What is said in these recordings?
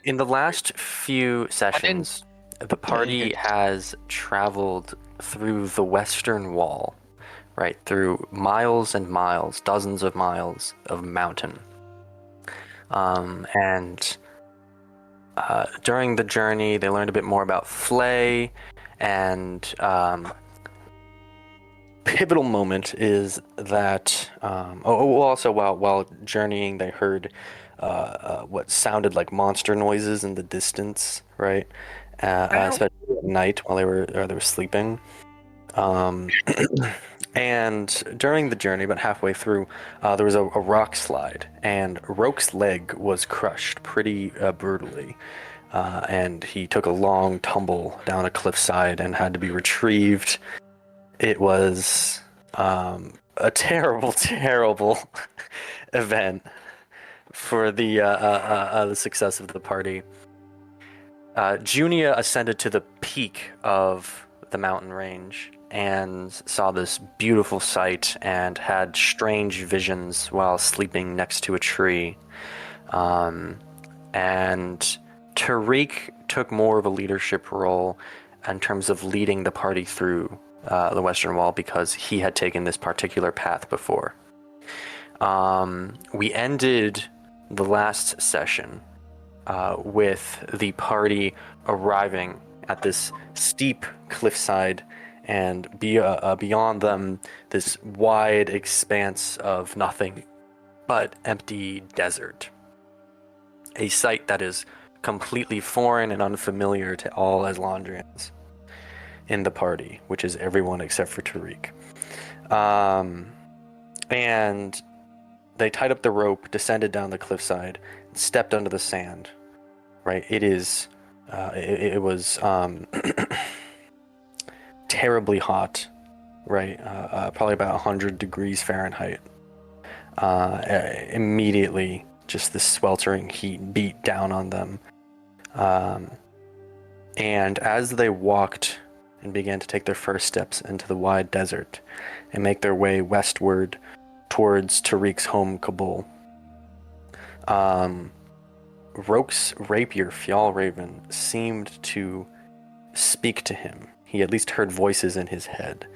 In the last few sessions, the party has traveled through the western wall, right, through miles and miles, dozens of miles of mountain. And during the journey, they learned a bit more about Flay, and pivotal moment is that also while journeying, they heard what sounded like monster noises in the distance, right? Especially at night while they were sleeping. And during the journey, about halfway through, there was a rock slide, and Roke's leg was crushed pretty brutally. And he took a long tumble down a cliffside and had to be retrieved. It was a terrible, terrible event for the success of the party. Junia ascended to the peak of the mountain range and saw this beautiful sight and had strange visions while sleeping next to a tree. And Tariq took more of a leadership role in terms of leading the party through the Western Wall because he had taken this particular path before. We ended the last session with the party arriving at this steep cliffside, and beyond them, this wide expanse of nothing but empty desert. A sight that is completely foreign and unfamiliar to all Aslandrians in the party, which is everyone except for Tariq. And they tied up the rope, descended down the cliffside, and stepped under the sand. Right, it was terribly hot, right? Probably about 100 degrees Fahrenheit. Immediately, just this sweltering heat beat down on them. And as they walked and began to take their first steps into the wide desert and make their way westward towards Tariq's home, Qabul, Roke's rapier, Fjallraven, seemed to speak to him. He at least heard voices in his head,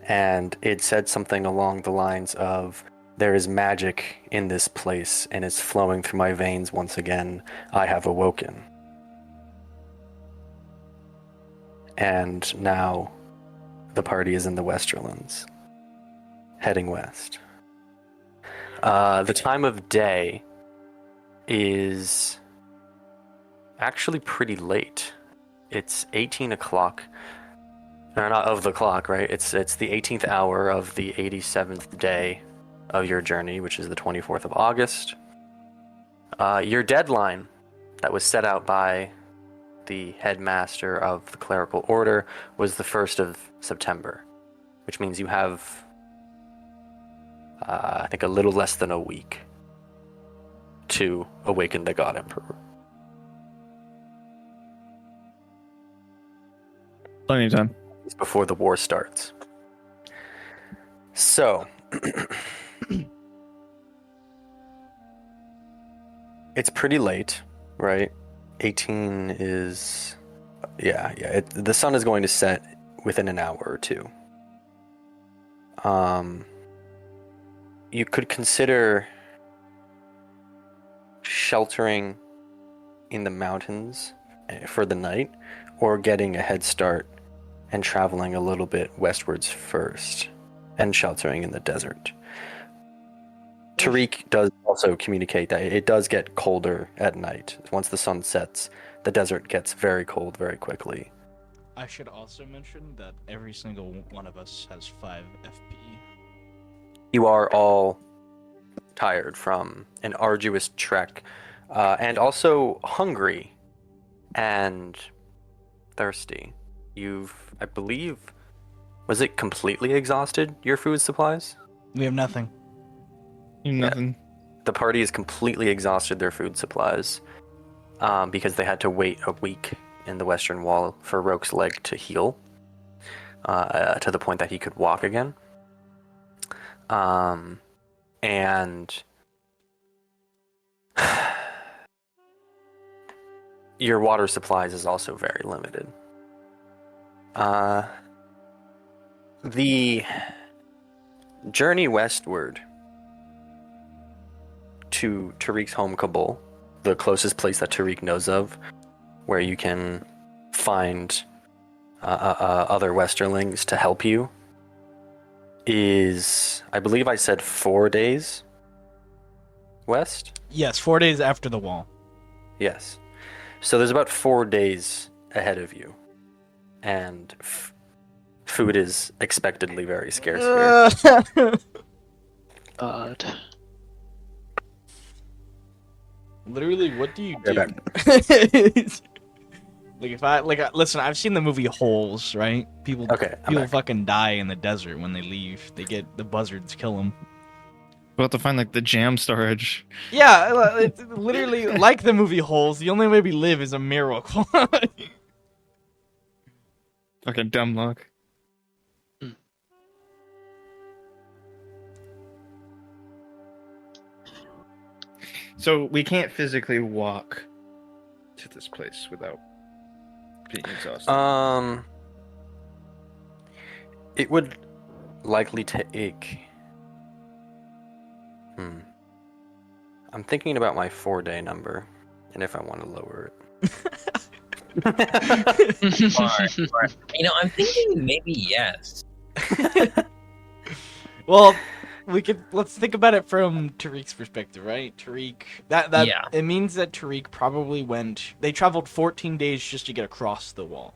and it said something along the lines of, "There is magic in this place, and it's flowing through my veins once again. I have awoken." And now the party is in the Westerlands, heading west. The time of day is actually pretty late. It's 18 o'clock. Or not of the clock, right? It's the 18th hour of the 87th day of your journey, which is the 24th of August. Your deadline that was set out by the headmaster of the clerical order was the 1st of September, which means you have, I think, a little less than a week to awaken the God Emperor. Plenty of time. Before the war starts. So, it's pretty late, right? 18 is, the sun is going to set within an hour or two. You could consider sheltering in the mountains for the night, or getting a head start and traveling a little bit westwards first and sheltering in the desert. Tariq does also communicate that it does get colder at night. Once the sun sets, the desert gets very cold very quickly. I should also mention that every single one of us has 5 FP. You are all tired from an arduous trek, and also hungry and thirsty. You've, I believe, was it completely exhausted, your food supplies? We have nothing. Nothing. Yeah. The party has completely exhausted their food supplies because they had to wait a week in the Western Wall for Roke's leg to heal to the point that he could walk again. And your water supplies is also very limited. The journey westward to Tariq's home, Qabul, the closest place that Tariq knows of, where you can find other Westerlings to help you, is, I believe I said 4 days west? Yes, 4 days after the wall. Yes. So there's about 4 days ahead of you. And food is expectedly very scarce here. God. Literally, what do you Go do? back. Listen, I've seen the movie Holes, right? People I'm back. fucking die in the desert when they leave. They get the buzzards kill them. We'll have to find like the jam storage. Yeah, it's literally like the movie Holes. The only way we live is a miracle. Okay, dumb luck. So we can't physically walk to this place without being exhausted. It would likely take. I'm thinking about my 4-day number, and if I want to lower it. Fine. I'm thinking maybe yes. Well, let's think about it from Tariq's perspective, right? Tariq, Yeah. it means that Tariq probably they traveled 14 days just to get across the wall.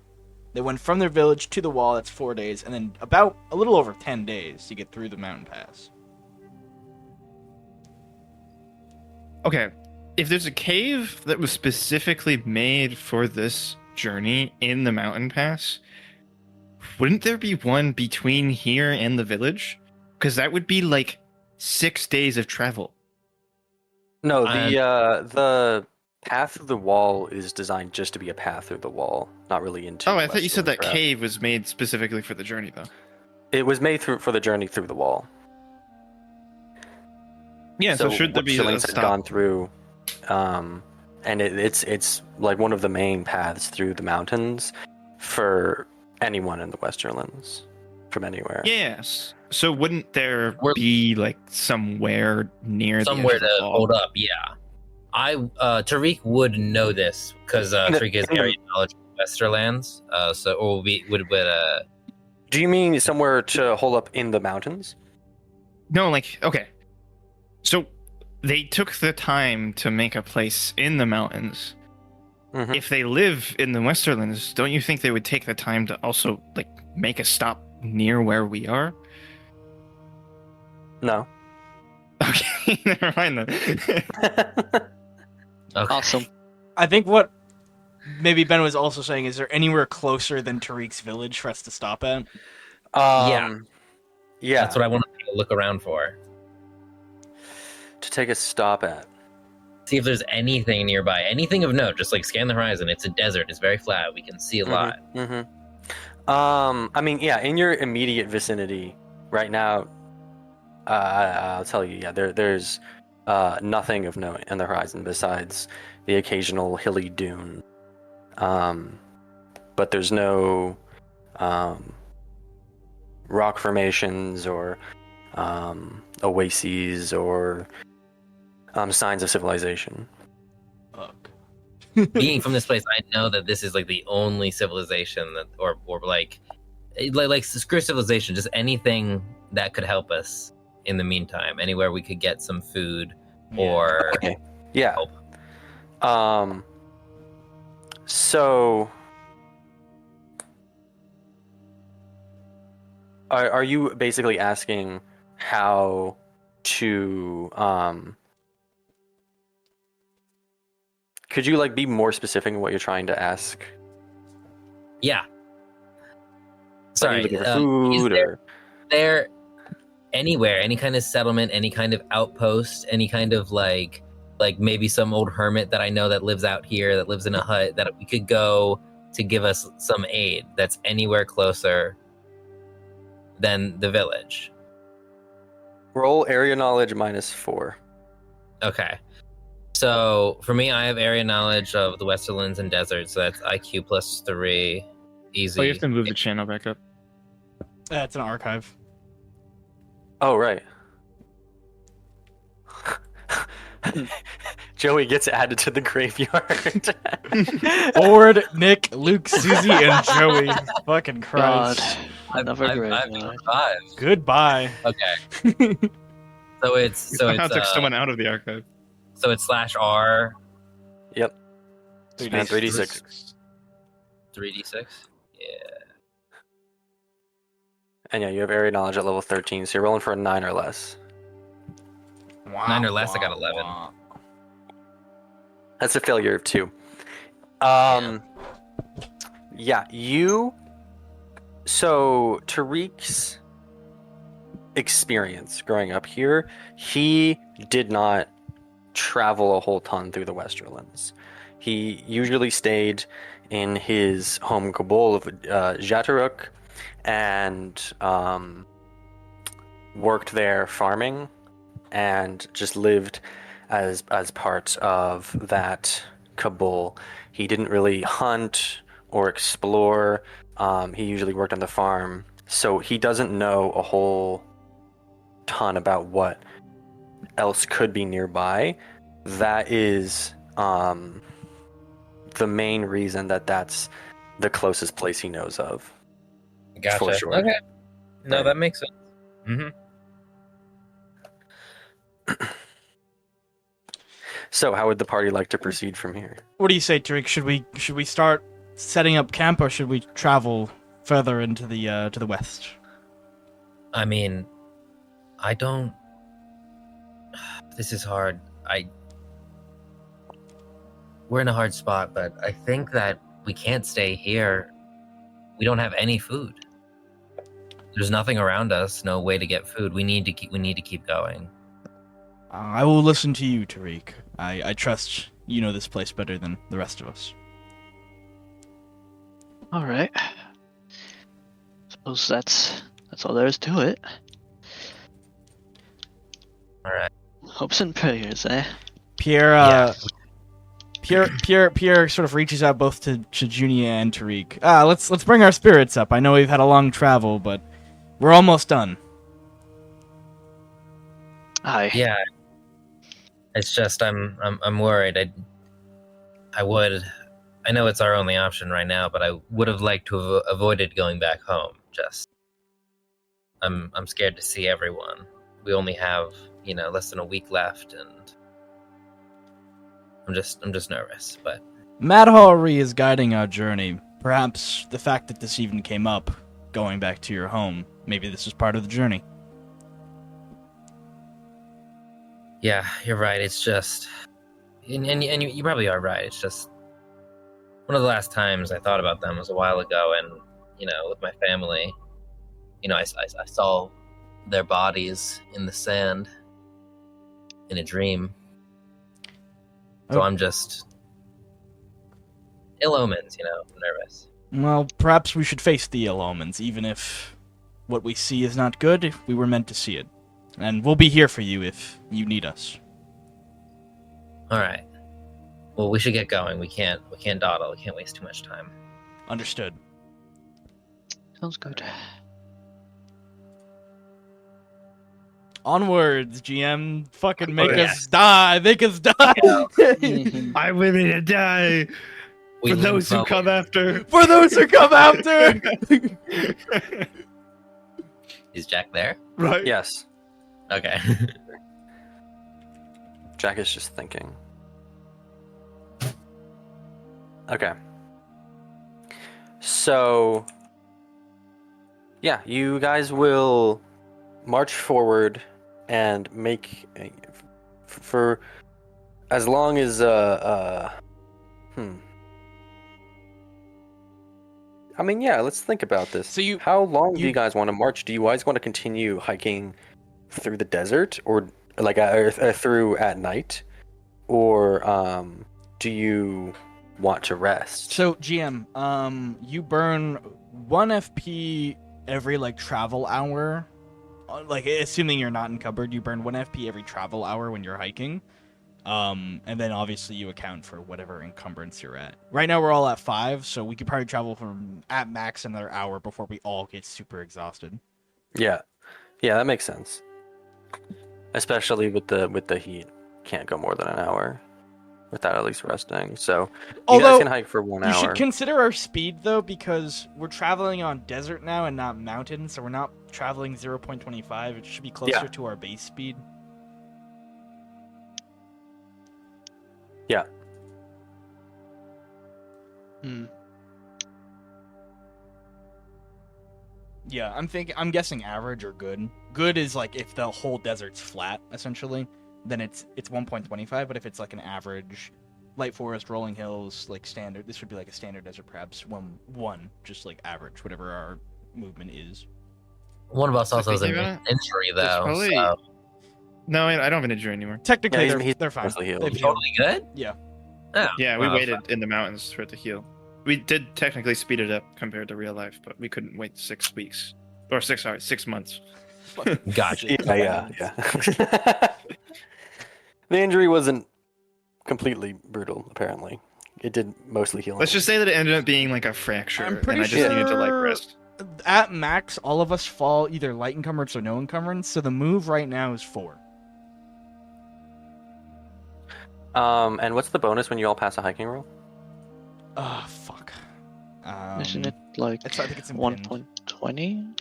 They went from their village to the wall, that's 4 days, and then about a little over 10 days to get through the mountain pass. Okay, if there's a cave that was specifically made for this journey in the mountain pass, wouldn't there be one between here and the village? Because that would be like 6 days of travel. No, the path through the wall is designed just to be a path through the wall, not really into. Oh, I thought you said that Westland. cave was made specifically for the journey, though. It was made for the journey through the wall. Yeah, so should there be a Westerlings had stop? gone through, and it's like one of the main paths through the mountains for anyone in the Westerlands from anywhere. Yes. So wouldn't there We're- be like somewhere near Somewhere the edge of to the wall? hold up, yeah. Tariq would know this because Tariq is very knowledgeable of Westerlands. Do you mean somewhere to hold up in the mountains? No, like, okay. So they took the time to make a place in the mountains. Mhm. If they live in the Westerlands, don't you think they would take the time to also like make a stop near where we are? No. Okay, never mind then. Okay. Awesome. I think what maybe Ben was also saying, is there anywhere closer than Tariq's village for us to stop at? Yeah. That's what I want to look around for. To take a stop at. See if there's anything nearby, anything of note. Just like scan the horizon. It's a desert. It's very flat. We can see a lot. I mean, yeah, in your immediate vicinity right now, I'll tell you, yeah, there's nothing of note in the horizon besides the occasional hilly dune. But there's no rock formations or oases or signs of civilization. Fuck. Being from this place, I know that this is like the only civilization that, or like screw civilization, just anything that could help us in the meantime. Anywhere we could get some food or Okay. Yeah. help. So are you basically asking how to could you like be more specific in what you're trying to ask? Yeah. Like, are Sorry. you looking for Is food there anywhere, any kind of settlement, any kind of outpost, any kind of like maybe some old hermit that I know that lives out here, that lives in a hut, that we could go to give us some aid that's anywhere closer than the village? roll area knowledge -4. Okay. So for me, I have area knowledge of the Westerlands and deserts, so that's IQ +3, easy. Oh, you have to move the channel back up. It's an archive. Oh, right. Joey gets added to the graveyard. Forward, Nick, Luke, Susie, and Joey. Fucking God, Christ. another great I've one. 5. Goodbye. Okay. So it's Somehow took someone out of the archive. so it's /R Yep. 3D6. And 3d6. 3d6. Yeah. And yeah, you have area knowledge at level 13, so you're rolling for a 9 or less. Wow, 9 or less, I got 11. That's a failure of 2. Yeah, you. So Tariq's experience growing up here, he did not travel a whole ton through the Westerlands. He usually stayed in his home Qabul of Jatoruk and worked there farming and just lived as part of that Qabul. He didn't really hunt or explore. He usually worked on the farm, so he doesn't know a whole ton about what else could be nearby. That is the main reason that's the closest place he knows of. Gotcha. For sure. Okay. No, Right. that makes sense. Mm-hmm. So, how would the party like to proceed from here? What do you say, Tariq? Should we start setting up camp, or should we travel further into the to the west? I mean, I don't. This is hard. We're in a hard spot, but I think that we can't stay here. We don't have any food. There's nothing around us. No way to get food. We need to keep going. I will listen to you, Tariq. I trust you know this place better than the rest of us. All right. Suppose that's all there is to it. All right. Hopes and prayers, eh? Pierre sort of reaches out both to Junia and Tariq. Let's bring our spirits up. I know we've had a long travel, but we're almost done. Aye. Yeah. It's just I'm worried. I know it's our only option right now, but I would have liked to have avoided going back home. Just I'm scared to see everyone. We only have, less than a week left, and I'm just nervous, but Madhari is guiding our journey. Perhaps the fact that this even came up, going back to your home, maybe this is part of the journey. yeah, you're right. It's just, and you probably are right. It's just one of the last times I thought about them was a while ago, and with my family, I saw their bodies in the sand in a dream. So Okay. I'm just ill omens, nervous. Well, perhaps we should face the ill omens, even if what we see is not good, if we were meant to see it. And we'll be here for you if you need us. All right. Well, we should get going. We can't dawdle. We can't waste too much time. Understood. Sounds good. Onwards, GM. Fucking make yeah. us die. Make us die. I'm willing to die We for lean those who forward. come after. For those who come after. Is Jack there? Right. Yes, Okay. Jack is just thinking. Okay. So, yeah, you guys will march forward and make for as long as I mean, yeah, let's think about this. So How long do you guys want to march? Do you guys want to continue hiking through the desert, or like through at night, or do you want to rest? So GM, you burn 1 FP every travel hour. Assuming you're not encumbered, you burn 1 FP every travel hour when you're hiking. And then obviously you account for whatever encumbrance you're at. Right now we're all at 5, so we could probably travel from at max another hour before we all get super exhausted. Yeah, that makes sense. Especially with the heat, can't go more than an hour without at least resting. So you Although guys can hike for 1 you hour. should consider our speed though, because we're traveling on desert now and not mountain, so we're not traveling 0.25. It should be closer to our base speed. Yeah. Hmm. Yeah, I'm guessing average or good. Good is like if the whole desert's flat, essentially, then it's 1.25. But if it's like an average, light forest, rolling hills, like standard, this would be like a standard desert, perhaps one, just like average, whatever our movement is. One of us also has an thinking about injury, It's though. probably- So. No, I don't have an injury anymore. Technically, Yeah, he's they're fine. mostly healed. They've healed. Totally good? Yeah. Oh, Yeah, we well, waited in the mountains for it to heal. We did technically speed it up compared to real life, but we couldn't wait 6 weeks. Or 6 months. Gotcha. Yeah. The injury wasn't completely brutal, apparently. It did mostly heal. Let's just say that it ended up being like a fracture, I'm and pretty I just needed to like sure- rest. At max, all of us fall either light encumbrance or no encumbrance, so the move right now is 4. And what's the bonus when you all pass a hiking roll? Oh, fuck. Isn't it like I think it's in pins. 1.20?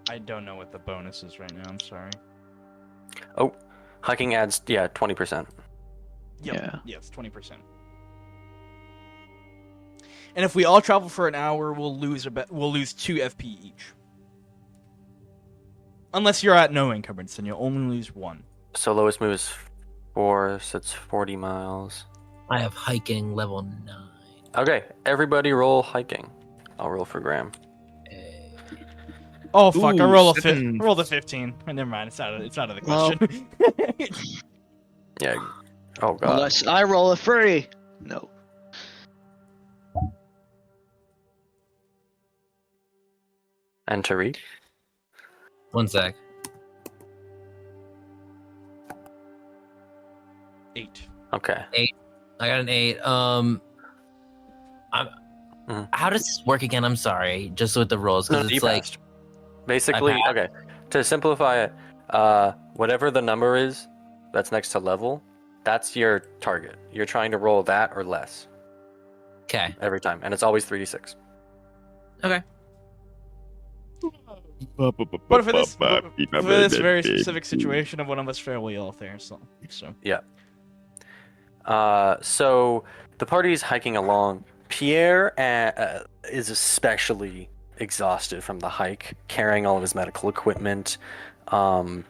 I don't know what the bonus is right now, I'm sorry. Oh, hiking adds 20%. Yep. Yeah, it's 20%. And if we all travel for an hour, we'll lose 2 FP each. Unless you're at no encumbrance, then you'll only lose 1. So lowest move is 4, so it's 40 miles. I have hiking level 9. Okay, everybody roll hiking. I'll roll for Graham. Oh fuck! I Ooh, roll a 7. roll the 15. Never mind. It's out of the Well- question. Yeah. Oh god. Unless I roll a 3. No. And Tariq? 1 sec. 8. Okay. I got an 8. Mhm. How does this work again? I'm sorry. Just with the rolls, No, because you it's like passed. Basically, I okay. To simplify it, whatever the number is that's next to level, that's your target. You're trying to roll that or less okay. every time, and it's always 3d6. Okay. But for this very specific situation of one of us fairly ill there, so. So the party's hiking along. Pierre is especially exhausted from the hike, carrying all of his medical equipment, hiking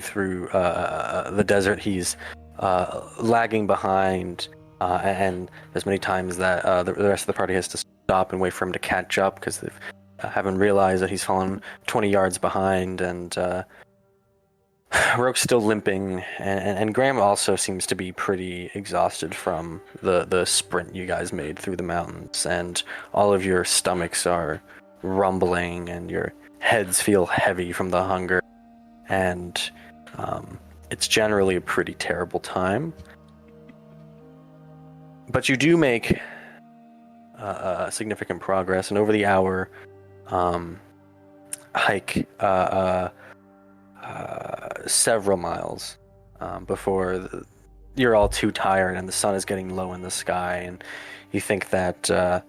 through the desert. He's lagging behind, and there's many times that the rest of the party has to stop and wait for him to catch up because they haven't realized that he's fallen 20 yards behind, and Roke's still limping, and Graham also seems to be pretty exhausted from the sprint you guys made through the mountains, and all of your stomachs are rumbling, and your heads feel heavy from the hunger, and it's generally a pretty terrible time. But you do make significant progress, and over the hour hike several miles before you're all too tired and the sun is getting low in the sky, and you think that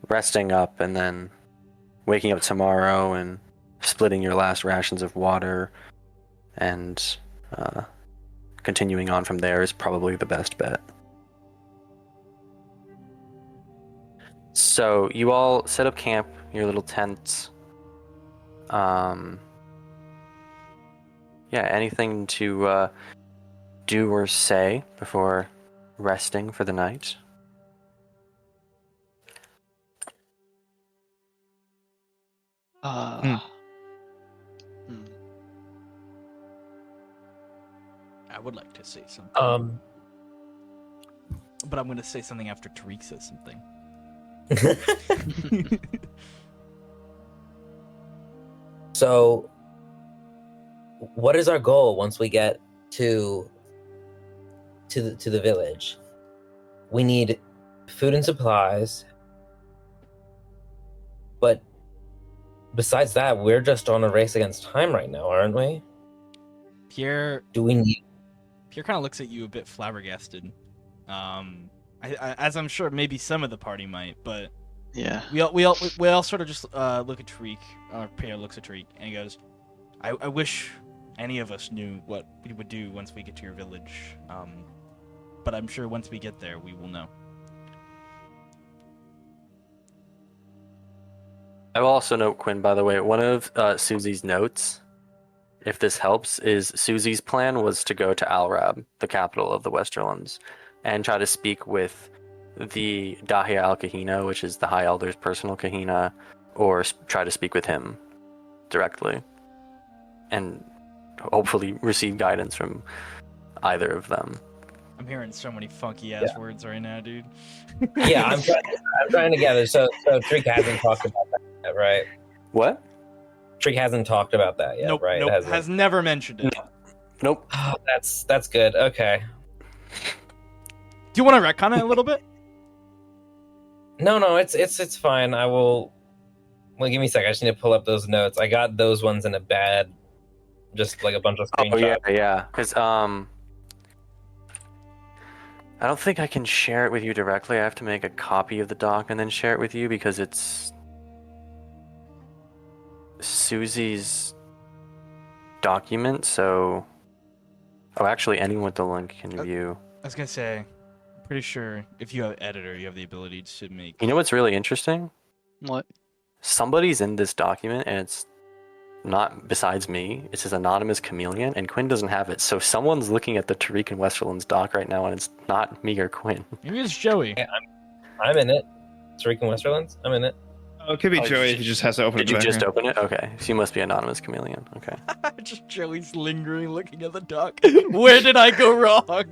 resting up and then waking up tomorrow and splitting your last rations of water and continuing on from there is probably the best bet. So you all set up camp, your little tents. Anything to do or say before resting for the night? Hmm. I would like to say something, but I'm going to say something after Tariq says something. So, what is our goal once we get to the village? We need food and supplies, but besides that, we're just on a race against time right now, aren't we? Pierre Pierre kind of looks at you a bit flabbergasted. As I'm sure maybe some of the party might, but Yeah. we all sort of just look at Tariq. Pierre looks at Tariq and he goes, I wish any of us knew what we would do once we get to your village. But I'm sure once we get there, we will know. I will also note, Quinn, by the way, one of Susie's notes, if this helps, is Susie's plan was to go to Alrab, the capital of the Westerlands, and try to speak with the Dahia al-Kahina, which is the High Elder's personal Kahina, or try to speak with him directly, and hopefully receive guidance from either of them. I'm hearing so many funky ass words right now, dude. Yeah, I'm trying to gather. So Tariq hasn't talked about that yet, right? What? Tariq hasn't talked about that yet, Nope, right? nope, Hasn't? has never mentioned it. Nope. Oh, that's good. Okay. Do you want to retcon it a little bit? No, it's fine. I will. Well, give me a sec. I just need to pull up those notes. I got those ones in a bad, just like a bunch of screenshots. Oh yeah. Because I don't think I can share it with you directly. I have to make a copy of the doc and then share it with you because it's Susie's document. So, actually, anyone with the link can view. I was gonna say, I'm pretty sure if you have editor, you have the ability to make. You know what's really interesting? What? Somebody's in this document, and it's not besides me. It's his anonymous chameleon, and Quinn doesn't have it. So someone's looking at the Tariq and Westerlands doc right now, and it's not me or Quinn. Maybe it's Joey. Yeah, I'm in it. Tariq and Westerlands. I'm in it. Oh, it could be Joey if he just has to open it. Did you just open it? Okay. So you must be anonymous chameleon. Okay. Just Joey's lingering, looking at the doc. Where did I go wrong?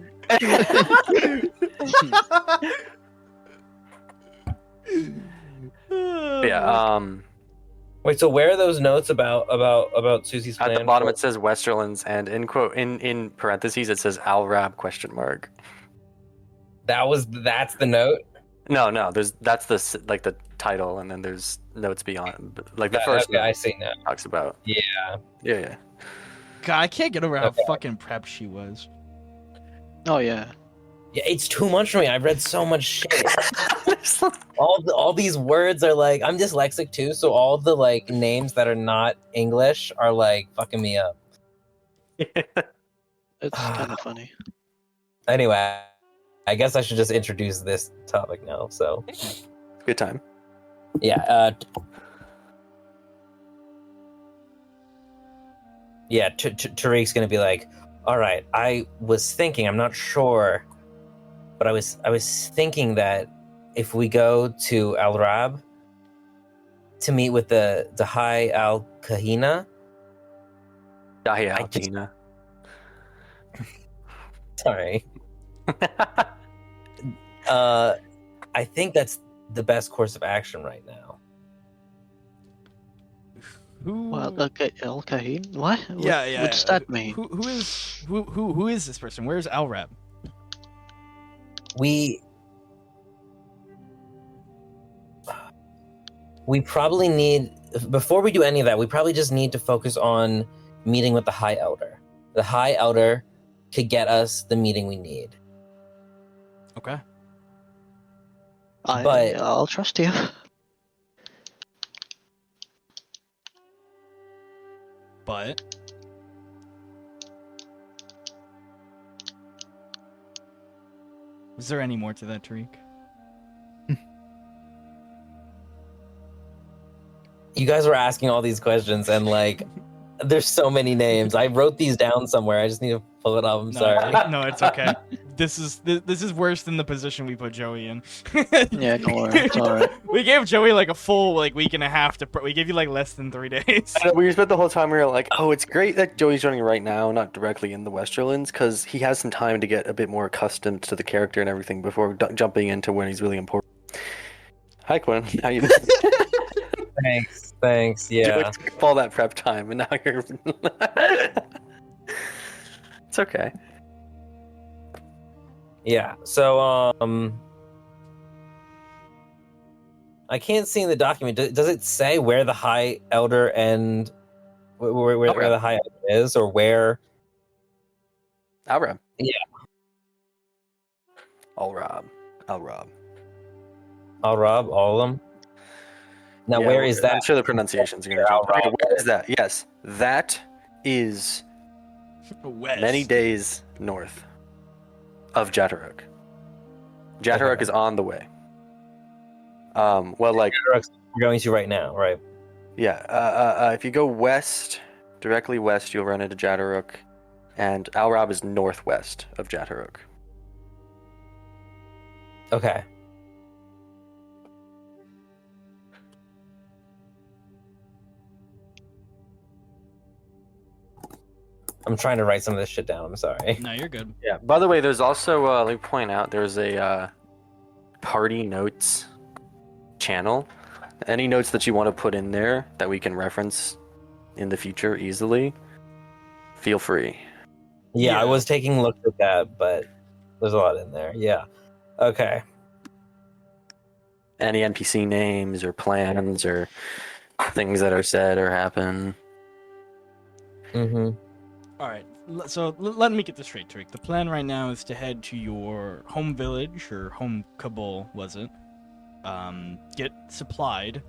Yeah. Wait, so where are those notes about Susie's plan? At the bottom it says Westerlands, and in parentheses it says Alrab ? That's the note. No. That's the title, and then there's notes beyond. Like the first Okay, note I see now. talks about. Yeah. Yeah. God, I can't get over how Okay. fucking prepped she was. Oh yeah. Yeah, it's too much for me. I've read so much shit. all these words are like, I'm dyslexic too, so all the like names that are not English are like fucking me up. It's kind of funny. Anyway, I guess I should just introduce this topic now. So Good time. yeah, Tariq's gonna be like, all right, I was thinking, I'm not sure, but I was thinking that if we go to Al Rab to meet with the High Al Kahina, Dahia I just- al-Kahina. sorry, I think that's the best course of action right now. Who? Well, okay, El Kahin? What? Yeah. What does that mean? Who is this person? Where's Alrab? We probably need, before we do any of that, we probably just need to focus on meeting with the High Elder. The High Elder could get us the meeting we need. Okay. But- I'll trust you. But is there any more to that, Tariq? You guys were asking all these questions, and like, there's so many names. I wrote these down somewhere. I just need to pull it up. I'm sorry. No, it's okay. This is worse than the position we put Joey in. Yeah, don't worry, it's alright. We gave Joey like a full week and a half to. We gave you like less than 3 days. I know, we spent the whole time we were like, oh, it's great that Joey's running right now, not directly in the Westerlands, because he has some time to get a bit more accustomed to the character and everything before jumping into when he's really important. Hi, Quinn. How you doing? Thanks. Yeah. Joey took up all that prep time, and now you're. It's okay. Yeah. So I can't see in the document. Does it say where the High Elder and where the High Elder is, or where? Alrab. Yeah. Alrab. All Rob, all of them. Now, Yeah, where is that? I'm sure the pronunciations are going to change. Okay, where is that? Yes, that is West. many days north of Jatoruk. Jatoruk Okay. is on the way. Well, like, We're going to right now, right? yeah. If you go west, directly west, you'll run into Jatoruk, and Alrab is northwest of Jatoruk. Okay. I'm trying to write some of this shit down. I'm sorry. No, you're good. Yeah. By the way, there's also let me point out there's a party notes channel. Any notes that you want to put in there that we can reference in the future easily, feel free. Yeah, I Yeah. was taking looks at that, but there's a lot in there. Yeah. Okay. Any NPC names or plans or things that are said or happen. Mm-hmm. All right. So let me get this straight, Tariq. The plan right now is to head to your home village or home Qabul, was it? Get supplied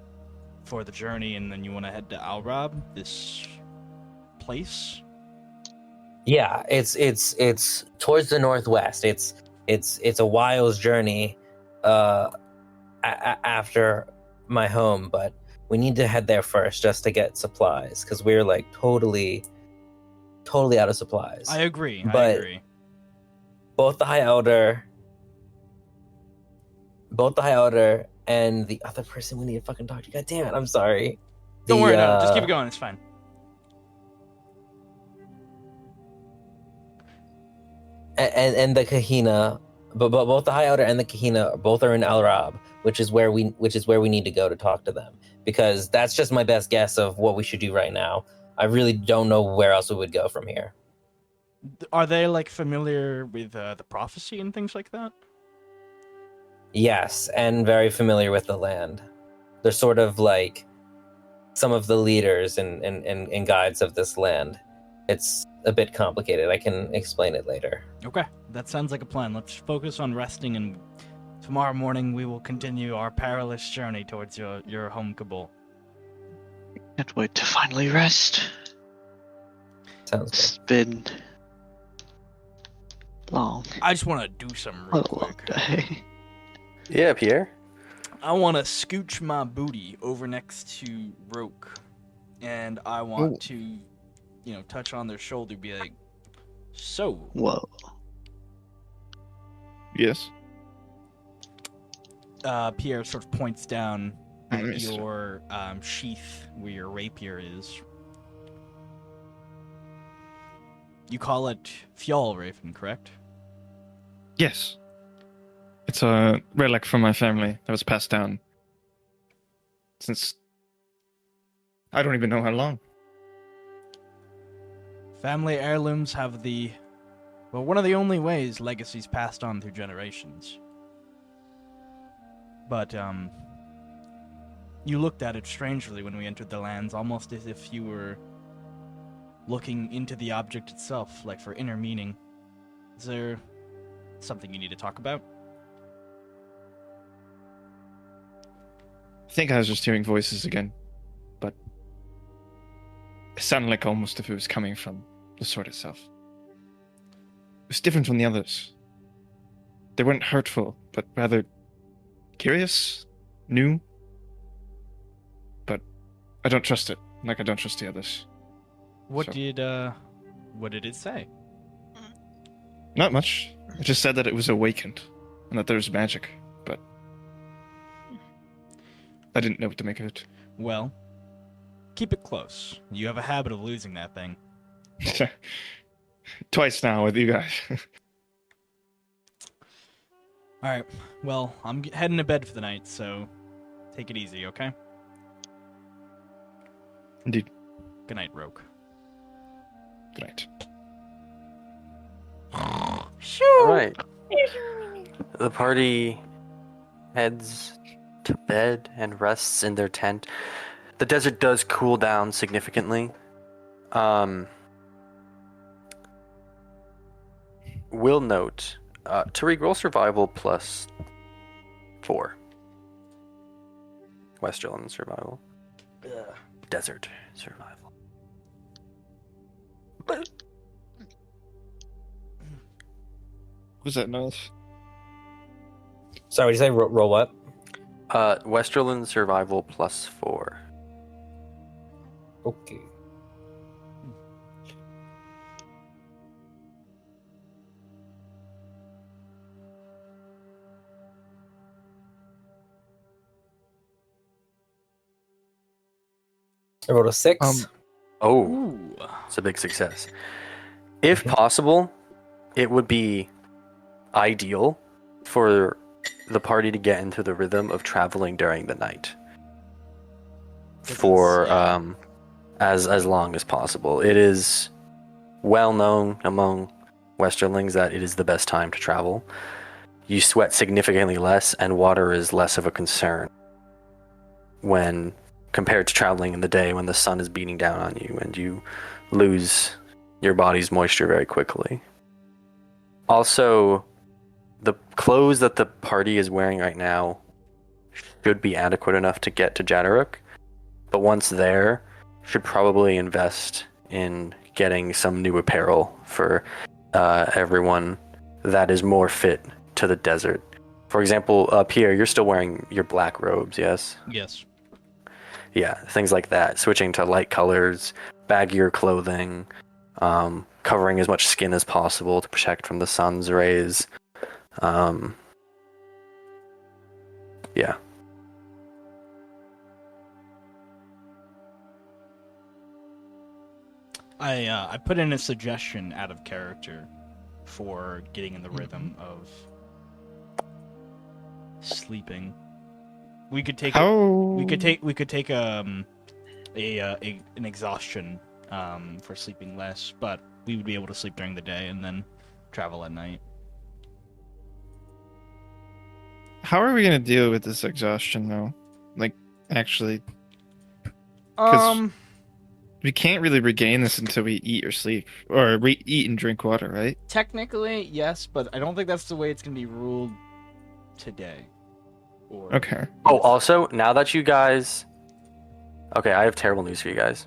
for the journey, and then you want to head to Alrab, this place. Yeah, it's towards the northwest. It's a while's journey, after my home, but we need to head there first just to get supplies because we're like totally out of supplies. I agree. But both the High Elder and the other person we need to fucking talk to. God damn it! I'm sorry. Don't worry, no, just keep it going. It's fine. And the Kahina, but both the High Elder and the Kahina both are in Alrab, which is where we need to go to talk to them, because that's just my best guess of what we should do right now. I really don't know where else we would go from here. Are they like familiar with the prophecy and things like that? Yes, and very familiar with the land. They're sort of like some of the leaders and guides of this land. It's a bit complicated. I can explain it later. Okay, that sounds like a plan. Let's focus on resting, and tomorrow morning we will continue our perilous journey towards your home Qabul. Can't wait to finally rest. Sounds good. It's been long. I just want to do something real A long quick. day. Yeah, Pierre. I want to scooch my booty over next to Roke, and I want to, touch on their shoulder, be like, so. Whoa. Yes. Pierre sort of points down at Nice. your sheath where your rapier is. You call it Fjallraven, correct? Yes. It's a relic from my family that was passed down since I don't even know how long. Family heirlooms have one of the only ways legacies passed on through generations. But, you looked at it strangely when we entered the lands, almost as if you were looking into the object itself, like for inner meaning. Is there something you need to talk about? I think I was just hearing voices again, but it sounded like almost if it was coming from the sword itself. It was different from the others. They weren't hurtful, but rather curious, new. But I don't trust it, like I don't trust the others. What So- did it say? Not much. It just said that it was awakened, and that there was magic, but I didn't know what to make of it. Well, keep it close. You have a habit of losing that thing. Twice now with you guys. Alright, well, I'm heading to bed for the night, so take it easy, okay? Indeed. Good night, Roke. Good night. All right. The party heads to bed and rests in their tent. The desert does cool down significantly. Will note, Tariq, roll survival plus 4. Westerland survival. Desert survival. Was that noise? Sorry, what did you say? Roll what? Westerland survival plus 4. Okay. I rolled a 6. Oh, Ooh. it's a big success. If possible, it would be ideal for the party to get into the rhythm of traveling during the night for as long as possible. It is well known among Westerlings that it is the best time to travel. You sweat significantly less, and water is less of a concern when compared to traveling in the day when the sun is beating down on you and you lose your body's moisture very quickly. Also, the clothes that the party is wearing right now should be adequate enough to get to Jatoruk, but once there, should probably invest in getting some new apparel for everyone that is more fit to the desert. For example, Pierre, you're still wearing your black robes, yes? Yes. Yeah, things like that. Switching to light colors, baggier clothing, covering as much skin as possible to protect from the sun's rays. Yeah. I put in a suggestion out of character for getting in the rhythm of sleeping. We could take an exhaustion for sleeping less, but we would be able to sleep during the day and then travel at night. How are we gonna deal with this exhaustion, though? Like, actually, 'cause we can't really regain this until we eat or sleep, or eat and drink water, right? Technically, yes, but I don't think that's the way it's gonna be ruled today. Or Okay. Oh, also, now that you guys... Okay, I have terrible news for you guys.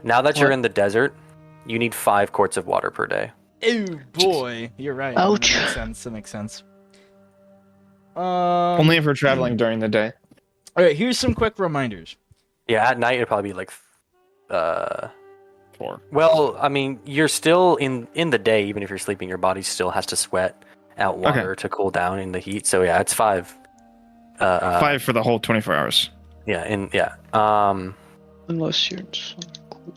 Now that you're in the desert, you need 5 quarts of water per day. Ew, boy, you're right. Ouch. That makes sense. That makes sense. Only if we're traveling during the day. All right, here's some quick reminders. Yeah, at night it'd probably be like... 4. Well, I mean, you're still in the day, even if you're sleeping, your body still has to sweat out water to cool down in the heat. So yeah, it's 5. 5 for the whole 24 hours. Yeah, Unless you're in some cool.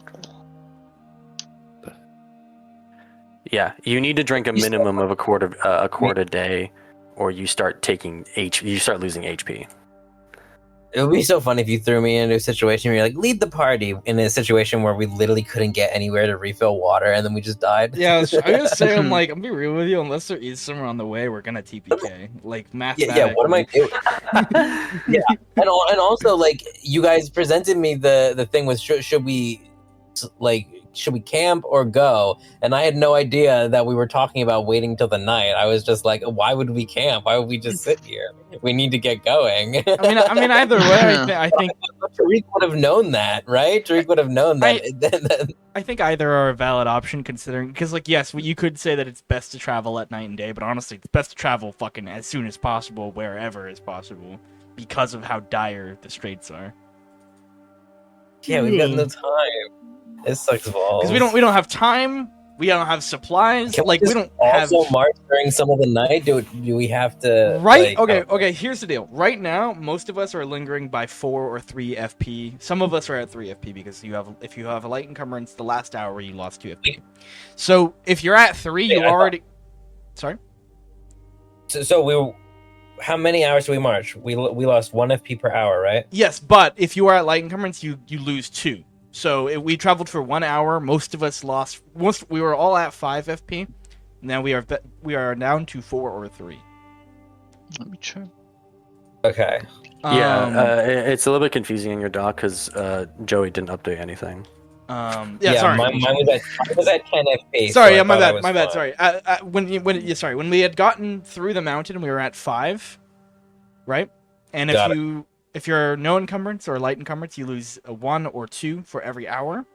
yeah, you need to drink a minimum of a quart a day, or you start losing HP. It would be so fun if you threw me into a situation where you're like, lead the party, in a situation where we literally couldn't get anywhere to refill water, and then we just died. Yeah, I was gonna say, I'm gonna be real with you. Unless there is somewhere on the way, we're gonna TPK. Like mathematically. Yeah, what am I doing? Yeah, and also, like, you guys presented me the thing with should we camp or go? And I had no idea that we were talking about waiting till the night. I was just like, why would we camp? Why would we just sit here? We need to get going. I mean, either way, I think Tariq would have known that, right? Tariq would have known that. I think either are a valid option, considering because, like, yes, you could say that it's best to travel at night and day, but honestly, it's best to travel fucking as soon as possible, wherever is possible, because of how dire the straits are. Yeah, we've got no time. It sucks balls. Because we don't have time. We don't have supplies. Can like we we just don't have. also march during some of the night. Do we have to? Right. like, Okay. Here's the deal. Right now, most of us are lingering by 4 or 3 FP. Some of us are at 3 FP because if you have a light encumbrance, the last hour you lost 2 FP. So if you're at 3, you already. Sorry. So how many hours do we march? We lost 1 FP per hour, right? Yes, but if you are at light encumbrance, you lose 2. So we traveled for 1 hour. Most of us lost. We were all at 5 FP. Now we are down to 4 or 3. Let me check. Okay. It's a little bit confusing in your doc because Joey didn't update anything. Sorry. Mine was at 10 FPS. Sorry, so I my thought I bad. was My bad. fine. Sorry. When we had gotten through the mountain, we were at 5, right? And Got if you're no encumbrance or light encumbrance, you lose a 1 or 2 for every hour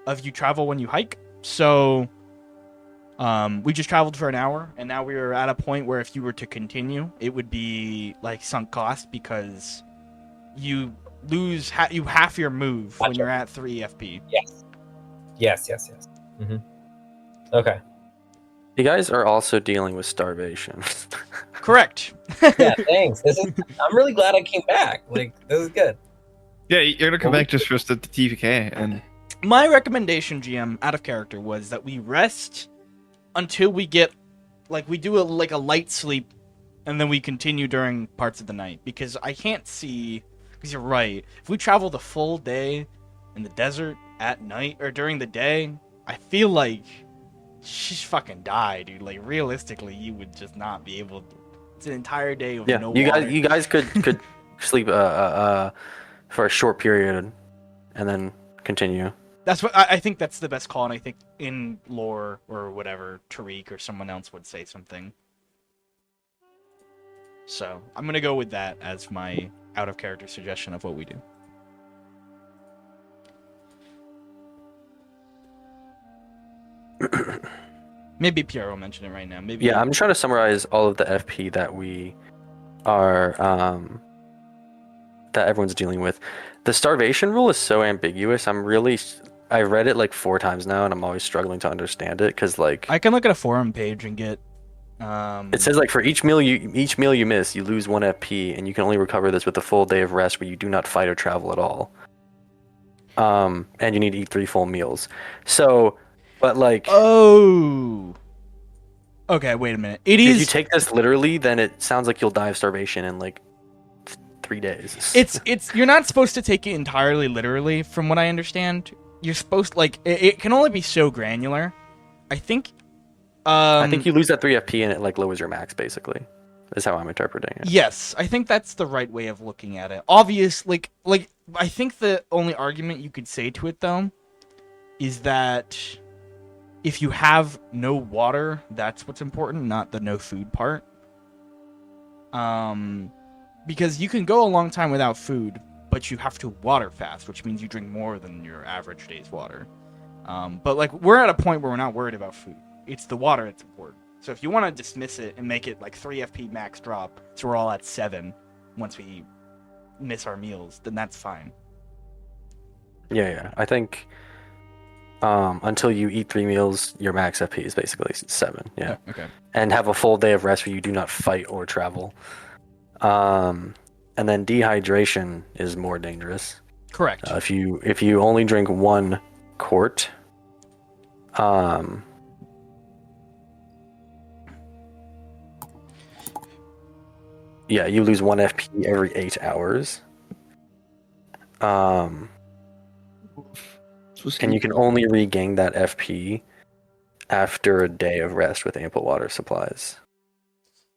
of you travel when you hike. So, we just traveled for an hour, and now we are at a point where if you were to continue, it would be like sunk cost because you lose half your move when Gotcha. you're at 3 FP. Yes. Mm-hmm. Okay. You guys are also dealing with starvation. Correct. Yeah, thanks. I'm really glad I came back. Like, this is good. Yeah, you're gonna come back just for us to TPK, and My recommendation, GM, out of character, was that we rest until we get, like, we do a light sleep, and then we continue during parts of the night. Because I can't see, because you're right, if we travel the full day in the desert at night, or during the day, I feel like she's fucking die, dude. Like, realistically, you would just not be able to. It's an entire day of no water. You guys could sleep for a short period and then continue. That's what I think. That's the best call, and I think in lore or whatever, Tariq or someone else would say something. So I'm gonna go with that as my out of character suggestion of what we do. Maybe Pierre will mention it right now. Maybe. Yeah, I'm just trying to summarize all of the FP that we are that everyone's dealing with. The starvation rule is so ambiguous. I read it like 4 times now, and I'm always struggling to understand it because like I can look at a forum page and get. It says like for each meal you miss, you lose 1 FP, and you can only recover this with a full day of rest where you do not fight or travel at all. And you need to eat 3 full meals. So, but like, Oh. Okay, wait a minute. It if is. you take this literally, then it sounds like you'll die of starvation in like 3 days. It's you're not supposed to take it entirely literally, from what I understand. You're supposed to, like, it can only be so granular. I think. I think you lose that 3 FP and it like lowers your max basically. Is how I'm interpreting it. Yes, I think that's the right way of looking at it. Obviously, like I think the only argument you could say to it though is that if you have no water, that's what's important, not the no food part. Because you can go a long time without food, but you have to water fast, which means you drink more than your average day's water. But like we're at a point where we're not worried about food. It's the water that's important. So if you want to dismiss it and make it like 3 FP max drop, so we're all at 7 once we miss our meals, then that's fine. Yeah. I think until you eat 3 meals, your max FP is basically 7. Yeah. Okay. And have a full day of rest where you do not fight or travel. And then dehydration is more dangerous. Correct. If you only drink 1 quart, yeah, you lose 1 FP every 8 hours. And you can only regain that FP after a day of rest with ample water supplies.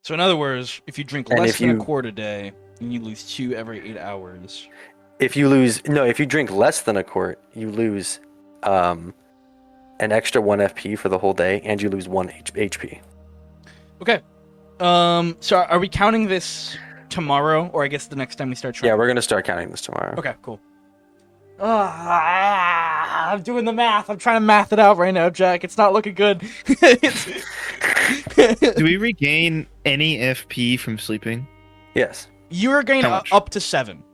So in other words, if you drink And less if than you- a quart a day, then you lose 2 every 8 hours. If you drink less than a quart, you lose an extra 1 FP for the whole day, and you lose 1 HP. Okay. So are we counting this tomorrow, or I guess the next time we start trying? Yeah, we're gonna start counting this tomorrow. Okay, cool. I'm doing the math. I'm trying to math it out right now, Jack. It's not looking good. do we regain any FP from sleeping? Yes, You are getting How much? up to 7.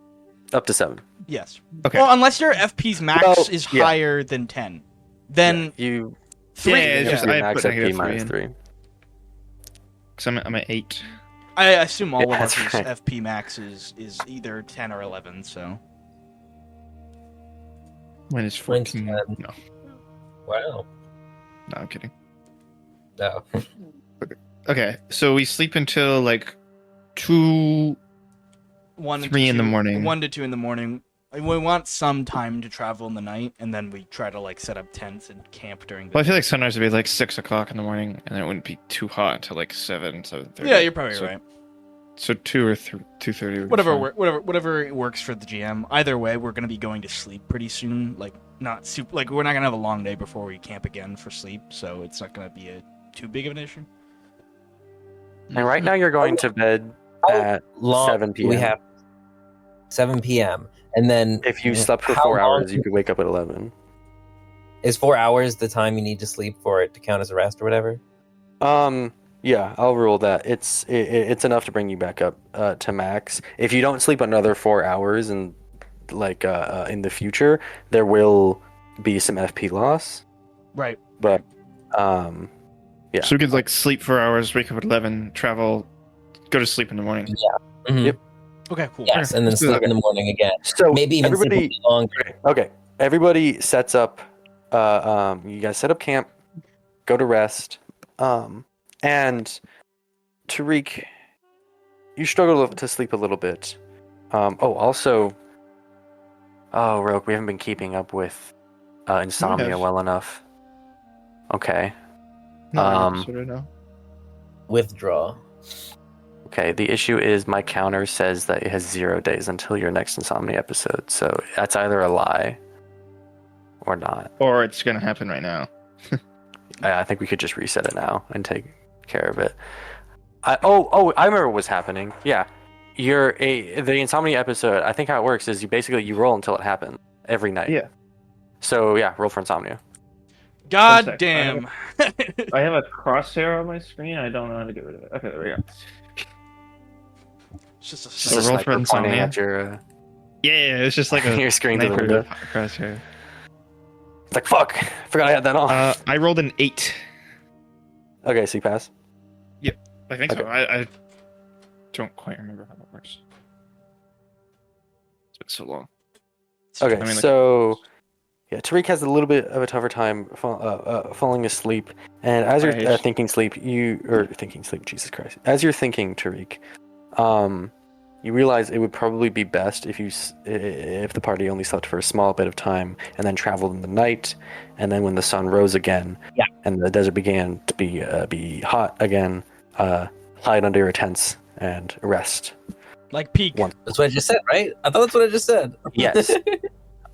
up to 7. Yes. Okay. Well, unless your FP's max Well, is yeah. higher than 10. Then You 3. Yeah, it's just- I max put FP negative minus 3 3. Because I'm at 8. I assume all Yeah, of that's us' right. FP max is either 10 or 11, so. When it's Mine's 14. 10. No, Wow. I'm kidding. No. Okay, so we sleep until like 2. 1 to 3 in the 2 morning. 1 to 2 in the morning. We want some time to travel in the night, and then we try to like set up tents and camp during the Well, I feel day. like sunrise would be like 6 o'clock in the morning, and then it wouldn't be too hot until like 7:30. Yeah, you're probably So- right. So 2 or 2:30. would be Whatever, fine. whatever works for the GM. Either way, we're gonna be going to sleep pretty soon. Like not super. Like we're not gonna have a long day before we camp again for sleep, so it's not gonna be too big of an issue. And right now you're going to bed at Long 7 p.m. We have 7 p.m. And then If you slept for how 4 long hours, you could wake up at 11. is 4 hours the time you need to sleep for it to count as a rest or whatever? Yeah, I'll rule that. It's enough to bring you back up to max. If you don't sleep another 4 hours and in the future, there will be some FP loss. Right. But yeah. So we could like sleep 4 hours, wake up at 11, travel, go to sleep in the morning. Mhm. Yep. Okay. Cool. Yes, and then Let's do sleep that. in the morning again. So Maybe even sleep a everybody, bit longer. okay. Everybody sets up. You guys set up camp, go to rest, and Tariq, you struggle to sleep a little bit. Also, Roke, we haven't been keeping up with insomnia have. well enough. Okay. So right now. Withdraw. Okay, the issue is my counter says that it has 0 days until your next insomnia episode, so that's either a lie or not. Or it's gonna happen right now. I think we could just reset it now and take care of it. I remember what's happening. Yeah, the insomnia episode. I think how it works is you roll until it happens every night. Yeah. So yeah, roll for insomnia. God sec. damn. I have a crosshair on my screen. I don't know how to get rid of it. Okay, there we go. It's just a Just So a roll sniper for pointing insomnia? at your Yeah, it's just like a your screen to the sniper window. crosshair. It's like fuck. Forgot I had that on. I rolled an 8. Okay, so you pass. I think so. Okay. I don't quite remember how that works. It's been so long. Okay, I mean, like- so yeah, Tariq has a little bit of a tougher time falling asleep, and as you're Right. thinking sleep, Jesus Christ, as you're thinking, Tariq, you realize it would probably be best if the party only slept for a small bit of time and then traveled in the night, and then when the sun rose again, Yeah. and the desert began to be hot again, hide under your tents and rest. like peak. One. That's what I just said, right? I thought that's what I just said. Yes.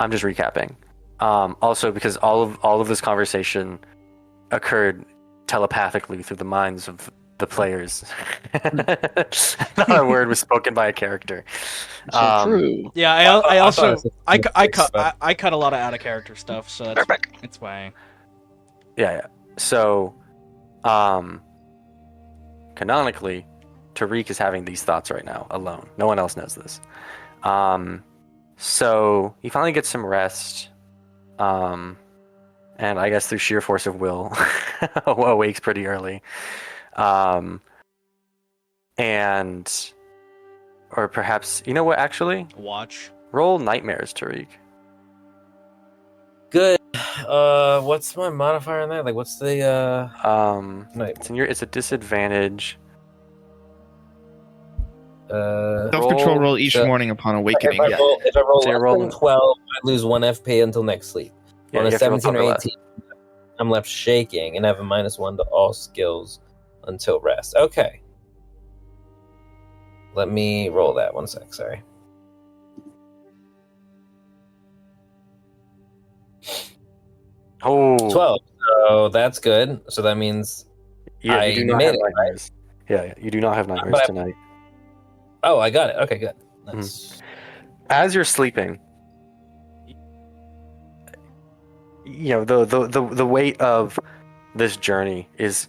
I'm just recapping. Also, because all of this conversation occurred telepathically through the minds of the players. Not a word was spoken by a character. So true. Yeah, I thought it also was I a cut but- I cut a lot of out of character stuff, so that's why. Yeah. So, canonically, Tariq is having these thoughts right now alone. No one else knows this. So he finally gets some rest. And I guess through sheer force of will, awakes pretty early. Or perhaps, you know what, actually? Watch. Roll nightmares, Tariq. Good. What's my modifier on that? Like, what's the night? It's a disadvantage. Self-control roll each so- morning upon awakening. If I roll So you're less rolling- than 12, I lose 1 FP until next sleep. Yeah, On you a have to roll 17 or less. 18, I'm left shaking and have a -1 to all skills until rest. Okay. Let me roll that 1 sec, sorry. Oh, 12. So that's good. So that means yeah, you I do not made have it, right? nightmares. Yeah, you do not have nightmares But I- tonight. oh, I got it. Okay, good. That's As you're sleeping, you know the weight of this journey is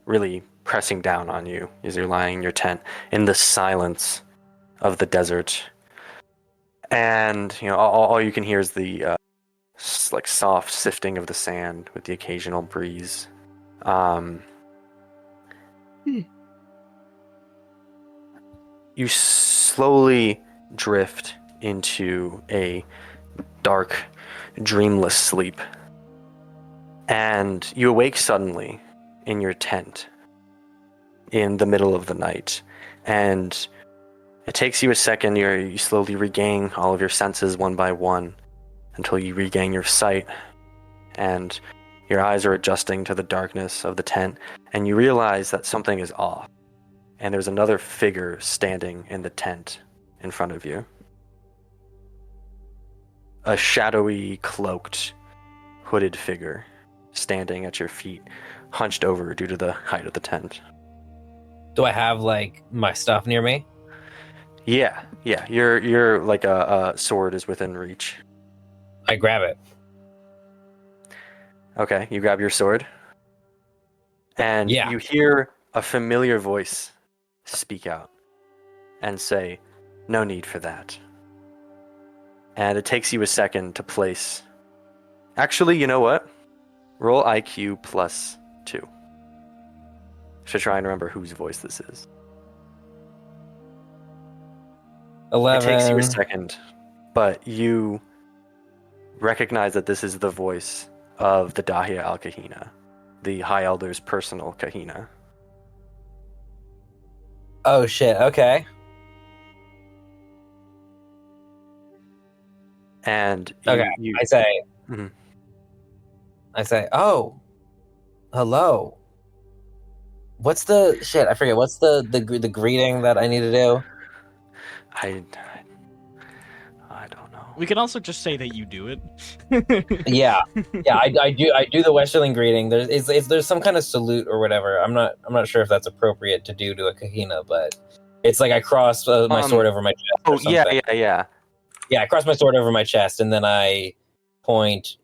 really pressing down on you as you're lying in your tent in the silence of the desert, and you know all you can hear is the like soft sifting of the sand with the occasional breeze. You slowly drift into a dark, dreamless sleep. And you awake suddenly in your tent in the middle of the night. And It takes you a second. You slowly regain all of your senses one by one until you regain your sight, and your eyes are adjusting to the darkness of the tent, and you realize that something is off, and there's another figure standing in the tent in front of you. A shadowy, cloaked, hooded figure standing at your feet, hunched over due to the height of the tent. Do I have like my stuff near me? Yeah. You're like a sword is within reach. I grab it. Okay, you grab your sword, and Yeah. you hear a familiar voice speak out and say, "No need for that." And it takes you a second to place. Actually, you know what? Roll IQ +2 to try and remember whose voice this is. 11. It takes you a second, but you recognize that this is the voice of the Dahia al-Kahina, the High Elder's personal Kahina. Oh shit, okay. And Okay, I say, Mhm. oh, hello. What's the shit? I forget. What's the greeting that I need to do? I don't know. We can also just say that you do it. Yeah, I do the Westerling greeting. There's some kind of salute or whatever. I'm not sure if that's appropriate to do to a Kahina, but it's like I cross my sword over my chest. Oh or something. yeah. Yeah, I cross my sword over my chest, and then I point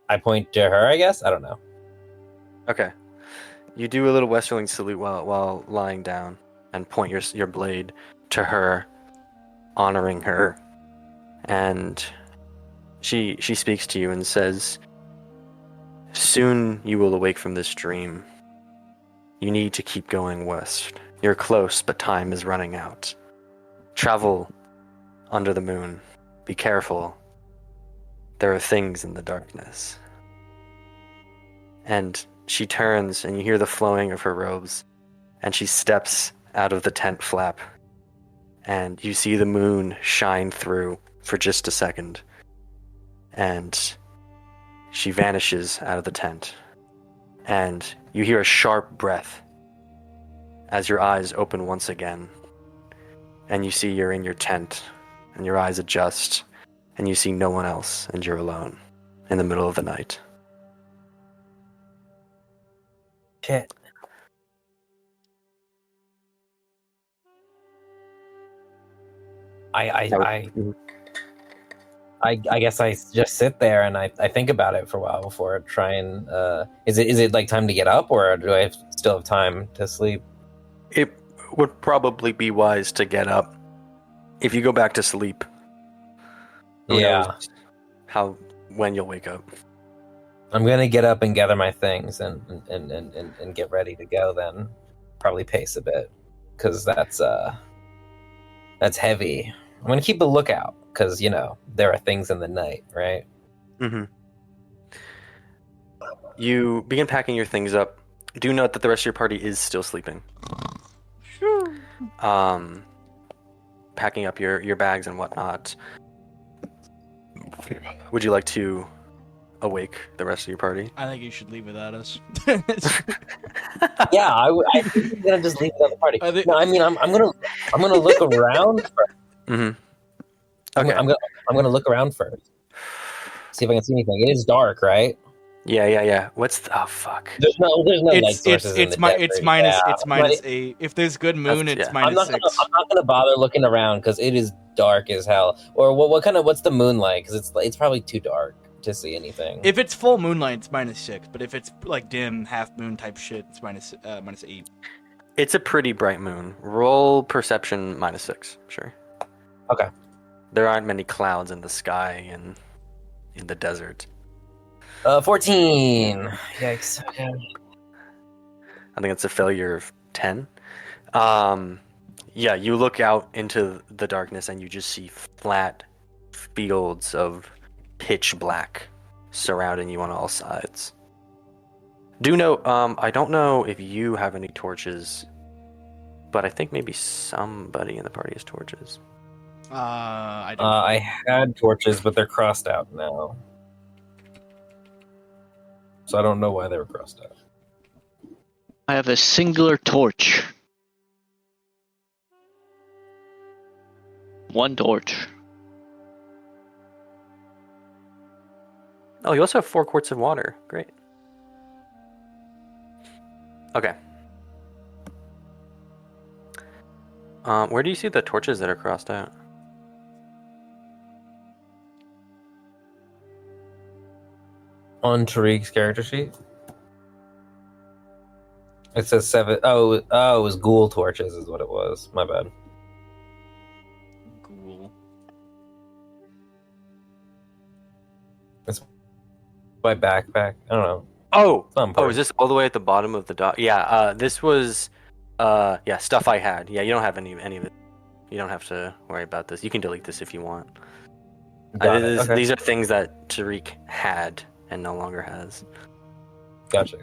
to her. I guess I don't know. Okay. You do a little Westerling salute while lying down, and point your blade to her, honoring her. And she speaks to you and says, "Soon you will awake from this dream. You need to keep going west. You're close, but time is running out. Travel under the moon. Be careful. There are things in the darkness." And she turns, and you hear the flowing of her robes, and she steps out of the tent flap, and you see the moon shine through for just a second, and she vanishes out of the tent, and you hear a sharp breath as your eyes open once again, and you see you're in your tent, and your eyes adjust, and you see no one else, and you're alone in the middle of the night. Shit. I guess I just sit there and I think about it for a while before I try and is it like time to get up, or do I still have time to sleep? It would probably be wise to get up. If you go back to sleep, who knows when you'll wake up. I'm gonna get up and gather my things and get ready to go. Then probably pace a bit because that's heavy. I'm gonna keep a lookout because there are things in the night, right? Mm-hmm. You begin packing your things up. Do note that the rest of your party is still sleeping. Packing up your bags and whatnot. Would you like to awake the rest of your party? I think you should leave without us. Yeah, I'm gonna just leave it on the party. No, I mean I'm gonna look around first. Mm-hmm. Okay. I'm gonna look around first. See if I can see anything. It is dark, right? Yeah. Oh fuck. There's no light sources in the desert. It's minus 8. If there's good moon, it's minus 6. I'm not gonna bother looking around because it is dark as hell. Or what's the moon like? Because it's probably too dark to see anything. If it's full moonlight, it's minus 6. But if it's like dim, half moon type shit, it's minus 8. It's a pretty bright moon. Roll perception -6. Sure. Okay. There aren't many clouds in the sky and in the desert. 14. Yikes. Okay. I think it's a failure of 10. Yeah, you look out into the darkness and you just see flat fields of pitch black surrounding you on all sides. Do note, I don't know if you have any torches but I think maybe somebody in the party has torches. I don't. I had torches, but they're crossed out now. So I don't know why they were crossed out. I have a singular torch. One torch. Oh, you also have 4 quarts of water. Great. Okay. Where do you see the torches that are crossed out? On Tariq's character sheet, it says 7. Oh, it was ghoul torches, is what it was. My bad. Ghoul. My backpack. I don't know. Oh, is this all the way at the bottom of the dock? Yeah. This was, stuff I had. Yeah, you don't have any of it. You don't have to worry about this. You can delete this if you want. Okay. These are things that Tariq had and no longer has. Gotcha.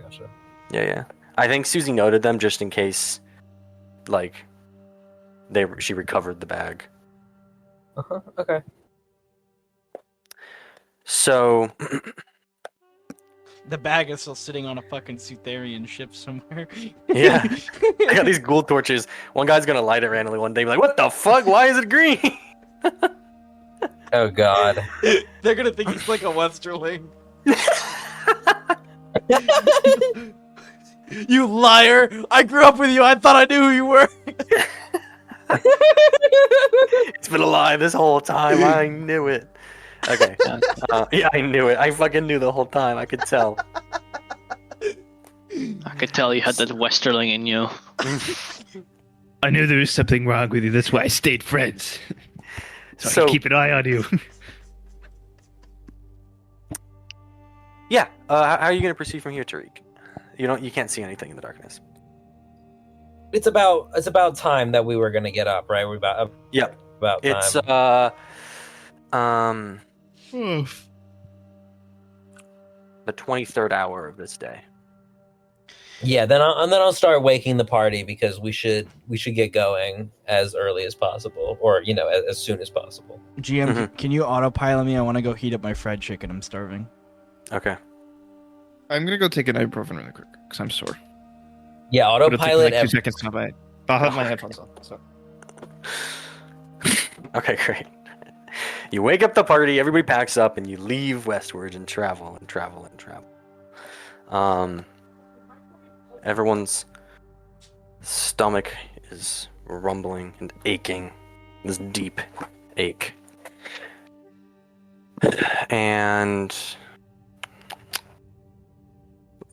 Yeah. I think Susie noted them just in case, like, she recovered the bag. Okay. So, The bag is still sitting on a fucking Sutherian ship somewhere. yeah. I got these ghoul torches. One guy's gonna light it randomly one day, be like, "What the fuck? Why is it green?" Oh god. They're gonna think he's like a Westerling. You liar! I grew up with you. I thought I knew who you were. It's been a lie this whole time. I knew it. Okay. Yeah, I knew it. I fucking knew the whole time. I could tell. I could tell you had that Westerling in you. I knew there was something wrong with you. That's why I stayed friends. So I could keep an eye on you. Yeah. How are you going to proceed from here, Tariq? You can't see anything in the darkness. It's about time that we were gonna get up, right? We're about Yep. About time. It's the 23rd hour of this day. Yeah, then I'll start waking the party because we should get going as early as possible, or as soon as possible. GM, can you autopilot me? I want to go heat up my fried chicken. I'm starving. Okay. I'm gonna go take an ibuprofen really quick because I'm sore. Yeah, It'll take me autopilot. like 2 seconds to buy it. I'll have my headphones on. So. Okay, great. You wake up the party, everybody packs up, and you leave westwards and travel and travel and travel. Everyone's stomach is rumbling and aching, this deep ache. And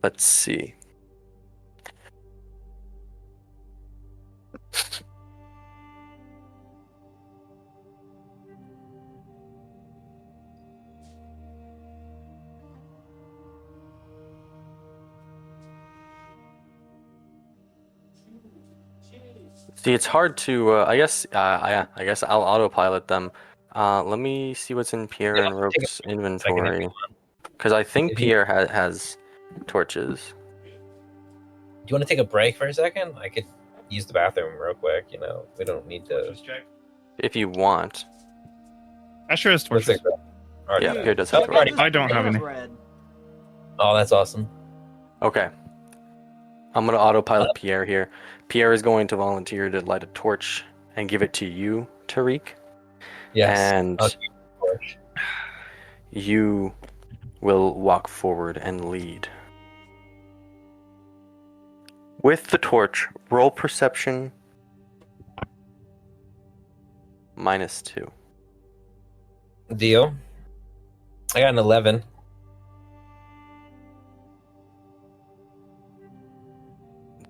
let's see. See, it's hard to. I guess I'll autopilot them. Let me see what's in Pierre and Roke's inventory, because I think Pierre has torches. Do you want to take a break for a second? I could use the bathroom real quick. We don't need to. If you want. Asher has torches. Alright. Yeah, Pierre does have torches. I don't have any. Oh, that's awesome. Okay. I'm going to autopilot Pierre here. Pierre is going to volunteer to light a torch and give it to you, Tariq. Yes. And you will walk forward and lead. With the torch, roll perception -2. Deal. I got an 11.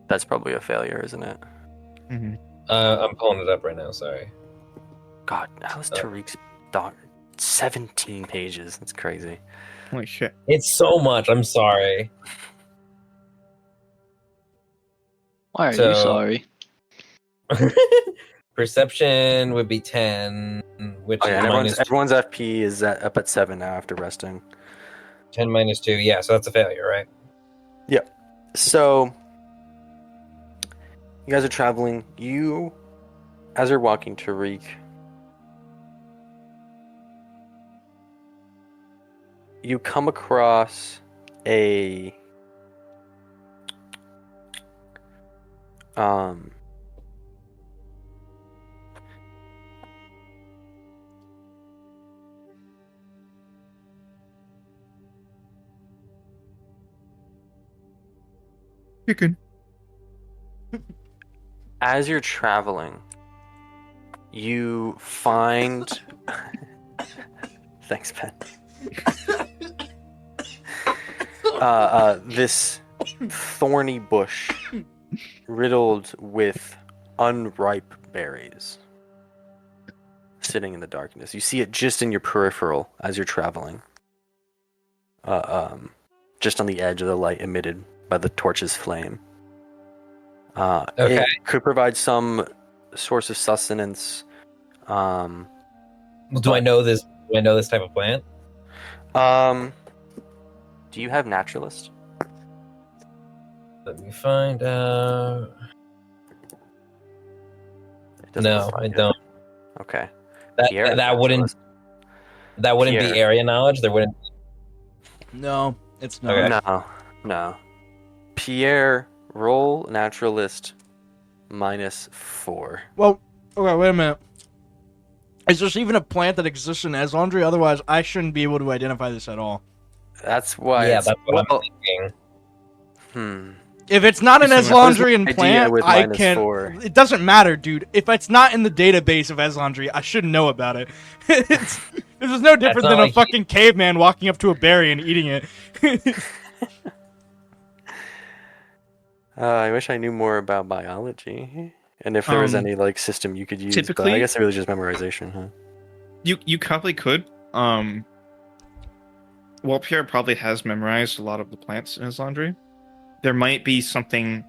That's probably a failure, isn't it? Mm-hmm. I'm pulling it up right now. Sorry. God, how is Tariq's dog? 17 pages. That's crazy. Holy shit. It's so much. I'm sorry. Why are you sorry? Perception would be 10, which Oh, yeah, is everyone's FP is up at 7 now after resting. 10 minus 2. Yeah, so that's a failure, right? So You guys are traveling. As you're walking, Tariq, you come across a Chicken. as you're traveling, you find. Thanks, Ben. This thorny bush riddled with unripe berries sitting in the darkness. You see it just in your peripheral as you're traveling. Just on the edge of the light emitted by the torch's flame. Okay. It could provide some source of sustenance. Do I know this? Do I know this type of plant? Do you have naturalist? Let me find out. It doesn't No, look I like it. don't. Okay. Pierre has That wouldn't Pierre. be area knowledge. There wouldn't. No, it's not. Okay. No. Pierre, roll naturalist -4. Well, okay, wait a minute. Is this even a plant that exists in Eslandria? Otherwise, I shouldn't be able to identify this at all. That's why. Yeah, it's, that's what well, I'm thinking. If it's not an So what is the Eslandrian idea plant, with I -4? It doesn't matter, dude. If it's not in the database of Eslandria, I shouldn't know about it. This is no different not than a like fucking caveman walking up to a berry and eating it. I wish I knew more about biology, and if there was any like system you could use. But I typically- guess it really just memorization, huh? You probably could. Well, Pierre probably has memorized a lot of the plants in his laundry. There might be something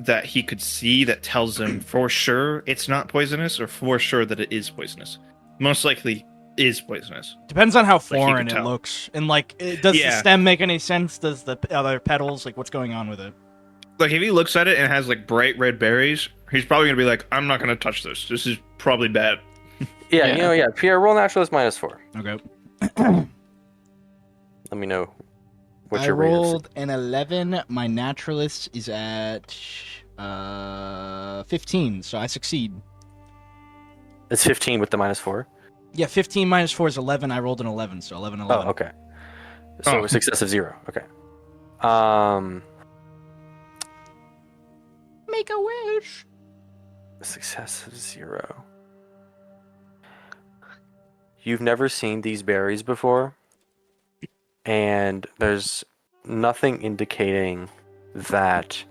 that he could see that tells him for sure it's not poisonous, or for sure that it is poisonous. Most likely is poisonous. Depends on how Like, you foreign can it tell. looks. And, like, does the Yeah. stem make any sense? Does the other petals, like, what's going on with it? Like if he looks at it and it has like bright red berries, he's probably gonna be like, "I'm not gonna touch this. This is probably bad." Yeah. Pierre, roll naturalist -4. Okay. Let me know what I your rate is. rolled an 11. My naturalist is at 15, so I succeed. It's 15 with the -4. Yeah, 15 minus 4 is 11. I rolled an 11, so 11. Oh, okay. So Oh. success of 0. Okay. Make a wish. Success of 0. You've never seen these berries before, and there's nothing indicating that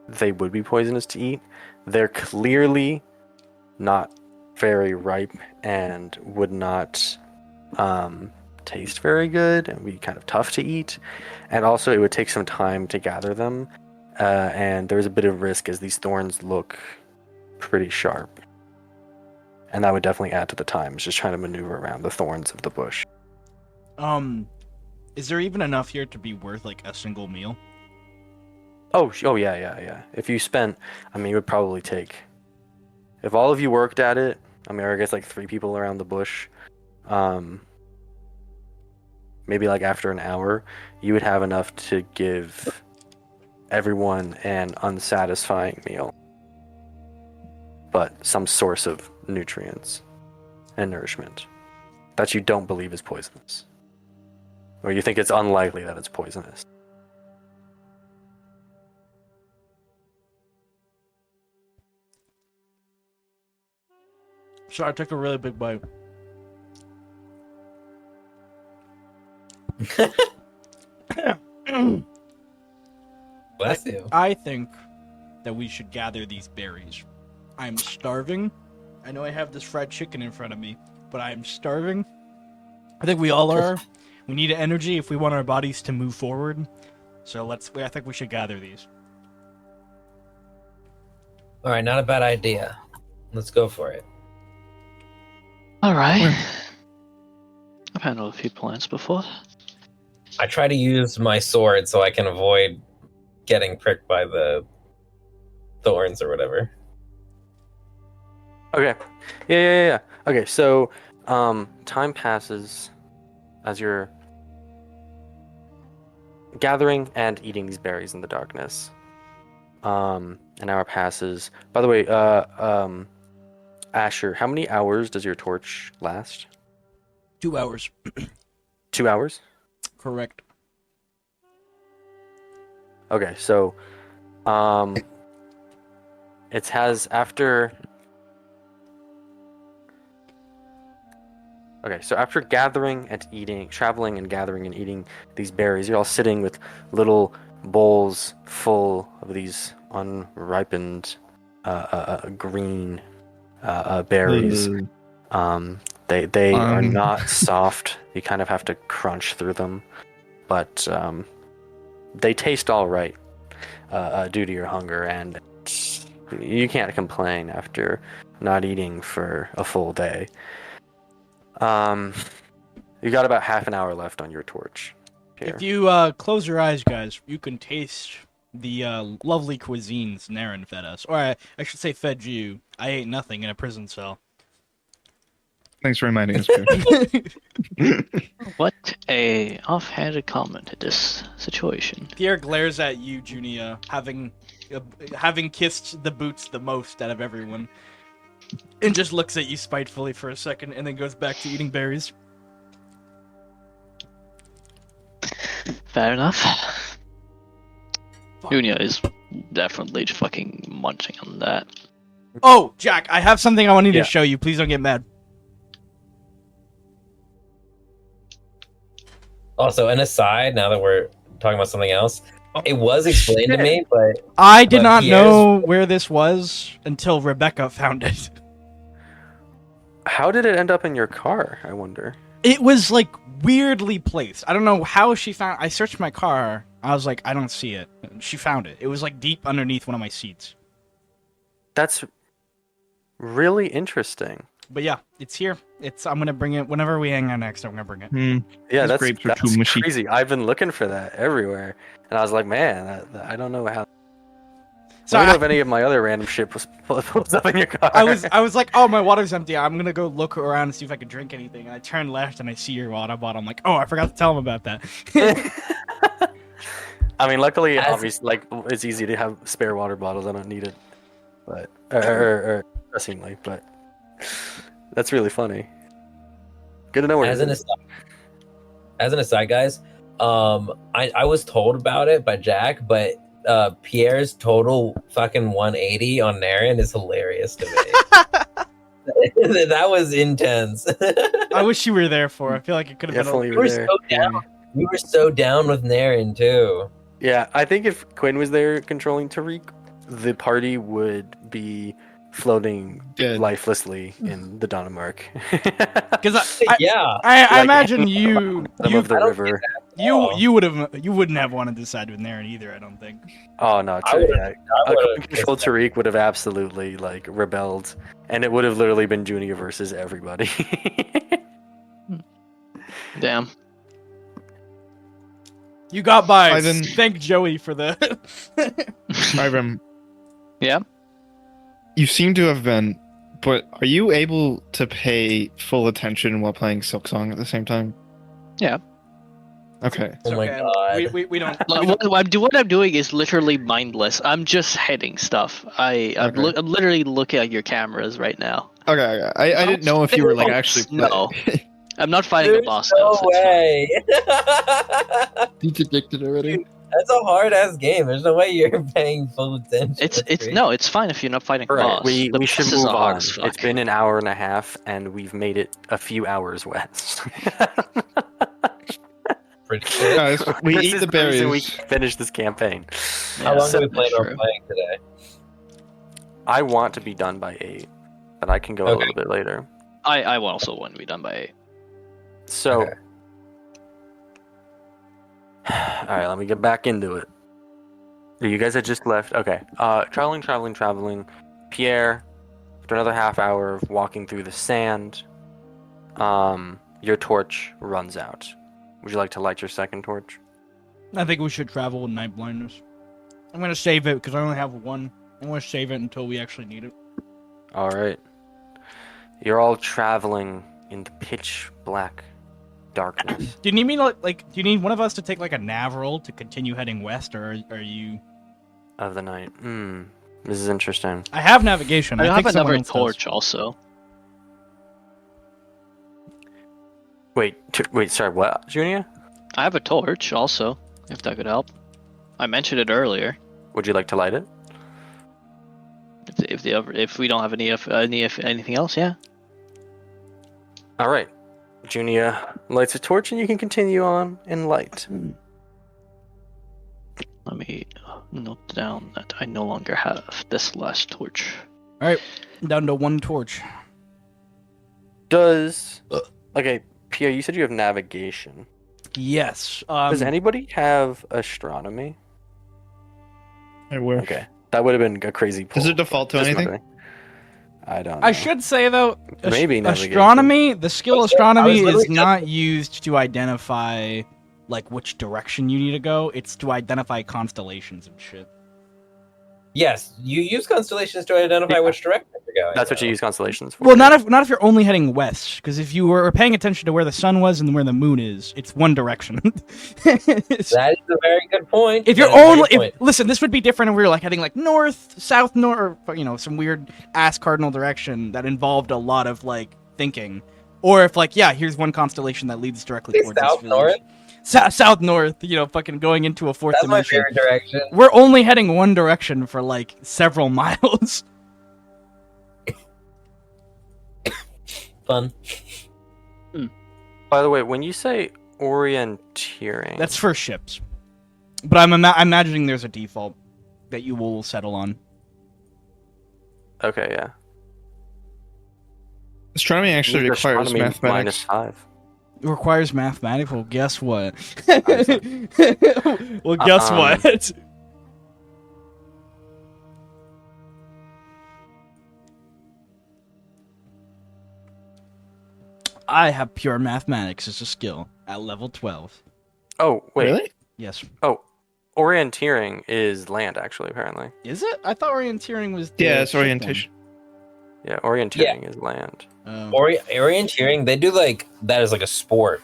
they would be poisonous to eat. They're clearly not very ripe and would not taste very good and be kind of tough to eat. And also, it would take some time to gather them. And there's a bit of risk as these thorns look pretty sharp. And that would definitely add to the time. It's just trying to maneuver around the thorns of the bush. Is there even enough here to be worth, like, a single meal? Oh yeah. If you spent, it would probably take. If all of you worked at it, or I guess like 3 people around the bush, maybe like after an hour, you would have enough to give everyone an unsatisfying meal, but some source of nutrients and nourishment that you don't believe is poisonous, or you think it's unlikely that it's poisonous. So I took a really big bite. Bless you. I think that we should gather these berries. I'm starving. I know I have this fried chicken in front of me, but I am starving. I think we all are. We need energy if we want our bodies to move forward. So I think we should gather these. All right, not a bad idea. Let's go for it. All right. I've handled a few plants before. I try to use my sword so I can avoid getting pricked by the thorns or whatever. Okay. Yeah. Okay, so time passes as you're gathering and eating these berries in the darkness. An hour passes. By the way, Asher, how many hours does your torch last? 2 hours. 2 hours? Correct. Okay, so it has after. Okay, so after gathering and eating, traveling and gathering and eating these berries, you're all sitting with little bowls full of these unripened green berries. They are not soft. You kind of have to crunch through them, but they taste all right due to your hunger, and you can't complain after not eating for a full day. You got about half an hour left on your torch. Here. If you close your eyes, guys, you can taste the lovely cuisines Naren fed us. Or I should say fed you. I ate nothing in a prison cell. Thanks for reminding us, Pierre. What a offhanded comment to this situation. Pierre glares at you, Junia, having kissed the boots the most out of everyone, and just looks at you spitefully for a second, and then goes back to eating berries. Fair enough. Junior is definitely fucking munching on that. Oh, Jack, I have something I wanted Yeah. to show you. Please don't get mad. Also, an aside, now that we're talking about something else, it was explained to me, but I did But not Pierre's- know where this was until Rebecca found it. How did it end up in your car, I wonder? It was, like, weirdly placed. I don't know how she found... I searched my car. I was like, I don't see it. She found it. It was, like, deep underneath one of my seats. That's really interesting. But yeah, it's here. I'm gonna bring it whenever we hang out next. I'm gonna bring it. Yeah, These that's grapes are too mushy. crazy. I've been looking for that everywhere, and I was like, man, I don't know how. So I don't know I, if any of my other random shit was pulled up in your car. I was like, oh, my water's empty. I'm gonna go look around and see if I can drink anything. And I turn left and I see your water bottle. I'm like, oh, I forgot to tell him about that. I mean, luckily, As- obviously, like it's easy to have spare water bottles. I don't need it, but or pressingly, but that's really funny. Good to know where as it an is. aside, guys, I was told about it by Jack, but Pierre's total fucking 180 on Naren is hilarious to me. That was intense. I wish you were there for. I feel like it could have been. Definitely We were were there. so down. We were so down with Naren too. Yeah, I think if Quinn was there controlling Tariq, the party would be floating Dead. lifelessly in the Danamark. Because Yeah. I Like, imagine you Bottom of the I don't river. you wouldn't have wanted to side with Naren either. I don't think. Oh no, I would've- I would've controlled Tariq would have absolutely like rebelled, and it would have literally been Junia versus everybody. Damn. You got by. Ivan- Thank Joey for the. Ivan, Yeah? you seem to have been, but are you able to pay full attention while playing Silk Song at the same time? Yeah. Okay. Oh my Okay, god. We don't. Like, what I'm doing is literally mindless. I'm just heading stuff. I'm Okay. I'm literally looking at your campers right now. Okay. I didn't know if you were like actually. No. I'm not fighting a There's boss no now. So it's fine. way. You addicted already? That's a hard ass game. There's no way you're paying full attention. It's That's crazy. no, it's fine if you're not fighting a All right, boss. we The should boss is move hard on. as fuck. It's been an hour and a half, and we've made it a few hours west. Pretty good. Guys, we This eat is the reason we berries. can finish this campaign. How long so- do we plan on True. playing today? I want to be done by 8, but I can go a Okay. little bit later. I also want to be done by 8. So, Okay. all right, let me get back into it. You guys had just left. Okay. Traveling. Pierre, after another half hour of walking through the sand, your torch runs out. Would you like to light your second torch? I think we should travel with night blindness. I'm gonna save it because I only have one. I want to save it until we actually need it. All right. You're all traveling in the pitch black darkness. Do you need me to, do you need one of us to take like a nav roll to continue heading west, or are you? Of the night. This is interesting. I have navigation. I think have someone another else does. torch also. Wait, sorry, what, Junia? I have a torch also, if that could help. I mentioned it earlier. Would you like to light it? If we don't have anything else, yeah. All right. Junia lights a torch and you can continue on in light. Let me note down that I no longer have this last torch. All right, down to one torch. Okay, Pierre, you said you have navigation. Yes. Does anybody have astronomy? I wish. Okay, that would have been a crazy pull. Does it default to Just anything? wondering. I don't know. I should say though, Maybe navigation. astronomy. The skill astronomy is literally not used to identify like which direction you need to go. It's to identify constellations and shit. Yes, you use constellations to identify which direction you're going. That's what you use constellations for. Well, not if you're only heading west, because if you were paying attention to where the sun was and where the moon is, it's one direction. That is a very good point. If you're That is a only, great point. listen, this would be different if we were like heading like north, south, north, or some weird ass cardinal direction that involved a lot of like thinking, or if like here's one constellation that leads directly towards South this north. village. South north, fucking going into a fourth That's my dimension. favorite direction. We're only heading one direction for like several miles. Fun. By the way, when you say orienteering, That's for ships, but I'm imagining there's a default that you will settle on. okay. Yeah. Astronomy actually Use requires astronomy mathematics. -5. It requires mathematics. Well, guess what? I Well, guess what? I have pure mathematics as a skill at level 12. Oh wait. Really? Yes. Oh, orienteering is land actually. Apparently. Is it? I thought orienteering was the Yeah, it's ship one. orientation. Yeah, orienteering is land. Oh. Orienteering, they do like that as like a sport.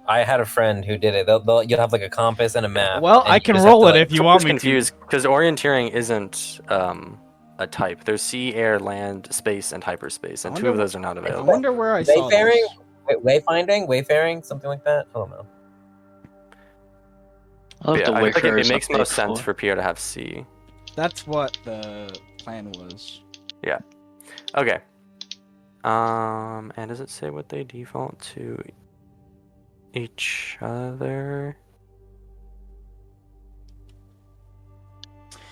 I had a friend who did it. You'll have like a compass and a map. Well, and I you can just have roll to, it like, if you I'm want just me confused because orienteering isn't a type. There's sea, air, land, space, and hyperspace, and I two of wonder- those are not to. I available. wonder where I saw Wayfaring, this. wayfaring, something like that. I don't know. I love Yeah, the I think Wayfarers it makes update most sense for- for Pierre to have sea. That's what the plan was. Okay. And does it say what they default to each other?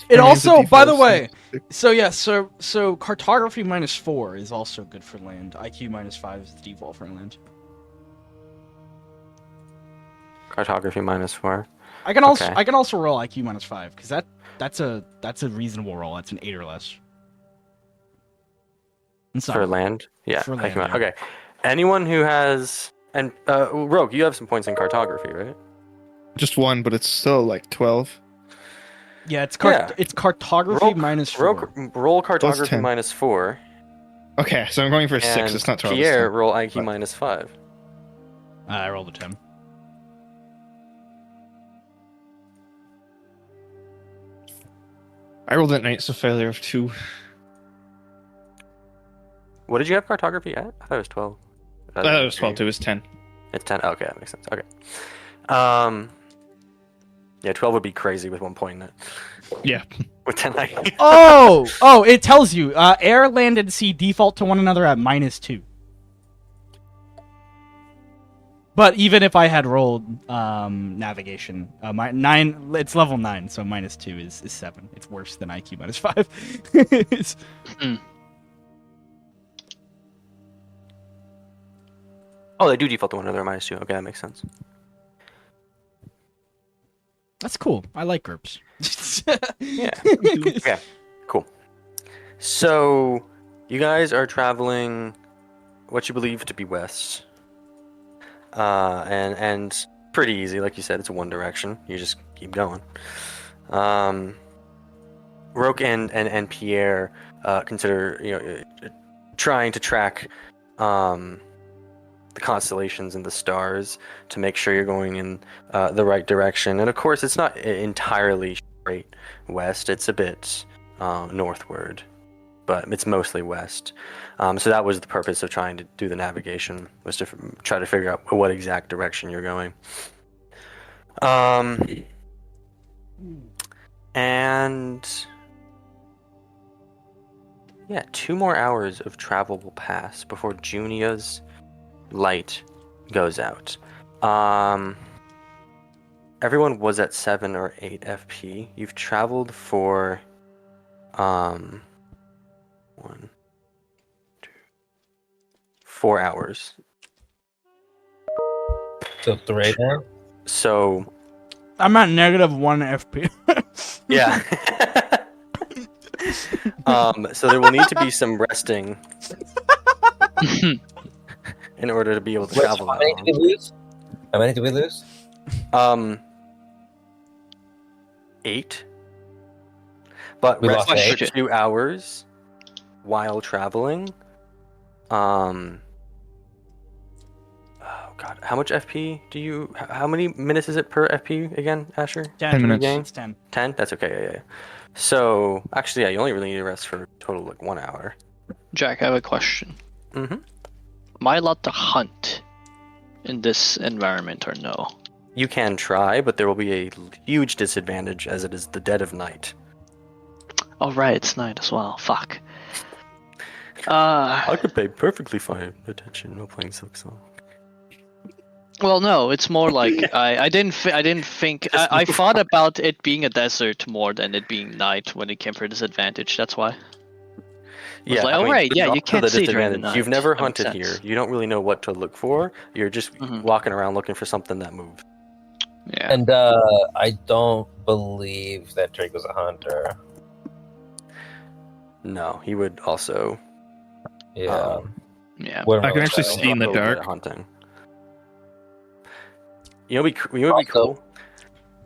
It Astronomy is also, by the default way, six. so cartography -4 is also good for land. IQ -5 is the default for land. Cartography -4. I can also Okay. roll IQ -5 because that's a reasonable roll. That's an 8 or less. It's not- For land? Yeah. For I land, can- yeah. Okay. Anyone who has and Roke, you have some points in cartography, right? Just one, but it's still like 12. Yeah, it's Yeah. it's cartography Roke, -4. Roke, roll cartography 10. -4. Okay, so I'm going for And 6. It's not 12. it's Pierre, 10. roll IQ Right. -5. I rolled a 10. I rolled at night, so failure of 2. What did you have cartography at? I thought it was 12. That was 12 too. It was 10. It's 10. Okay, that makes sense. Okay. Yeah, 12 would be crazy with 1 point in it. Yeah. With 10 IQ. Oh, it tells you air, land, and sea default to one another at -2. But even if I had rolled navigation, my 9, it's level 9, so -2 is 7. It's worse than IQ -5. It's- Oh, they do default to one another -2. Okay, that makes sense. That's cool. I like Gurps. Yeah. Okay, cool. So, you guys are traveling what you believe to be west. And pretty easy. Like you said, it's one direction. You just keep going. Roke and Pierre consider trying to track the constellations and the stars to make sure you're going in the right direction. And of course, it's not entirely straight west. It's a bit northward, but it's mostly west. So that was the purpose of trying to do the navigation, was to try to figure out what exact direction you're going. And yeah, 2 more hours of travel will pass before Junia's light goes out. Everyone was at 7 or 8 FP. You've traveled for 1, 2, 4 hours. So 3 now? So I'm at -1 FP. yeah. So there will need to be some resting in order to be able to travel. How many did we lose? How many did we lose? 8. But We lost resting 8. for 2 hours while traveling. Oh god, how much FP do you? How many minutes is it per FP again, Asher? 10 minutes. Game? It's 10. 10. That's okay. Yeah. So actually, yeah, you only really need to rest for a total like 1 hour. Jack, I have a question. Mm-hmm. Am I allowed to hunt in this environment or no? You can try, but there will be a huge disadvantage as it is the dead of night. Oh right, it's night as well. Fuck. I could pay perfectly fine attention while playing Silk Song. Well, no, it's more like I didn't think I thought about it being a desert more than it being night when it came for disadvantage. That's why. Yeah, like, right, yeah, you can't see during the disadvantage. You've night. never That makes hunted here. sense. You don't really know what to look for. You're just walking around looking for something that moves. Yeah. And I don't believe that Tariq was a hunter. No, he would also. Yeah. Yeah. Wouldn't I can really actually know. see in the go good dark. at hunting. You know, would be cool.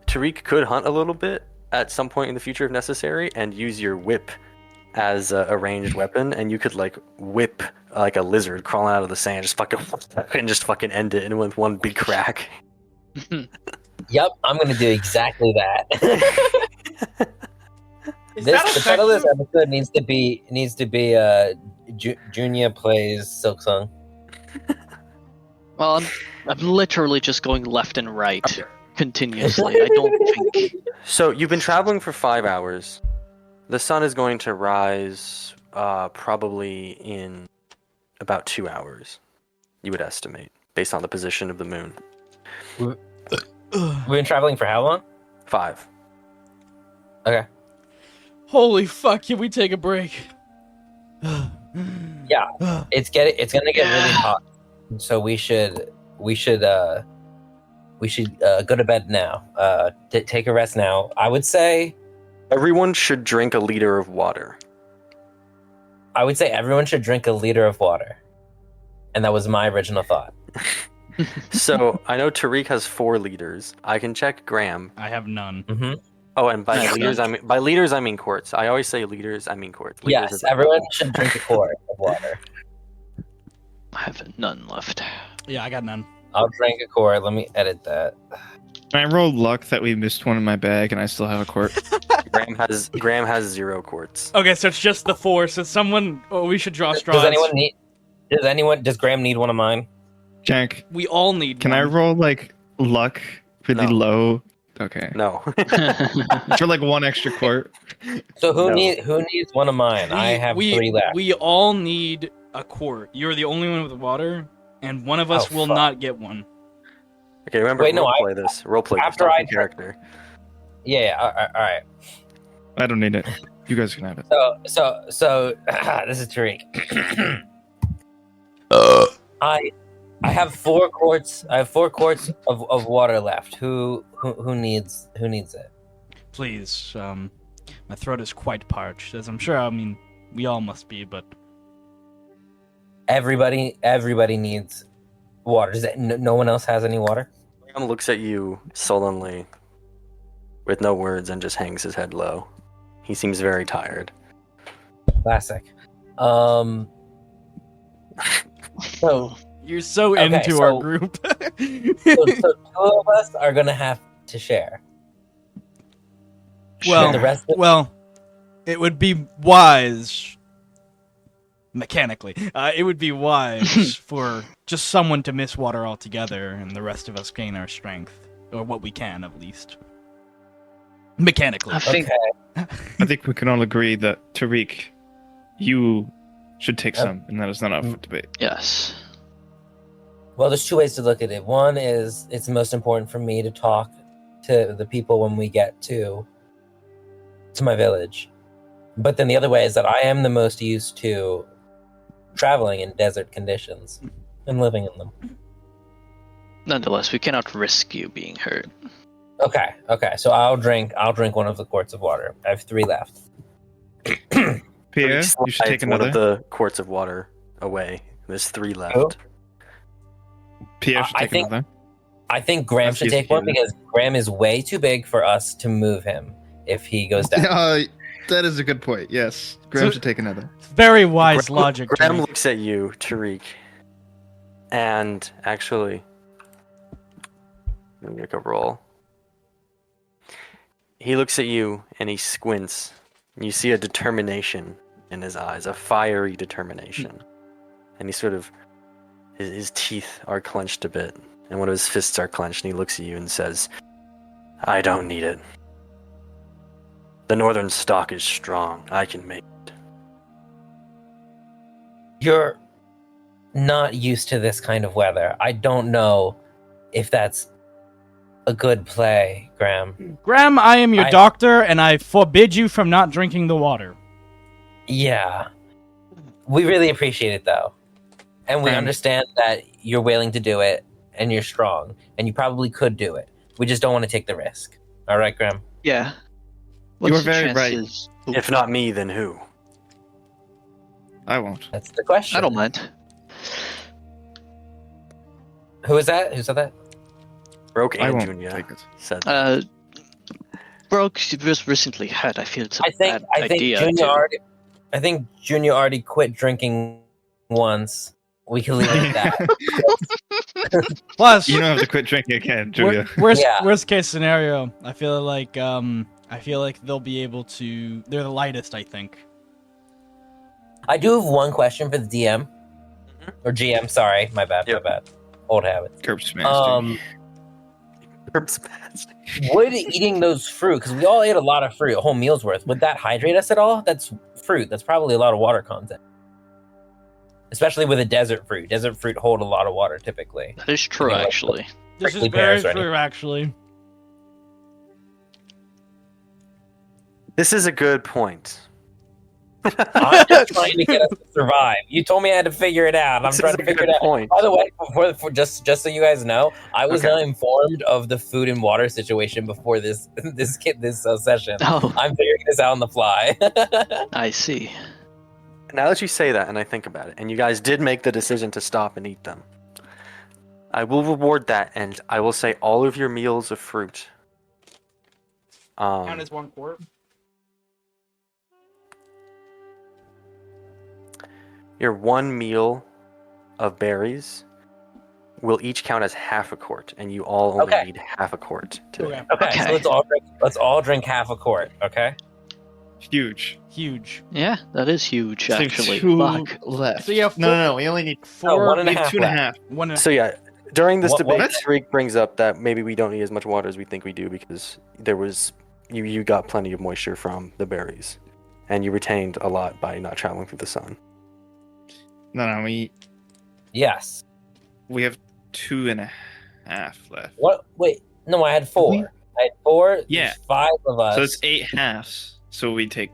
Tariq could hunt a little bit at some point in the future if necessary, and use your whip as a ranged weapon, and you could like whip like a lizard crawling out of the sand, just fucking end it in with one big crack. Yep, I'm gonna do exactly that. Is The that title of this effective? episode needs to be Junia plays Silk Song. Well, I'm literally just going left and right continuously. I don't think. So you've been traveling for 5 hours. The sun is going to rise probably in about 2 hours, you would estimate, based on the position of the moon. We've been traveling for how long? 5. Okay. Holy fuck! Can we take a break? Yeah, it's gonna get really hot, so we should go to bed now. Take a rest now. I would say Everyone should drink a liter of water. everyone should drink a liter of water, and that was my original thought. So I know Tariq has 4 liters. I can check Graham. I have none. Mm-hmm. Oh, and by Nice. liters I mean quarts. I always say liters, I mean quarts. Liters Yes, is- everyone should drink a quart of water. I have none left. Yeah, I got none. I'll drink a quart. Let me edit that. I rolled luck that we missed one in my bag and I still have a quart. Graham has 0 quarts. Okay, so it's just the 4. So someone, we should draw straws. Does Graham need one of mine? Jack, We all need. can I one. roll like luck really No. low? Okay. No. For like 1 extra quart. So who No. needs one of mine? I have 3 left. We all need a quart. You're the only one with water, and one of us Oh, will fuck. not get one. Okay, remember, Wait, no, roleplay this. Roleplay this. after Don't I be character. Yeah. All right. I don't need it. You guys can have it. So this is Tariq. I have 4 quarts. I have 4 quarts of water left. Who needs it? Please, my throat is quite parched, as I'm sure. I mean, we all must be, but Everybody needs water. Does that, no one else has any water? Graham looks at you sullenly with no words and just hangs his head low. He seems very tired. Classic. So, You're so Okay, into our group. so two of us are gonna have to share. well, The rest of- well, it would be wise. Mechanically, it would be wise for just someone to miss water altogether, and the rest of us gain our strength, or what we can, at least. Mechanically. I think Okay. I think we can all agree that Tariq, you should take Yep. some, and that is not up for debate. yes. Well, there's two ways to look at it. One is it's most important for me to talk to the people when we get to my village. But then the other way is that I am the most used to traveling in desert conditions and living in them. Nonetheless, we cannot risk you being hurt. Okay. So I'll drink one of the quarts of water. I have 3 left. Pierre, you should Slides take one another. of the quarts of water away. There's 3 left. Who? Pierre should I take think- another. I think Graham That's should easy take one to do. because Graham is way too big for us to move him if he goes down. That is a good point. Yes, Graham So- should take another. Very wise Graham- logic. Graham Tariq. looks at you, Tariq, and actually, let me make a roll. He looks at you and he squints. And you see a determination in his eyes, a fiery determination. And he sort of, his teeth are clenched a bit, and one of his fists are clenched, and he looks at you and says, I don't need it. The northern stock is strong. I can make it. You're not used to this kind of weather. I don't know if that's a good play, Graham. Graham, I am your I- doctor, and I forbid you from not drinking the water. Yeah. We really appreciate it, though. And we Graham. understand that you're willing to do it, and you're strong, and you probably could do it. We just don't want to take the risk. All right, Graham? Yeah. You What's are the very right. chances? If not me, then who? I won't. That's the question. I don't mind. Who is that? Who said that? Roke I and won't Junior take it. said. Broke was recently hurt. I feel it's a I think bad idea. I think Junior already quit drinking once. We can leave it at that. Plus, You don't have to quit drinking again, Julia. Yeah. worst case scenario, I feel like they'll be able to. They're the lightest, I think. I do have one question for the DM. Or GM, sorry. My bad, Yep. my bad. Old habit. Gurps master. Herbs best. Would eating those fruit, because we all ate a lot of fruit, a whole meal's worth, would that hydrate us at all? That's fruit. That's probably a lot of water content. Especially with a desert fruit. Desert fruit hold a lot of water typically. That is true, Yeah. actually. This is Prickly very pears or true, actually. This is a good point. I'm just trying to get us to survive. You told me I had to figure it out. I'm This trying is to a figure good it out. point. By the way, just so you guys know, I was Okay. not informed of the food and water situation before this session. Oh, I'm figuring this out on the fly. I see. Now that you say that and I think about it, and you guys did make the decision to stop and eat them, I will reward that, and I will say all of your meals of fruit. Count as 1 quart. Your one meal of berries will each count as half a quart, and you all only Okay. need half a quart today. Okay. Okay, Okay. so let's all drink half a quart, okay? Huge. Huge. Yeah, that is huge, So actually. 2 Fuck. left. So you have No, we only need four. one and a we have half 2.5. left. One and a So yeah, during this What- debate, what? Tariq brings up that maybe we don't need as much water as we think we do because there was you got plenty of moisture from the berries, and you retained a lot by not traveling through the sun. No, Yes. we have 2.5 left. What? Wait, no, I had 4. I had 4. Yeah. There's 5 of us. So it's 8 halves. So we take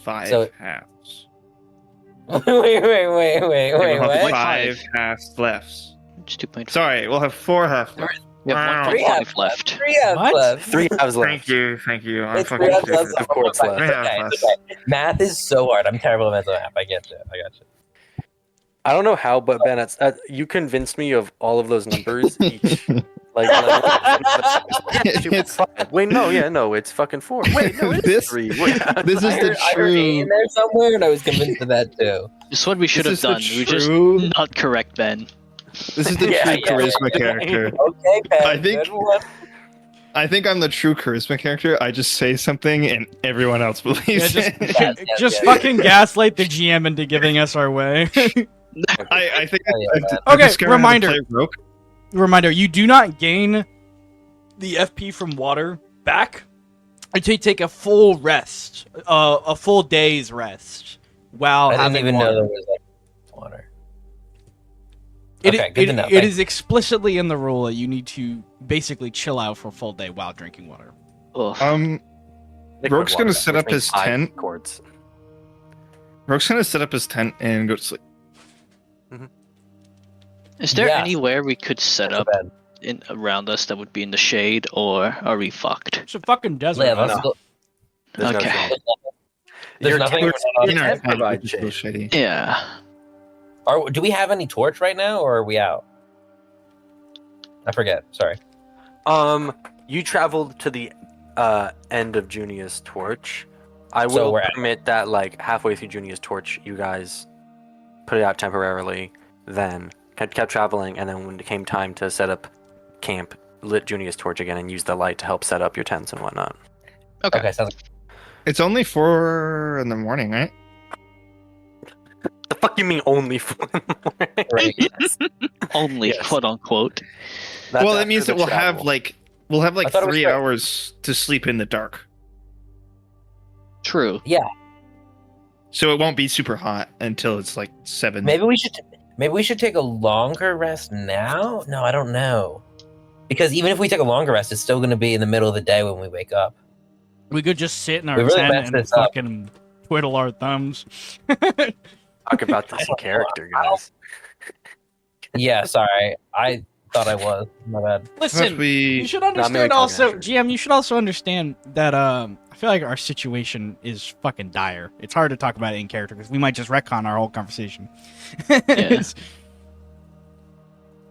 5 So- halves. wait, We'll have what? 5 halves left. It's 2.5. Sorry, we'll have 4 halves left. We have Wow. 1.5 left. 3 halves What? left. 3 halves left. Thank you. I'm It's fucking 3 halves stupid. left. Of course left. It's okay, it's okay. Math is so hard. I'm terrible at math. I get you. I don't know how, but Ben, you convinced me of all of those numbers each Yeah, it's 5. Wait, no, it's fucking 4. Wait, no, it's 3. Wait, This is the I heard A in true. there somewhere, and I was convinced of that too. This is what we should This have is the done. We just true- not correct Ben. This is the Yeah, true yeah, charisma yeah. character. Okay, Pat, I think- good one. I think I'm the true charisma character. I just say something and everyone else believes Yeah, it. Yes, just yes. fucking gaslight the GM into giving us our way. I think yeah, I've Okay, discovered how to reminder. play Roke. Reminder: you do not gain the FP from water back until you take a full rest, a full day's rest while I didn't having even water. know there was like water. It, Okay, good to know. it Thanks. is explicitly in the rule that you need to basically chill out for a full day while drinking water. Ugh. Liquid Roke's gonna water, set which up means his 5 tent. Quarts. Roke's gonna set up his tent and go to sleep. Is there Yeah. anywhere we could set Go to up bed. around us that would be in the shade, or are we fucked? It's a fucking desert. Yeah, man. let's no. go. There's no Okay. shade. There's Your nothing. tent- we're not In on- our tent tent, provides which is so shade. shady. Yeah. Do we have any torch right now, or are we out? I forget. Sorry. You traveled to the end of Junia's torch. I So will we're at- permit that, like, halfway through Junia's torch, you guys put it out temporarily, then kept traveling, and then when it came time to set up camp, lit Junia's torch again and used the light to help set up your tents and whatnot. Okay. Okay, sounds It's only 4 in the morning, right? The fuck you mean only 4 in the morning? great. Yes. Only Yes. quote unquote. That's Well, that after means the that we'll have travel. like I thought it was 3 fair. hours to sleep in the dark, True. so it won't be super hot until it's like 7. Maybe we should take a longer rest now. No, I don't know. Because even if we take a longer rest, it's still going to be in the middle of the day when we wake up. We could just sit in our We really tent messed and this up. fucking twiddle our thumbs. Talk about this in character, guys. Yeah, sorry. I thought I was. My bad. Listen, we you should maybe understand talking also, after. GM, you should also understand that I feel like our situation is fucking dire. It's hard to talk about it in character because we might just retcon our whole conversation. It's-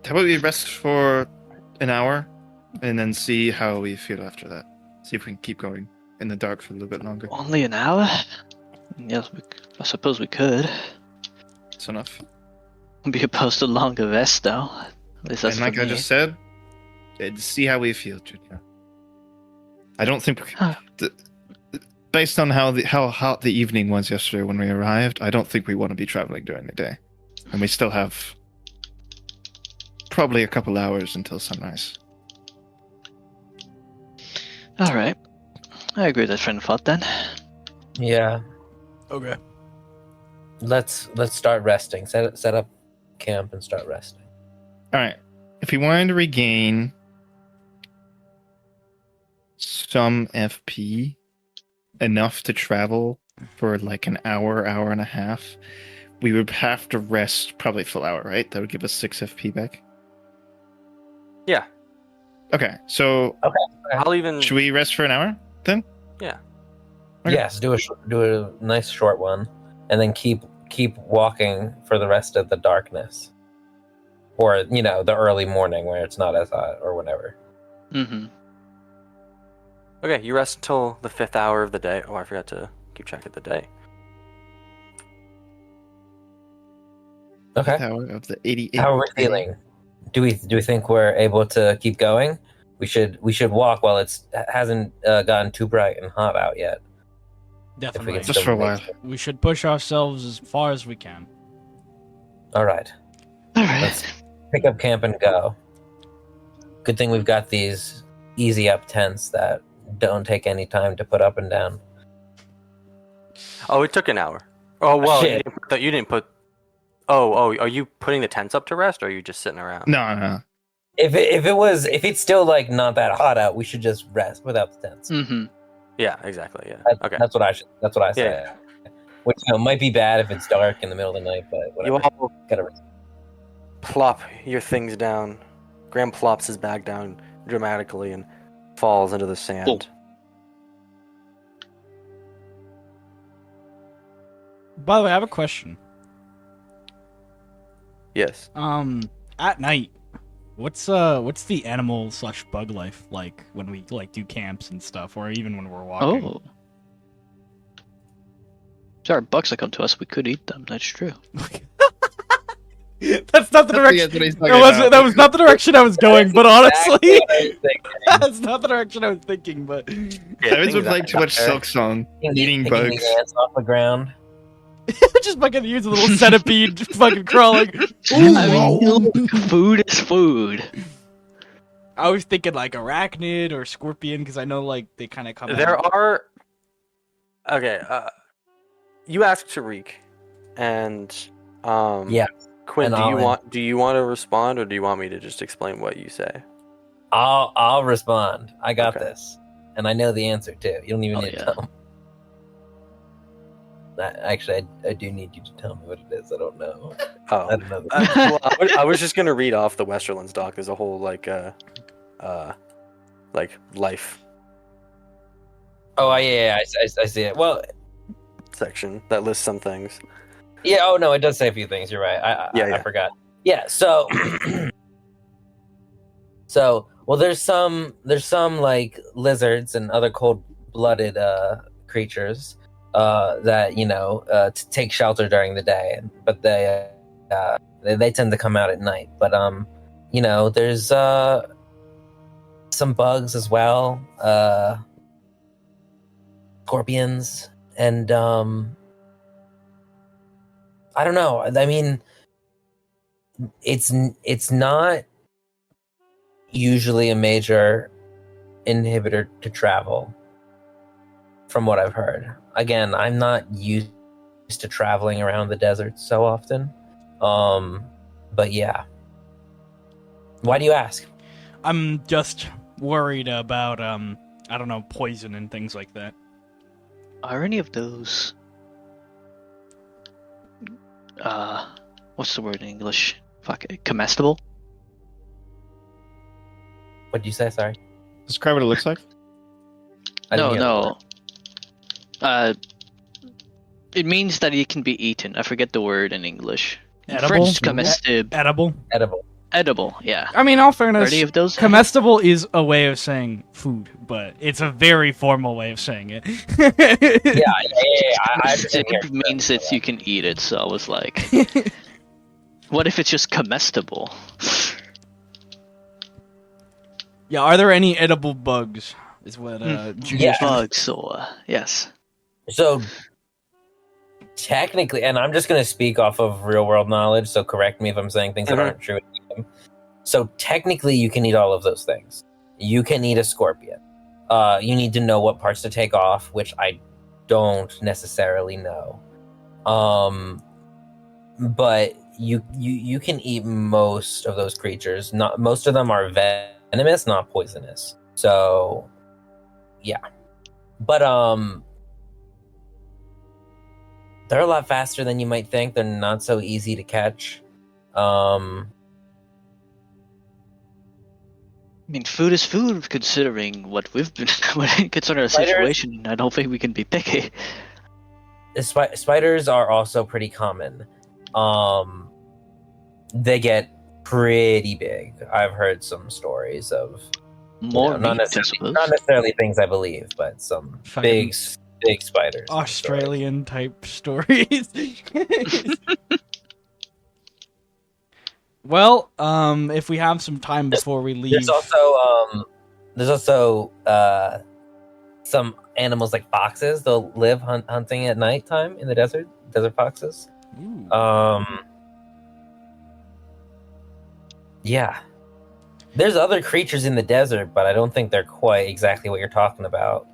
How about we rest for an hour and then see how we feel after that? See if we can keep going in the dark for a little bit longer. Only an hour? Yes, I suppose we could. It's enough. Be opposed to longer rest, though. At least that's And like for I me. just said, see how we feel, Junior. I don't think, Huh. based on how hot the evening was yesterday when we arrived, I don't think we want to be traveling during the day, and we still have probably a couple hours until sunrise. All right. I agree with that friend thought then. Yeah. okay. Let's start resting. Set up camp and start resting. All right. If we wanted to regain some FP, enough to travel for like an hour, hour and a half, we would have to rest probably a full hour, right? That would give us 6 FP back. Yeah. Okay, so I'll even. should we rest for an hour then? Yeah. Okay. Yes, do a nice short one, and then keep walking for the rest of the darkness, or the early morning where it's not as hot or whatever. Mm-hmm. Okay, you rest until the 5th hour of the day. Oh, I forgot to keep track of the day. Okay. Hour of the 88. How are we feeling? Do we think we're able to keep going? We should walk while it hasn't gotten too bright and hot out yet. If we Definitely. can Just still for a make while. it. We should push ourselves as far as we can. All right. All right. Let's pick up camp and go. Good thing we've got these easy up tents that don't take any time to put up and down. Oh, it took an hour. Oh, well, Shit. you didn't put. Oh, are you putting the tents up to rest, or are you just sitting around? No. If it's still like not that hot out, we should just rest without the tents. Mm-hmm. Yeah, exactly. Yeah. Okay. That's what I say. Yeah. Which might be bad if it's dark in the middle of the night, but You whatever. all Gotta plop your things down. Graham plops his bag down dramatically and falls into the sand. Oh. By the way, I have a question. Yes. At night, What's the animal / bug life like when we like do camps and stuff, or even when we're walking? Oh. If there are bugs that come to us, we could eat them. That's true. That's not the direction. That's what he's talking about. That was not the direction I was going. But honestly, Exactly what I was thinking. that's not the direction I was thinking. But Kevin's been playing too much Silk Song, eating Picking bugs. the ants off the ground. just fucking use a little centipede fucking crawling. I mean, look, food is food. I was thinking like arachnid or scorpion because I know like they kind of come. There out. are. Okay. You asked Tariq, and Yeah. Quinn, And do you want to respond, or do you want me to just explain what you say? I'll respond. I got Okay. this, and I know the answer too. You don't even Oh, need to yeah. tell me. Actually, I do need you to tell me what it is. I don't know. Oh, I don't know. well, I was just gonna read off the Westerlands doc. There's a whole like life Oh, yeah, I see it. Well, section that lists some things. yeah. Oh no, it does say a few things. You're right. I Yeah. forgot. Yeah. So, well, there's some like lizards and other cold-blooded creatures that take shelter during the day, but they tend to come out at night. But there's some bugs as well, scorpions, and I don't know. I mean, it's not usually a major inhibitor to travel, from what I've heard. Again, I'm not used to traveling around the desert so often. But yeah. Why do you ask? I'm just worried about I don't know, poison and things like that. Are any of those what's the word in English? Fuck it, comestible? What did you say? Sorry. Describe what it looks like. I didn't No, hear the word. no. It means that it can be eaten. I forget the word in English. In Edible? French, comestible. Edible. Edible. Edible, yeah. I mean, all Are fairness, any of those? comestible is a way of saying food, but it's a very formal way of saying it. Yeah. I understand. It means that you can eat it, so I was like, what if it's just comestible? Yeah, are there any edible bugs? Is what Yeah. Bugs, or yes. So technically, and I'm just going to speak off of real world knowledge, so correct me if I'm saying things that aren't true. So technically, you can eat all of those things. You can eat a scorpion. You need to know what parts to take off, which I don't necessarily know. But you can eat most of those creatures. Not most of them are venomous, not poisonous. So yeah, but they're a lot faster than you might think. They're not so easy to catch. I mean, food is food, considering what we've been, considering our Spiders? situation. I don't think we can be picky. Spiders are also pretty common. They get pretty big. I've heard some stories of More not meat, I necessarily, suppose. not necessarily things I believe, but some Fucking big spiders. Australian type stories. Well, if we have some time before we leave, There's also some animals like foxes. They'll live hunting at nighttime in the desert. Desert foxes. Ooh. Yeah. There's other creatures in the desert, but I don't think they're quite exactly what you're talking about.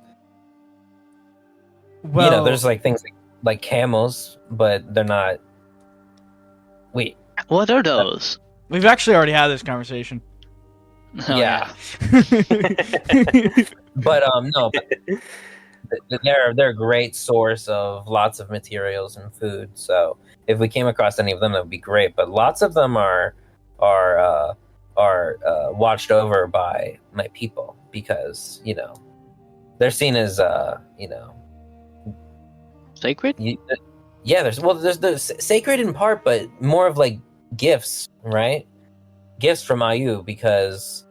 well, There's like things like camels, but they're not. Wait. What are those? we've actually already had this conversation. Oh, Yeah. But no, but they're a great source of lots of materials and food. So if we came across any of them, that would be great. But lots of them are watched over by my people because they're seen as Sacred? there's the sacred in part, but more of like gifts, right? gifts from Ayu because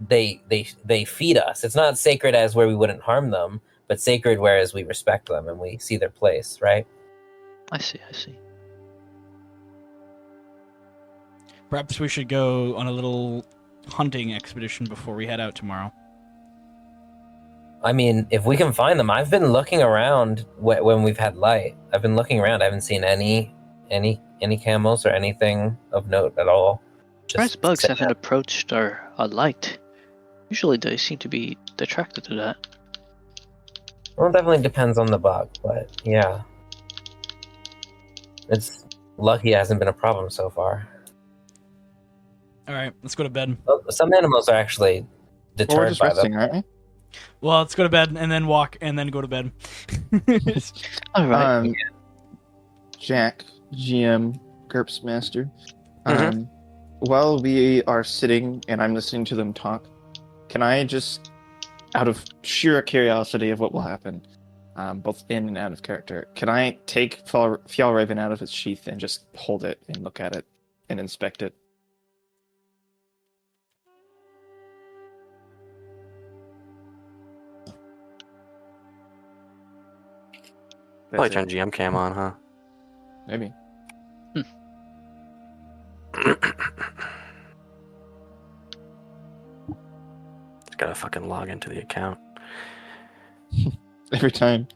they feed us. It's not sacred as where we wouldn't harm them, but sacred whereas we respect them and we see their place, right? I see. Perhaps we should go on a little hunting expedition before we head out tomorrow. I mean, if we can find them. I've been looking around when we've had light. I've been looking around. I haven't seen any camels or anything of note at all. Surprised bugs haven't approached our light. Usually they seem to be attracted to that. Well, it definitely depends on the bug, but yeah. It's lucky it hasn't been a problem so far. All right, let's go to bed. Well, some animals are actually Well, we're deterred just by resting, them. aren't we? Well, let's go to bed and then walk and then go to bed. All right. Jack, GM, Gurps Master. Mhm. While we are sitting and I'm listening to them talk, can I just, out of sheer curiosity of what will happen, both in and out of character, can I take Fjallraven out of its sheath and just hold it and look at it and inspect it? Probably That's turn it. GM cam on, huh? Maybe. Just gotta fucking log into the account. Every time.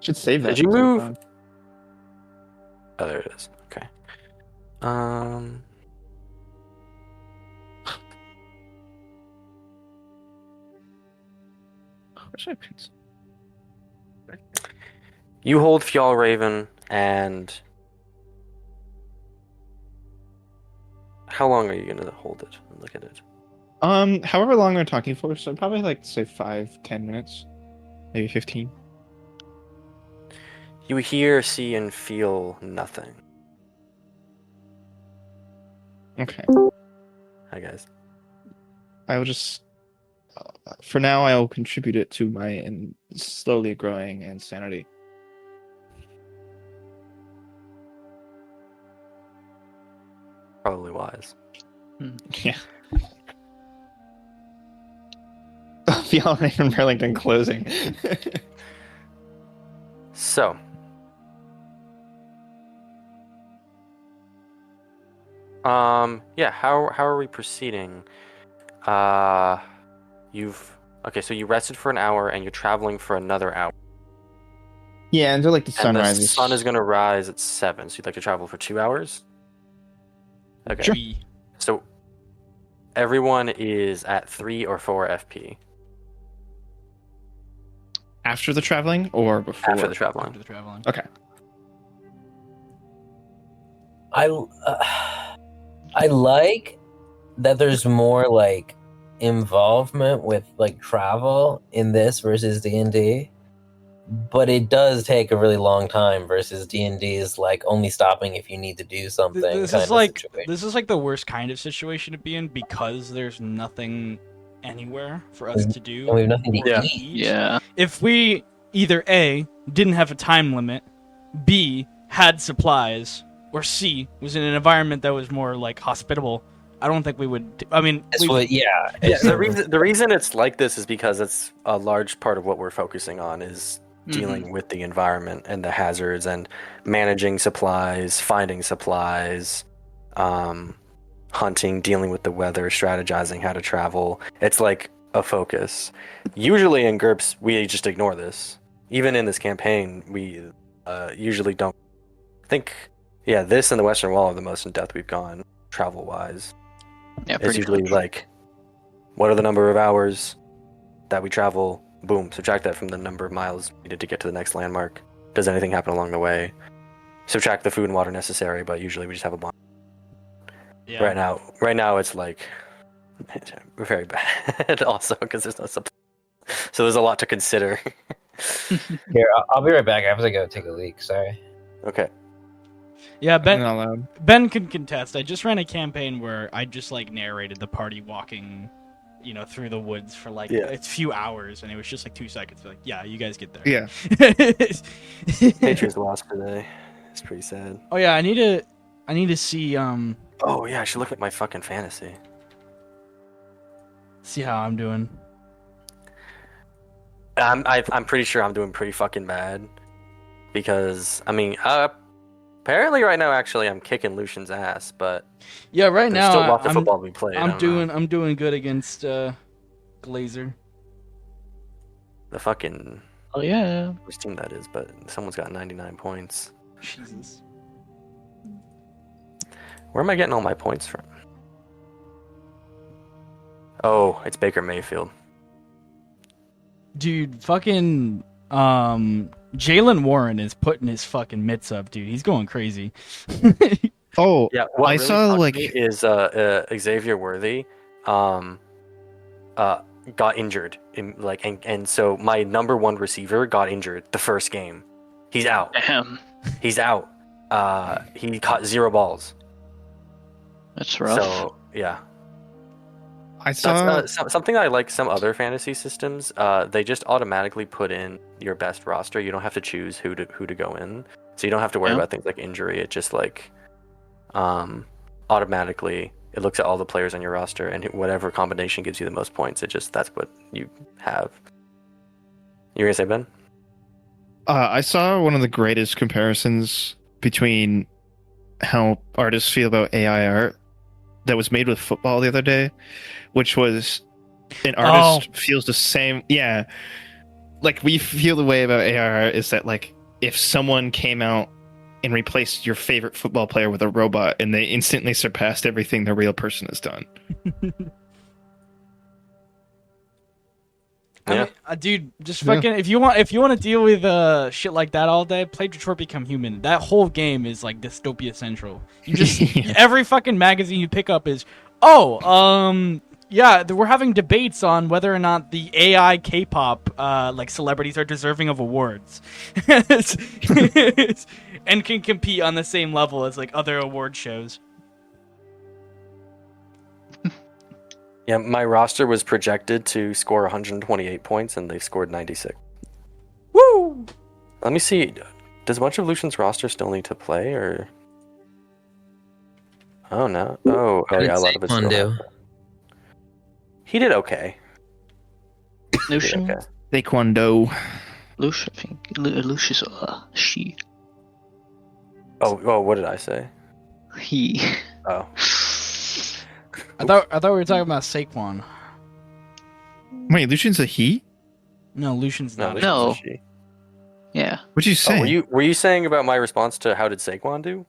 Should save that. Did you for move? fun. Oh, there it is. Okay. Where should I put? You hold Fjallraven, and how long are you gonna hold it and look at it? However long we're talking for, so probably like say 5-10 minutes, maybe 15. You hear, see, and feel nothing. Okay. Hi guys. I will just, for now, I will contribute it to my slowly growing insanity. Probably wise. Yeah. Fjallraven Burlington closing. So, yeah. How are we proceeding? Okay. So you rested for an hour, and you're traveling for another hour. Yeah, until like the sun And the rises. sun is gonna rise at 7. So you'd like to travel for 2 hours? Okay. Sure. So everyone is at 3 or 4 FP After the traveling or before? after the traveling. After the traveling. Okay. I like that there's more like involvement with like travel in this versus D&D, but it does take a really long time versus D&D's like only stopping if you need to do something. This kind is of like situation. the worst kind of situation to be in because there's nothing anywhere for us to do. And we have nothing to or eat. eat. Yeah. If we either A, didn't have a time limit, B, had supplies, or C, was in an environment that was more like hospitable, I don't think we would. I mean, It's we- what, yeah. Yeah, it's the reason it's like this is because it's a large part of what we're focusing on is dealing with the environment and the hazards and managing supplies, finding supplies, hunting, dealing with the weather, strategizing how to travel. It's like a focus. Usually in GURPS, we just ignore this. Even in this campaign, we usually don't think. Yeah, this and the Western Wall are the most in depth we've gone travel-wise. Yeah, It's pretty usually much. like, what are the number of hours that we travel? Boom, subtract that from the number of miles needed to get to the next landmark. Does anything happen along the way? Subtract the food and water necessary, but usually we just have a bomb. yeah. Right now it's like very bad also because there's no supply. So there's a lot to consider. Here, I'll be right back. I have to go take a leak. Sorry. Okay. Yeah, Ben, Ben. not allowed. Ben can contest. I just ran a campaign where I just like narrated the party walking, through the woods for like a few hours, and it was just like 2 seconds. Like, yeah, you guys get there. Yeah. Patriots lost today. It's pretty sad. Oh yeah, I need to. I need to see Oh yeah, I should look at my fucking fantasy. see how I'm doing. I'm pretty sure I'm doing pretty fucking bad, because I mean, apparently right now actually I'm kicking Lucian's ass, but Yeah, right there's now still lots of I'm football to be played. I don't know. I'm doing good against Glazer. The fucking Oh yeah. which team that is, but someone's got 99 points. Jesus. Where am I getting all my points from? Oh, it's Baker Mayfield. Dude, fucking Jalen Warren is putting his fucking mitts up, dude. He's going crazy. Oh, Yeah, what I really saw, fucked like- me is Xavier Worthy got injured and so my number one receiver got injured the first game. He's out. Damn. He's out. He caught 0 balls. That's rough. So yeah. I saw. That's something I like some other fantasy systems. They just automatically put in your best roster. You don't have to choose who to go in. So you don't have to worry Yeah. about things like injury. It just like automatically it looks at all the players on your roster and whatever combination gives you the most points. That's what you have. You were gonna say, Ben? I saw one of the greatest comparisons between how artists feel about AI art that was made with football the other day, which was an artist feels the same. Yeah. Like we feel the way about AI art is that like if someone came out and replaced your favorite football player with a robot and they instantly surpassed everything the real person has done. I Yeah. mean, dude, just fucking if you want to deal with shit like that all day, play Detroit Become Human. That whole game is like dystopia central. You just Yeah. every fucking magazine you pick up is yeah, we're having debates on whether or not the AI K-pop like celebrities are deserving of awards, and can compete on the same level as like other award shows. Yeah, my roster was projected to score 128 points and they scored 96. Woo! Let me see. Does much of Lucian's roster still need to play or? Oh no. Oh yeah, a lot of it. Saquon do? He did okay. Lucian. Okay. Taekwondo. Lucian, I think. Lucius, she. Oh, what did I say? He. Oh, I thought we were talking about Saquon. Wait, Lucian's a he? No, Lucian's no. not. Lucian's No. a she. Yeah. What'd you say? Oh, were you saying about my response to how did Saquon do?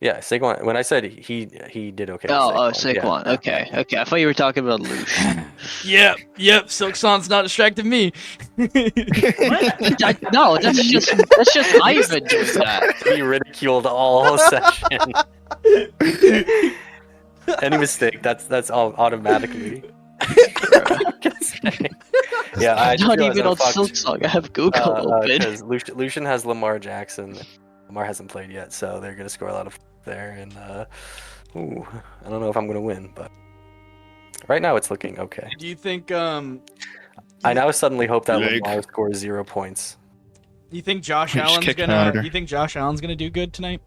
Yeah, Saquon. When I said he did okay. with Saquon. Yeah. Okay. I thought you were talking about Lucian. Yep. Silk Song's not distracted me. No, that's just Ivan doing that. He ridiculed all session. Any mistake, that's all automatically. Yeah, I just Not realized even I on fucked, Silk Song. I have Google open. because Lucian has Lamar Jackson. Lamar hasn't played yet, so they're gonna score a lot of there. And I don't know if I'm gonna win, but right now it's looking okay. Do you think I now suddenly hope that Big. Lamar scores 0 points. you think Josh We just Allen's kicked gonna Monitor. you think Josh Allen's gonna do good tonight?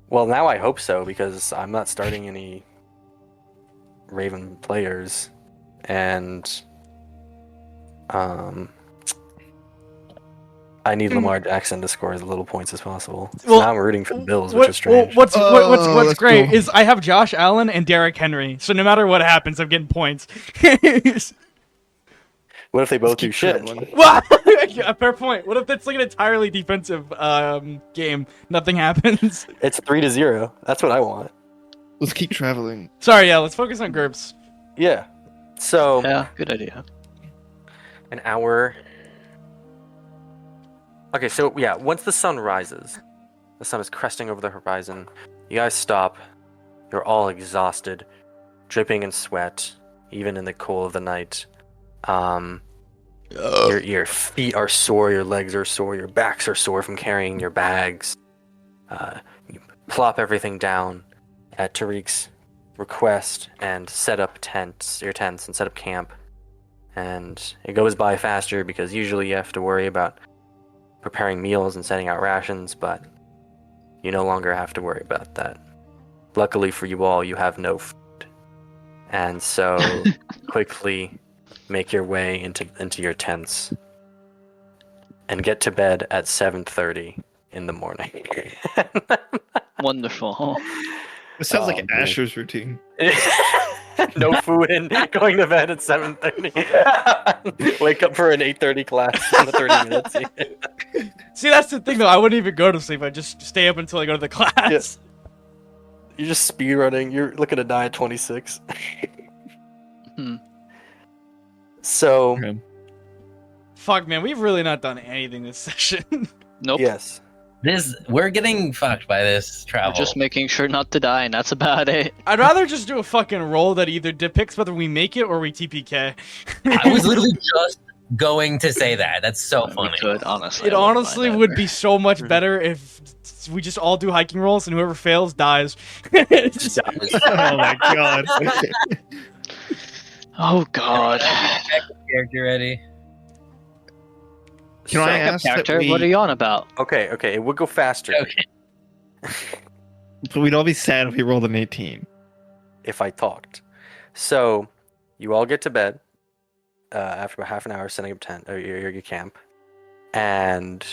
Well, now I hope so because I'm not starting any Raven players, and I need Lamar Jackson to score as little points as possible. So Well, now I'm rooting for the Bills, which is strange. What's that's great cool. is I have Josh Allen and Derrick Henry, so no matter what happens, I'm getting points. What if they both do keep shit? traveling. Well, yeah, fair point. What if it's like an entirely defensive game? Nothing happens. It's 3-0. That's what I want. Let's keep traveling. Sorry, yeah. Let's focus on Gurps. Yeah. So Yeah, good idea. an hour. Okay, so yeah, once the sun rises, the sun is cresting over the horizon. You guys stop. You're all exhausted, dripping in sweat, even in the cool of the night. Your feet are sore, your legs are sore, your backs are sore from carrying your bags. You plop everything down at Tariq's request and set up your tents and set up camp. And it goes by faster because usually you have to worry about preparing meals and setting out rations, but You no longer have to worry about that. Luckily for you all, you have no food. And so quickly make your way into your tents and get to bed at 7:30 in the morning. Wonderful. This sounds like man. Asher's routine. No food and going to bed at 7:30. Wake up for an 8:30 class in the 30 minutes. See, that's the thing, though. I wouldn't even go to sleep. I'd just stay up until I go to the class. Yes. You're just speed running. You're looking to die at 26. Hmm. So, Okay. Fuck, man, we've really not done anything this session. Nope. yes. We're getting fucked by this travel. We're just making sure not to die, and that's about it. I'd rather just do a fucking roll that either depicts whether we make it or we TPK. I was literally just going to say that. That's so We funny. could, honestly. It I wouldn't honestly mind would either. be so much better if we just all do hiking rolls and whoever fails dies. Just- Oh my god. Oh god. Character ready. Can I Backup ask that character? What are we, you on about? Okay, it would go faster Okay. but we'd all be sad if we rolled an 18. if I talked. So, you all get to bed after about half an hour setting up tent or your camp, and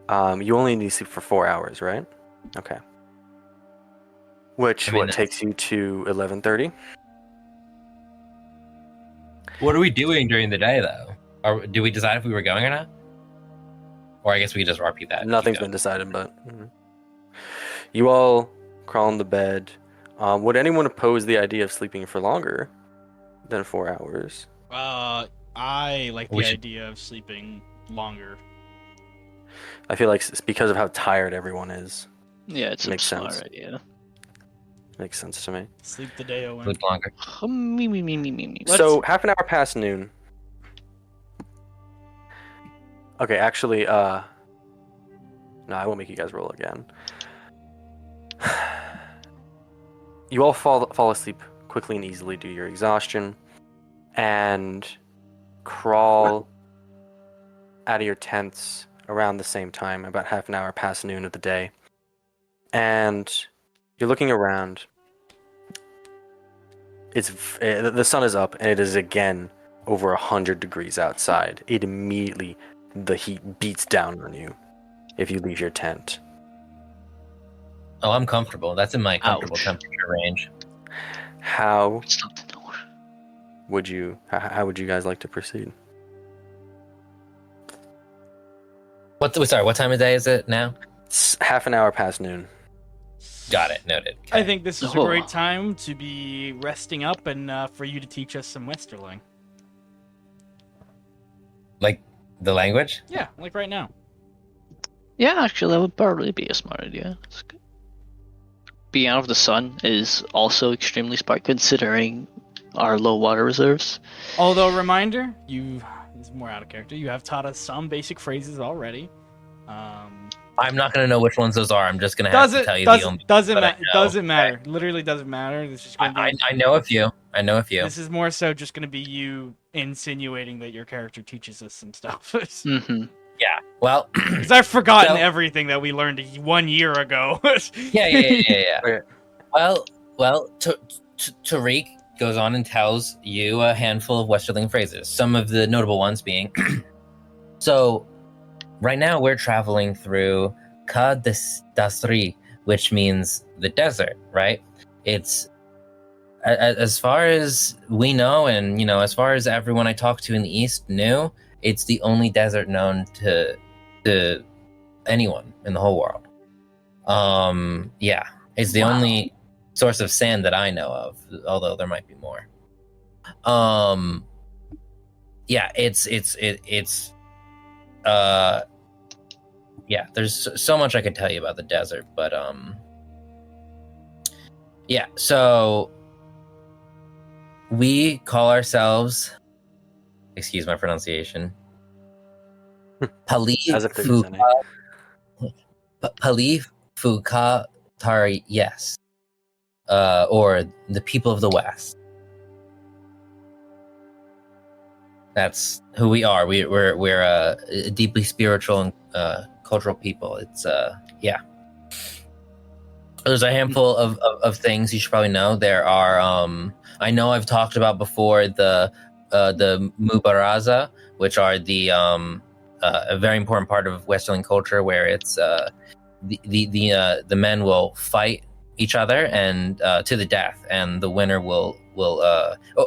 you only need to sleep for 4 hours, right? Okay. Which I mean, what takes you to 11:30? What are we doing during the day, though? Or do we decide if we were going or not? Or I guess we could just repeat that. Nothing's been decided, but you all crawl into bed. Would anyone oppose the idea of sleeping for longer than 4 hours? I like the We should- idea of sleeping longer. I feel like it's because of how tired everyone is. Yeah, it's a Makes smart sense. idea. Makes sense to me. Sleep the day away. Sleep longer. Me. So half an hour past noon. Okay, actually, no, I won't make you guys roll again. You all fall asleep quickly and easily due to your exhaustion, and crawl out of your tents around the same time, about half an hour past noon of the day. And you're looking around. The sun is up, and it is again over 100 degrees outside. It immediately, the heat beats down on you if you leave your tent. Oh, I'm comfortable. That's in my comfortable Ouch. temperature range. How It's not the door. would you guys like to proceed? Sorry, what time of day is it now? It's half an hour past noon. Got it. Noted. I think this is a Oh. great time to be resting up and for you to teach us some Westerling. Like the language? Yeah, like right now. Yeah, actually, that would probably be a smart idea. That's good. Being out of the sun is also extremely smart considering our low water reserves. Although, reminder, this is more out of character. You have taught us some basic phrases already. I'm not gonna know which ones those are. I'm just gonna have to tell you the only. Doesn't that I matter. know. Doesn't matter. Literally doesn't matter. This is gonna be. I know a few. I know a few. This is more so just gonna be you insinuating that your character teaches us some stuff. Mm-hmm. Yeah. Well. Because I've forgotten So- everything that we learned 1 year ago. Yeah. Okay. Well. Tariq goes on and tells you a handful of Westerling phrases. Some of the notable ones being. So, right now we're traveling through Ka Dasri, which means the desert. Right? It's as far as we know, and as far as everyone I talked to in the east knew, it's the only desert known to anyone in the whole world. Yeah, it's the only source of sand that I know of, although there might be more. Yeah, yeah, there's so much I could tell you about the desert, but yeah, so we call ourselves, excuse my pronunciation, As if they're listening. Pali Fuka Tari, yes. Or the people of the West. That's who we are. We're a deeply spiritual and cultural people. It's yeah. There's a handful of things you should probably know. There are, I know I've talked about before the Mubaraza, which are the a very important part of Westerling culture, where it's the men will fight each other and to the death, and the winner will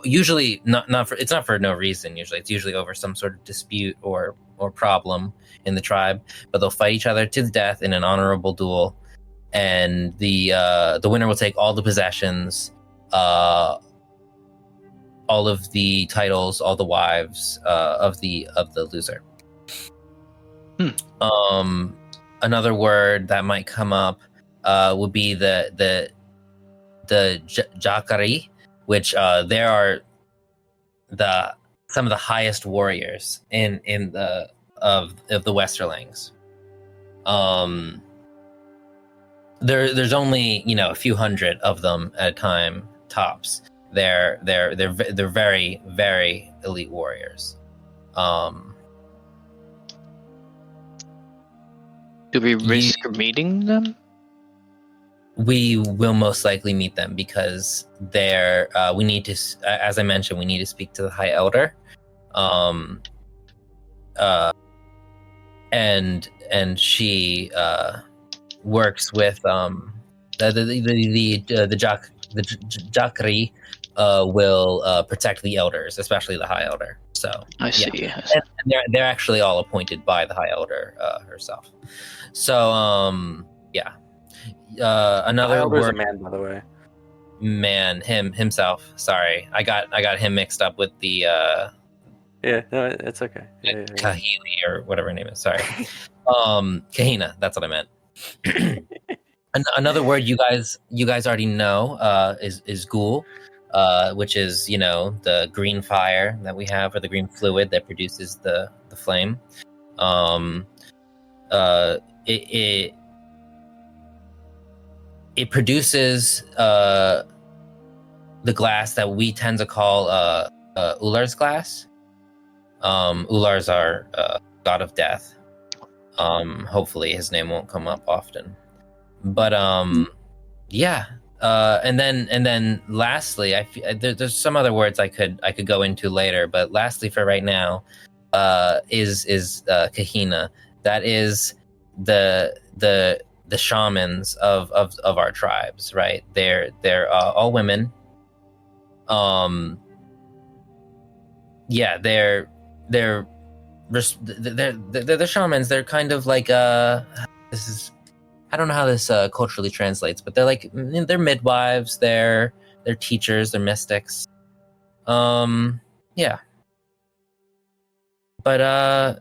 usually not for, it's not for no reason. Usually it's usually over some sort of dispute or problem in the tribe, but they'll fight each other to the death in an honorable duel. And the winner will take all the possessions, all of the titles, all the wives of the loser. Another word that might come up would be the Jakari, which there are some of the highest warriors in the of the Westerlings. There's only a few hundred of them at a time tops. They're very, very elite warriors. Do we risk meeting them? We will most likely meet them because they're we need to, as I mentioned, we need to speak to the High Elder. And she works with the Jakri will protect the elders, especially the High Elder. So I see. Yeah. And they're actually all appointed by the High Elder herself. So yeah. Another High Elder's word, a man, by the way. man, himself. Sorry, I got him mixed up with the Yeah, no, it's okay. Yeah. Kahili or whatever her name is. Sorry, Kahina. That's what I meant. Another word you guys already know is ghoul, which is the green fire that we have, or the green fluid that produces the flame. It produces the glass that we tend to call Ular's glass. Ular's our god of death. Hopefully his name won't come up often. But yeah. And then lastly, there's some other words I could go into later, but lastly for right now, is Kahina. That is the shamans of our tribes, right? They're all women. Yeah, they're shamans. They're kind of like this is, I don't know how this culturally translates, but they're midwives, they're teachers, they're mystics. Yeah. But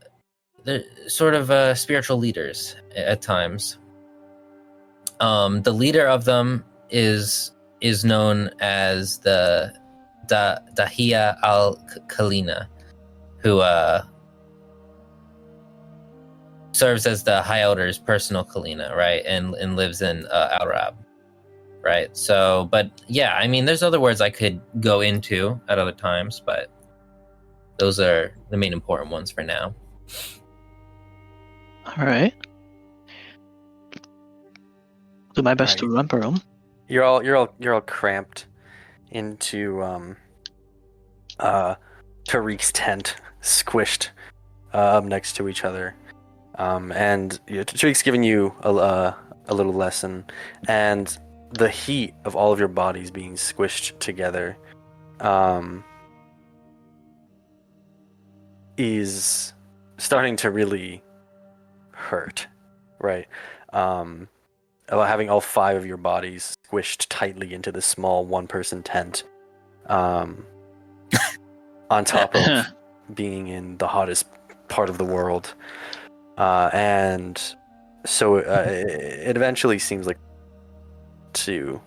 they're sort of spiritual leaders at times. The leader of them is known as the Dahia al-Kalina, who serves as the High Elder's personal Kalina, right? And lives in Al-Rab, right? So, but yeah, I mean, there's other words I could go into at other times, but those are the main important ones for now. All right. Do my best to remember them. You're all cramped into Tariq's tent, squished up next to each other, and Tariq's giving you a little lesson, and the heat of all of your bodies being squished together is starting to really hurt, right? Having all 5 of your bodies squished tightly into this small one-person tent, on top of being in the hottest part of the world, and so it eventually seems like to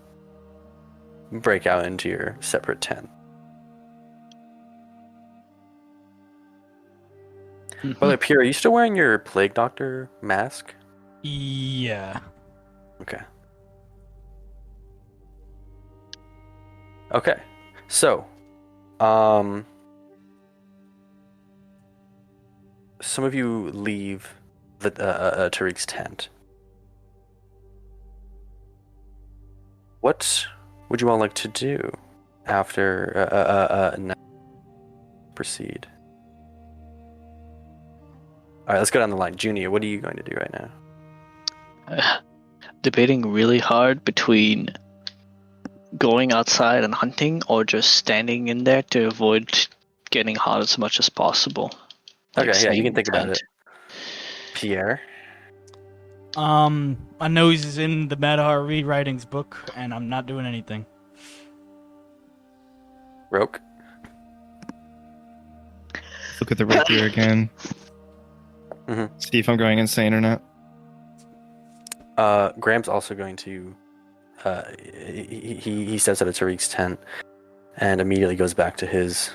break out into your separate tent. By the way, Pierre, are you still wearing your Plague Doctor mask? Yeah. Okay. So, some of you leave the Tariq's tent. What would you all like to do after proceed? All right, let's go down the line. Junior, what are you going to do right now? Debating really hard between going outside and hunting or just standing in there to avoid getting hot as much as possible. Okay, yeah, you staying can think in about tent. it. Pierre? My nose is in the Madhar rewritings book, and I'm not doing anything. Roke? Look at the rapier again. Mhm. See if I'm going insane or not. Graham's also going to. He steps out of Tariq's tent and immediately goes back to his.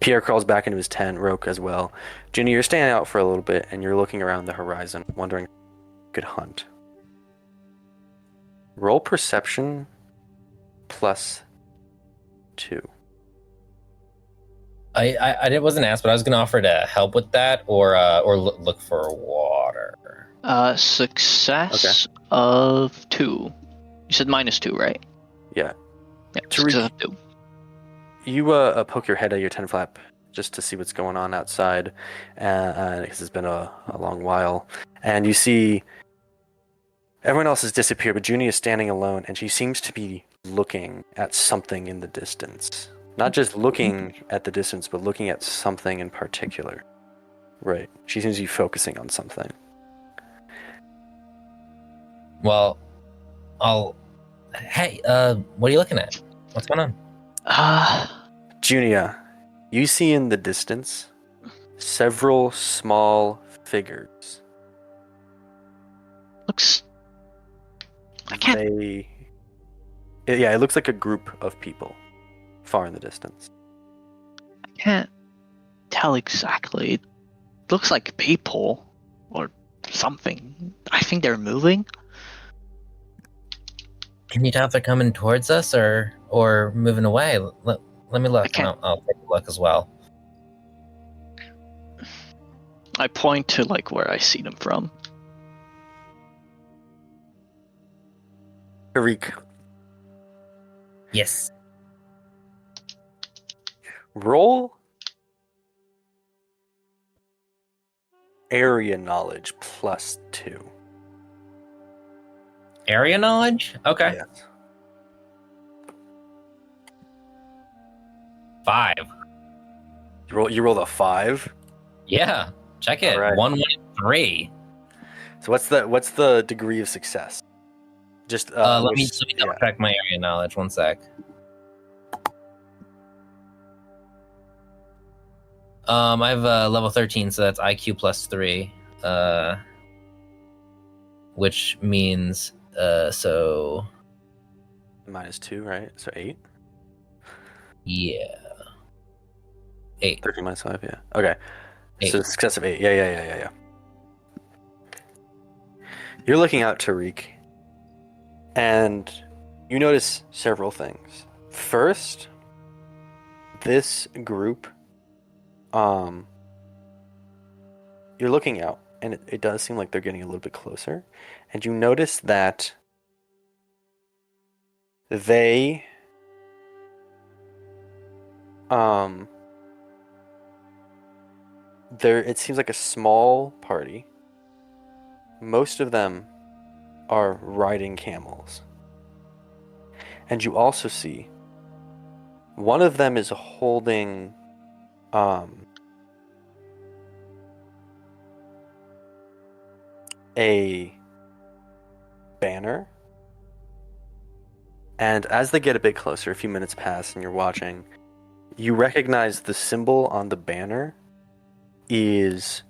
Pierre crawls back into his tent, Roke as well. Junior, you're staying out for a little bit and you're looking around the horizon, wondering if you could hunt. Roll perception +2. I wasn't asked, but I was going to offer to help with that or look for water. Success of 2. You said -2, right? Yeah. Yeah, Tariq. success of 2. You poke your head out of your tent flap just to see what's going on outside, because it's been a long while. And you see everyone else has disappeared, but Junie is standing alone, and she seems to be looking at something in the distance. Not just looking at the distance, but looking at something in particular. Right. She seems to be focusing on something. Well, Hey, what are you looking at? What's going on? Junia, you see in the distance several small figures. Looks. I can't. It looks like a group of people far in the distance. I can't tell exactly. It looks like people or something. I think they're moving. Can you tell if they're coming towards us or moving away? Let me look, and I'll take a look as well. I point to like where I see them from. Tariq, Yes. roll area knowledge +2. Area knowledge? Okay. Yes. 5. You rolled a 5. Yeah. Check it. All right. 1, 1, 3. So what's the degree of success? Just Let me double check my area knowledge. 1 sec. I have level 13, so that's IQ +3. Which means so -2, right? So 8. yeah. 8. 13 -5, yeah. Okay. 8. So success of 8. Yeah. You're looking out, Tariq, and you notice several things. First, this group, you're looking out, and it does seem like they're getting a little bit closer, and you notice that they, it seems like a small party. Most of them are riding camels. And you also see one of them is holding a banner. And as they get a bit closer, a few minutes pass and you're watching, you recognize the symbol on the banner is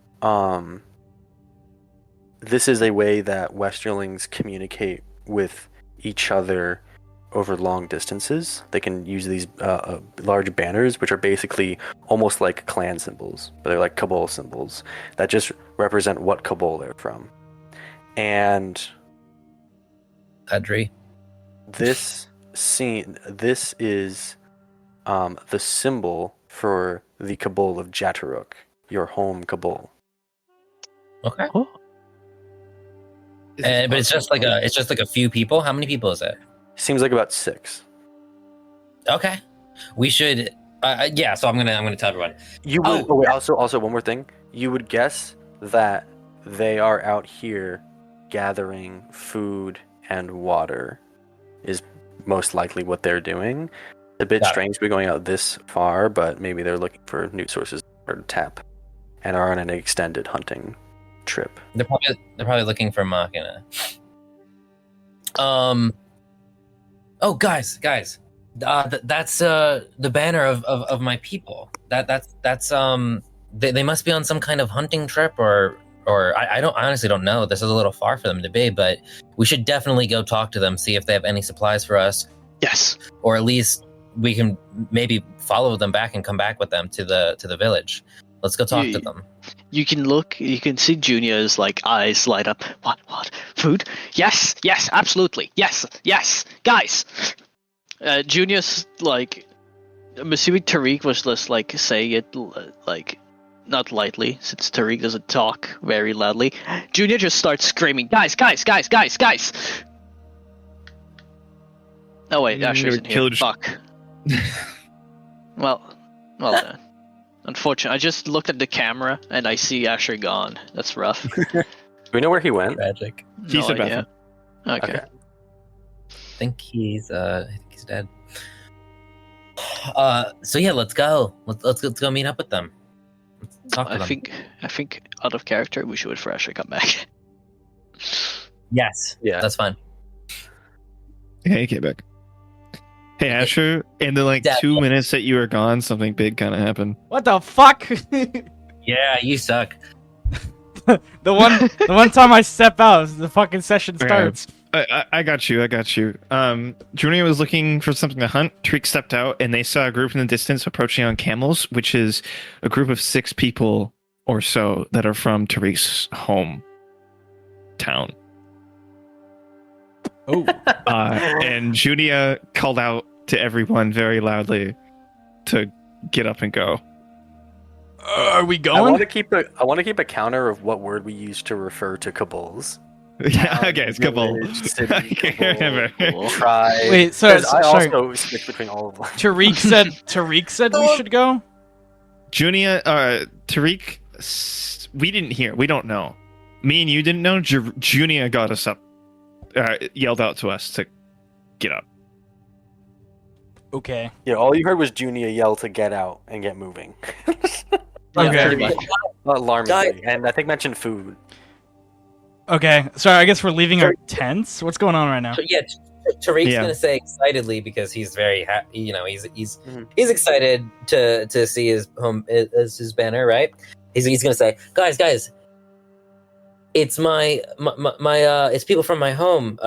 this is a way that Westerlings communicate with each other over long distances. They can use these large banners, which are basically almost like clan symbols, but they're like Qabul symbols that just represent what Qabul they're from. And Adri. this is the symbol for the Qabul of Jatoruk, your home Qabul. Okay. Oh, But it's just like a few people. How many people is it? Seems like about 6. Okay, we should. Yeah, so I'm gonna tell everyone. You would. Oh, wait, also one more thing. You would guess that they are out here gathering food and water. Is most likely what they're doing. It's a bit Got it. strange to be going out this far, but maybe they're looking for new sources to tap, and are on an extended hunting trip. They're probably looking for Machina. Oh, guys, that's the banner of my people. That's they must be on some kind of hunting trip or I honestly don't know. This is a little far for them to be, but we should definitely go talk to them, see if they have any supplies for us, Yes. or at least we can maybe follow them back and come back with them to the village. Let's go talk to them. You can see Junior's like eyes light up. What? Food? Yes, absolutely. Yes. Guys. Junior's like, I'm assuming Tariq was just like saying it like not lightly, since Tariq doesn't talk very loudly. Junior just starts screaming, guys. Oh wait, Asher's in here. Fuck. Well done. Unfortunately, I just looked at the camera and I see Asher gone. That's rough. Do we know where he went? Tragic. He's No a idea. Okay. Okay. I think he's dead. So yeah, let's go. Let's go meet up with them. Let's talk to them. I think out of character, we should wait for Asher to come back. Yes. Yeah. That's fine. Yeah, he came back. Hey, Asher, in the like Dad. 2 minutes that you were gone, something big kind of happened. What the fuck? Yeah, you suck. the one time I step out, the fucking session Okay. starts. I got you. Junior was looking for something to hunt. Tariq stepped out, and they saw a group in the distance approaching on camels, which is a group of 6 people or so that are from Tariq's home town. Oh, And Junia called out to everyone very loudly to get up and go. are we I want going? to keep a counter of what word we use to refer to Kabuls. Yeah, okay, it's Qabul. Village, city, I can't remember. Kabul, tribe. Wait, so 'Cause I sorry. also switch between all of them. Tariq said we should go. Junia, Tariq, we didn't hear. We don't know. Me and you didn't know. Junia got us up, yelled out to us to get up. Okay. Yeah, all you heard was Junia yell to get out and get moving. Okay. Alarmingly. And I think mentioned food. Okay. Sorry, I guess we're leaving our tents. What's going on right now? So, yeah, Tariq's Yeah. gonna say excitedly because he's very happy. You know, he's Mhm. he's excited to see his home as his banner, right? He's gonna say, guys, it's my it's people from my home.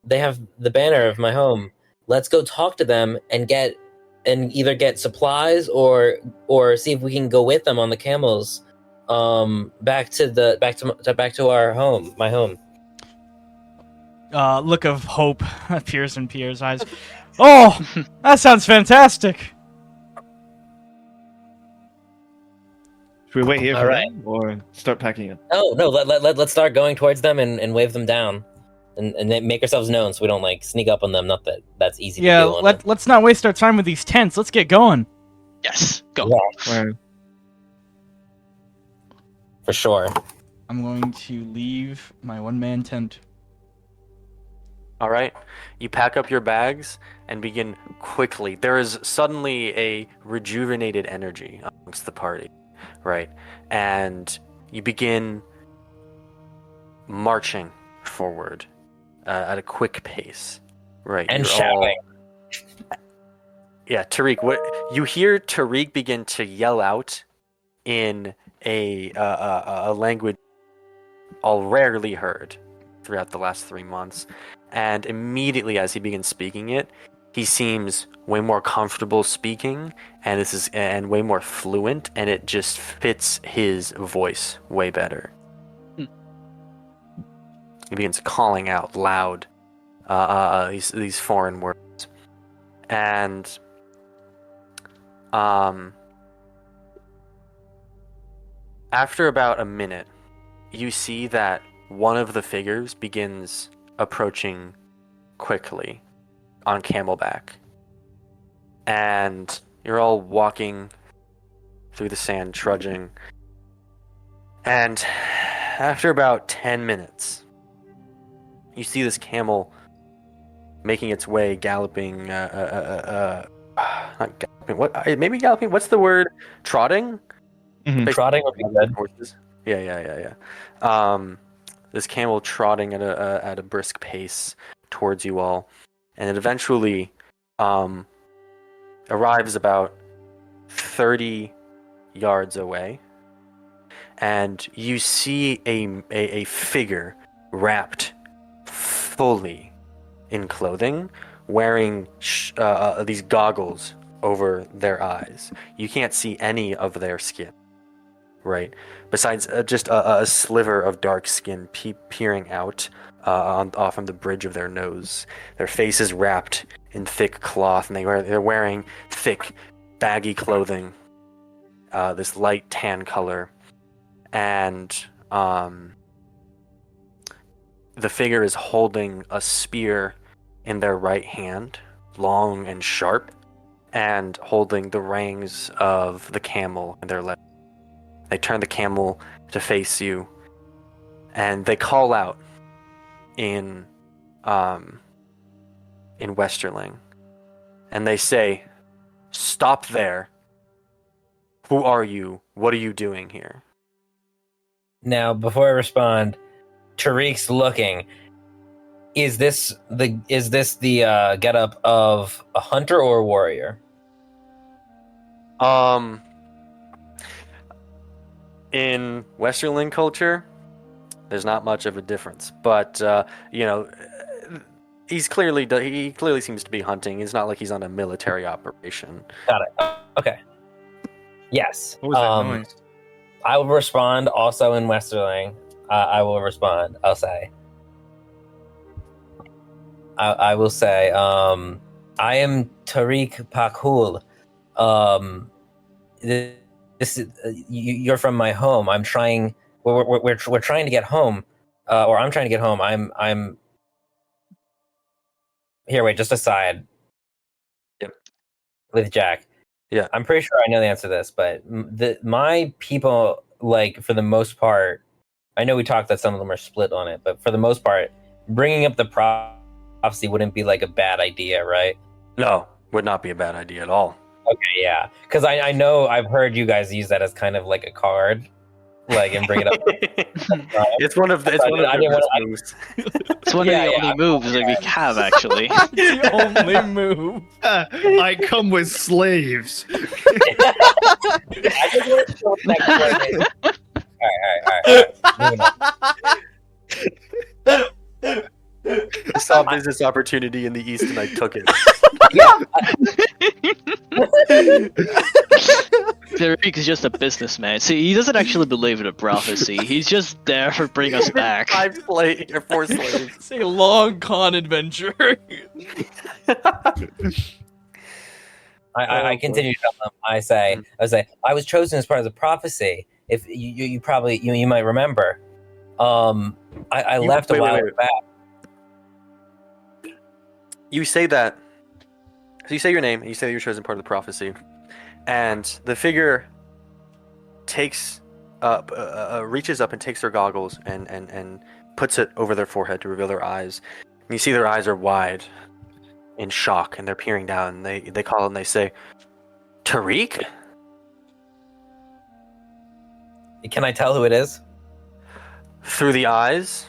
They have the banner of my home. Let's go talk to them and either get supplies or see if we can go with them on the camels, back to our home, my home. Look of hope appears in Pierre's eyes. Oh, that sounds fantastic. Should we wait here All for right. them or start packing it? Oh no, let's start going towards them and wave them down. And then make ourselves known so we don't like sneak up on them. Not that that's easy Yeah, to do. let's not waste our time with these tents. Let's get going. Yes, go. Yeah, for sure. I'm going to leave my one-man tent. All right. You pack up your bags and begin quickly. There is suddenly a rejuvenated energy amongst the party, right? And you begin marching forward at a quick pace, right? And You're shouting. Yeah, Tariq. What you hear Tariq begin to yell out in a language all rarely heard throughout the last 3 months, and immediately as he begins speaking it, he seems way more comfortable speaking, and way more fluent, and it just fits his voice way better. He begins calling out loud these foreign words, and after about a minute, you see that one of the figures begins approaching quickly, on camelback. And you're all walking through the sand, trudging. And after about 10 minutes, you see this camel making its way, galloping, not galloping, maybe galloping, what's the word? Trotting? Mhm. Trotting would be good. Horses. Yeah. This camel trotting at a brisk pace towards you all, and it eventually arrives about 30 yards away, and you see a figure wrapped fully in clothing, wearing these goggles over their eyes. You can't see any of their skin, right? Besides just a sliver of dark skin peering out off from the bridge of their nose. Their face is wrapped in thick cloth, and they're wearing thick, baggy clothing, this light tan color, and the figure is holding a spear in their right hand, long and sharp, and holding the reins of the camel in their left. They turn the camel to face you, and they call out in Westerling, and they say, "Stop there! Who are you? What are you doing here?" Now, before I respond, Tariq's looking. Is this the getup of a hunter or a warrior? In Westerling culture, there's not much of a difference, but he clearly seems to be hunting. It's not like he's on a military operation. Got it. Okay. Yes. What was that noise? I will respond also in Westerling. I will respond. I'll say. I will say. I am Tariq Pakul. This is you're from my home. I'm trying. We're trying to get home, or I'm trying to get home. I'm. Here, wait. Just aside. Yep. With Jack. Yeah. I'm pretty sure I know the answer to this, but my people, like, for the most part, I know we talked that some of them are split on it, but for the most part, bringing up the prophecy wouldn't be like a bad idea, right? No, would not be a bad idea at all. Okay, yeah, because I know I've heard you guys use that as kind of like a card, like, and bring it up. It's one of the best moves. It's one of the only moves that we have, actually. The only move. I come with slaves. I just want to show that card. All right. Moving on. I saw a business opportunity in the East and I took it. Tariq is just a businessman. See, he doesn't actually believe in a prophecy. He's just there to bring us back. 4 slaves. It's a long con adventure. I continue to tell them. I say, I was chosen as part of the prophecy. If you probably you might remember, I left a while back. You say that. So you say your name, and you say that you're chosen part of the prophecy, and the figure takes reaches up and takes their goggles and puts it over their forehead to reveal their eyes. And you see their eyes are wide, in shock, and they're peering down. And they call and they say, "Tariq?" Can I tell who it is? Through the eyes.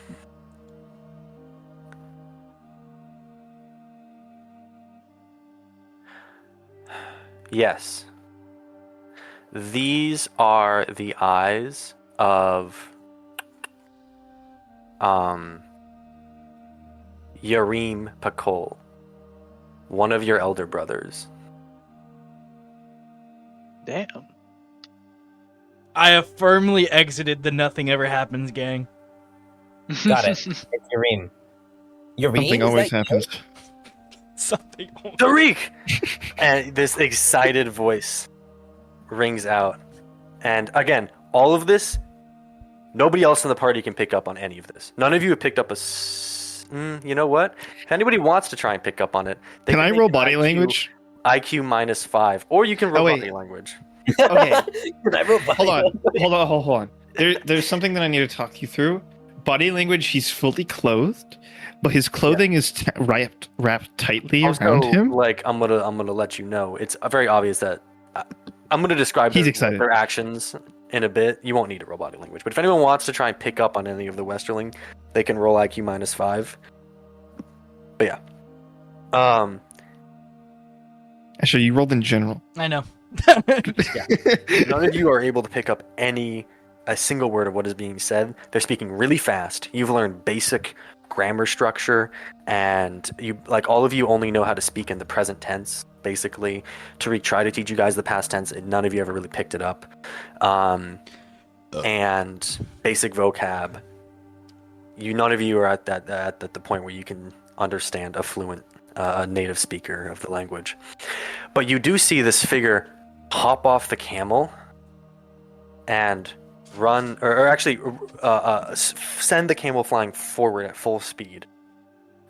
Yes. These are the eyes of Yareem Pakul, one of your elder brothers. Damn. I have firmly exited the nothing ever happens gang. Got it. It's Yareem. Yareem? Something Is always that happens. Something. Tariq! And this excited voice rings out. And again, all of this, nobody else in the party can pick up on any of this. None of you have picked up a You know what? If anybody wants to try and pick up on it, they Can I make roll an body IQ language? IQ -5, or you can roll wait. body language. Okay. Can I roll Hold on. Hold on. There's something that I need to talk you through. Body language. He's fully clothed, but his clothing is wrapped tightly around Also, him. like I'm gonna let you know, it's very obvious that I'm gonna describe He's their, excited. their actions in a bit. You won't need to roll body language, but if anyone wants to try and pick up on any of the Westerling, they can roll IQ -5. But yeah, Actually, you rolled in general. I know. none of you are able to pick up a single word of what is being said. They're speaking really fast. You've learned basic grammar structure, and all of you only know how to speak in the present tense. Basically, Tariq tried to teach you guys the past tense, and none of you ever really picked it up. And basic vocab. None of you are at the point where you can understand a fluent native speaker of the language. But you do see this figure hop off the camel and run, or actually send the camel flying forward at full speed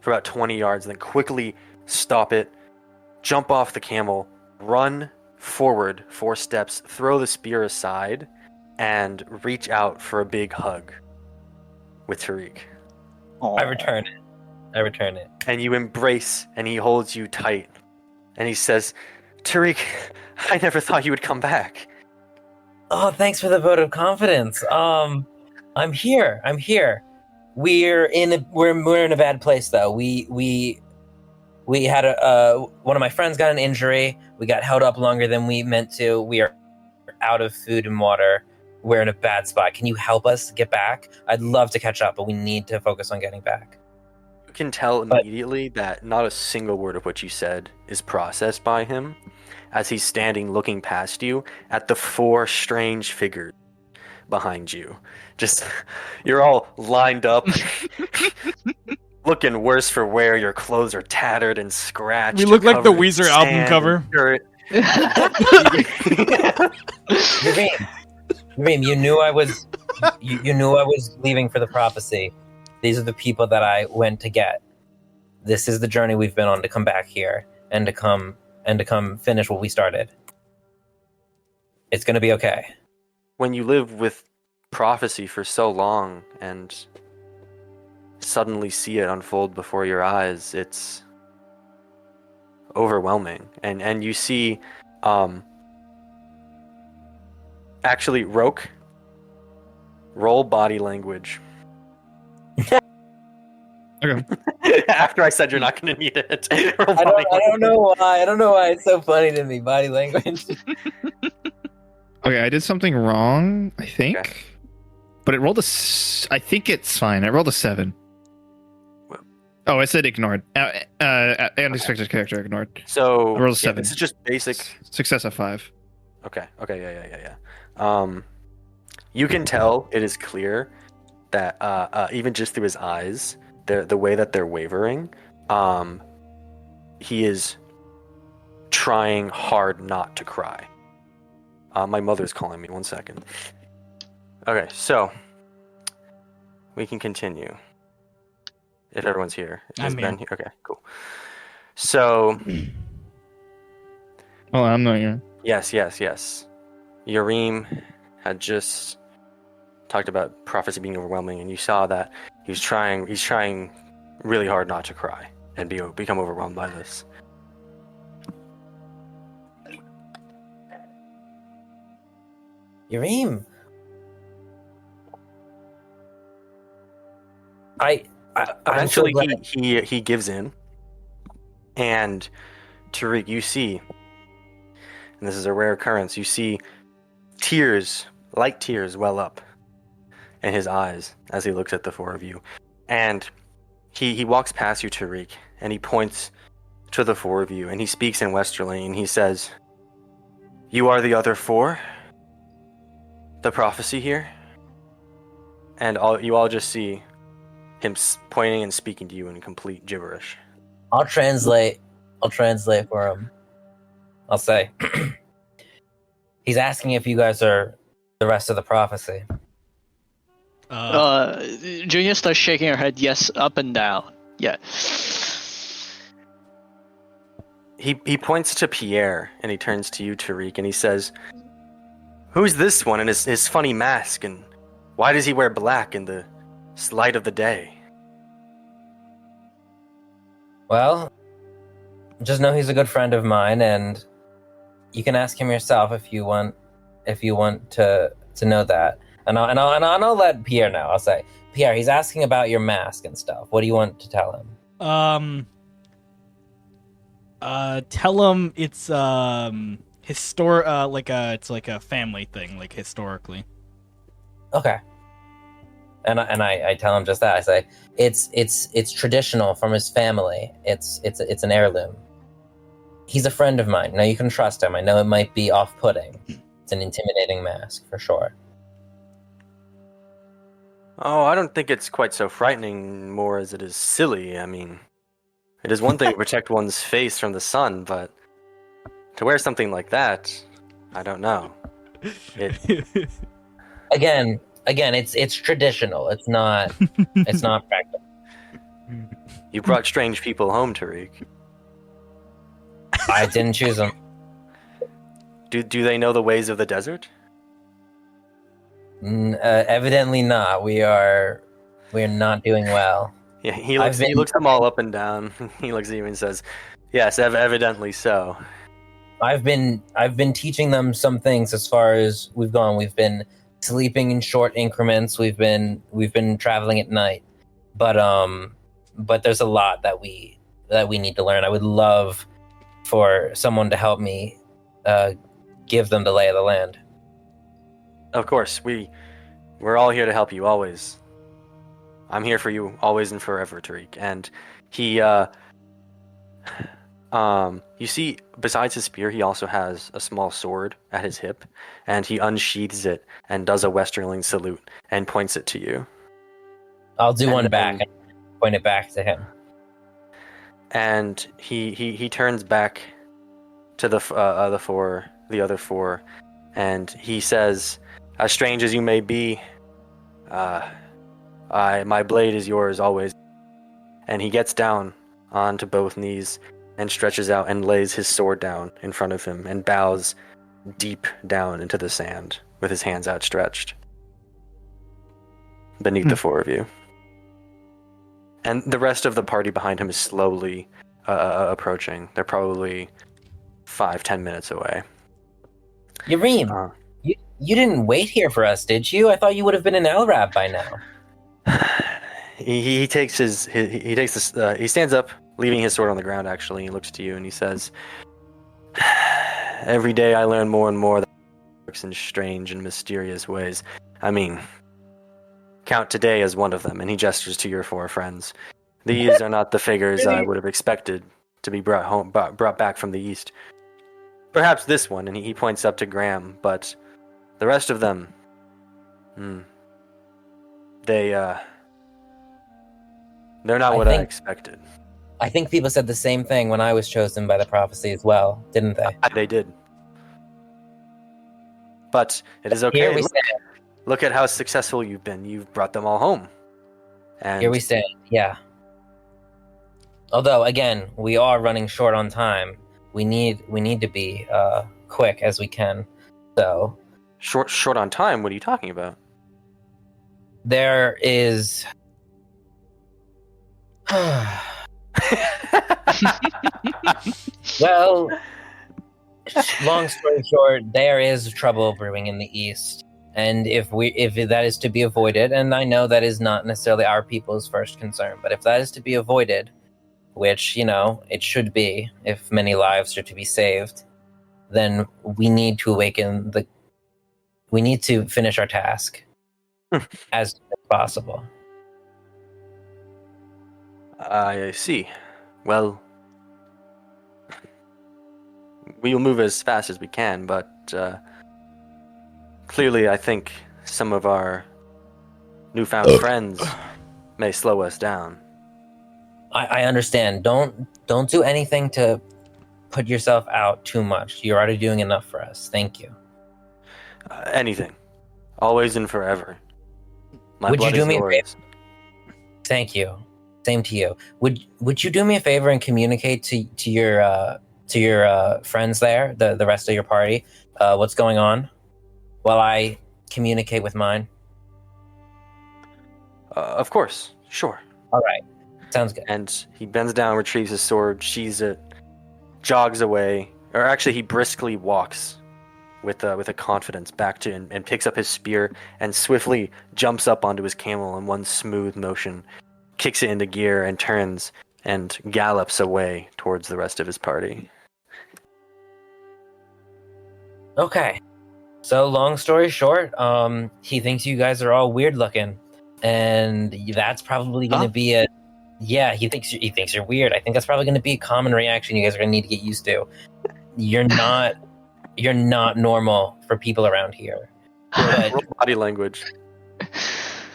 for about 20 yards, then quickly stop it, jump off the camel, run forward 4 steps, throw the spear aside, and reach out for a big hug with Tariq. I return it. And you embrace, and he holds you tight. And he says, Tariq, I never thought you would come back. Oh, thanks for the vote of confidence. I'm here. We're in a bad place though. We had one of my friends got an injury. We got held up longer than we meant to. We are out of food and water. We're in a bad spot. Can you help us get back? I'd love to catch up, but we need to focus on getting back. You can tell immediately that not a single word of what you said is processed by him, as he's standing looking past you at the 4 strange figures behind you. Just, you're all lined up, looking worse for wear. Your clothes are tattered and scratched. We look You're like the covered in Weezer album sand cover. and dirt. Yareem, you knew I was leaving for the prophecy. These are the people that I went to get. This is the journey we've been on to come back here and to come finish what we started. It's going to be okay. When you live with prophecy for so long and suddenly see it unfold before your eyes, it's overwhelming. And you see, actually, Roke, roll body language. Okay. After I said you're not going to need it. Roll I body don't know why. I don't know why it's so funny to me. Body language. Okay, I did something wrong, I think. Okay. But it rolled I think it's fine. I rolled a 7. Oh, I said ignored. Unexpected character ignored. So I rolled a 7. this is just basic. Success of 5. Okay. Yeah. You can tell it is clear that even just through his eyes, the way that they're wavering, he is trying hard not to cry. My mother's calling me. 1 second. Okay, so we can continue. If everyone's here. Is I'm Ben here? Okay, cool. So Oh, I'm not here. yes. Yareem had just talked about prophecy being overwhelming, and you saw that he's trying really hard not to cry and become overwhelmed by this. Yareem. I'm Eventually, so glad- he gives in, and Tariq, you see, and this is a rare occurrence, you see light tears well up in his eyes as he looks at the 4 of you, and he walks past you, Tariq, and he points to the 4 of you, and he speaks in Westerling, and he says, "You are the other 4? The prophecy here?" And you all just see him pointing and speaking to you in complete gibberish. I'll translate for him. I'll say, he's asking if you guys are the rest of the prophecy. Junior starts shaking her head yes, up and down. Yeah. He points to Pierre and he turns to you, Tariq, and he says, "Who's this one in his funny mask, and why does he wear black in the light of the day?" Well, just know he's a good friend of mine, and you can ask him yourself if you want to know that. And I'll let Pierre know. I'll say, Pierre, he's asking about your mask and stuff. What do you want to tell him? Tell him it's it's like a family thing, like historically. Okay. And I tell him just that. I say it's traditional from his family. It's an heirloom. He's a friend of mine. Now you can trust him. I know it might be off-putting. It's an intimidating mask for sure. Oh, I don't think it's quite so frightening, more as it is silly. I mean, it is one thing to protect one's face from the sun, but to wear something like that, I don't know. Again, it's traditional. It's not practical. You brought strange people home, Tariq. I didn't choose them. Do they know the ways of the desert? Evidently not. We're not doing well. Yeah, he looks them all up and down. He looks at you and says, "Yes, evidently so." I've been teaching them some things as far as we've gone. We've been sleeping in short increments. We've been traveling at night, but there's a lot that we need to learn. I would love for someone to help me give them the lay of the land. Of course, we're all here to help you always. I'm here for you always and forever, Tariq. And he you see, besides his spear, he also has a small sword at his hip, and he unsheathes it and does a Westerling salute and points it to you. I'll do one back and point it back to him. And he turns back to the other four, and he says, "As strange as you may be, my blade is yours always." And he gets down onto both knees and stretches out and lays his sword down in front of him and bows deep down into the sand with his hands outstretched beneath the four of you. And the rest of the party behind him is slowly approaching. They're probably 5-10 minutes away. Yareem, you didn't wait here for us, did you? I thought you would have been in Elrab by now. He stands up, leaving his sword on the ground. Actually, he looks to you and he says, "Every day I learn more and more that works in strange and mysterious ways. I mean, count today as one of them." And he gestures to your four friends. "These are not the figures I would have expected to be brought back from the east. Perhaps this one," and he points up to Graham, "but the rest of them, they're not what I expected." I think people said the same thing when I was chosen by the prophecy as well, didn't they? They did. But it is okay. Look at how successful you've been. You've brought them all home. And here we stand, yeah. Although, again, we are running short on time. We need to be quick as we can. So short on time? What are you talking about? There is... Well, long story short, there is trouble brewing in the east, and if that is to be avoided, and I know that is not necessarily our people's first concern, but if that is to be avoided, which it should be, if many lives are to be saved, then we need to we need to finish our task as soon as possible. I see. Well, we'll move as fast as we can, but clearly I think some of our newfound friends may slow us down. I understand. Don't do anything to put yourself out too much. You're already doing enough for us. Thank you. Anything. Always and forever. My Would you blood do is me a yours. favor? Thank you. Same to you. Would you do me a favor and communicate to your friends there, the rest of your party, what's going on, while I communicate with mine? Of course, sure. All right, sounds good. And he bends down, retrieves his sword, sheathes it, jogs away, or actually he briskly walks with a confidence back to and picks up his spear and swiftly jumps up onto his camel in one smooth motion, kicks it into gear and turns and gallops away towards the rest of his party. Okay, so long story short, he thinks you guys are all weird looking, and that's probably going to be a yeah. He thinks you're weird. I think that's probably going to be a common reaction you guys are going to need to get used to. You're not normal for people around here. But Roll body language.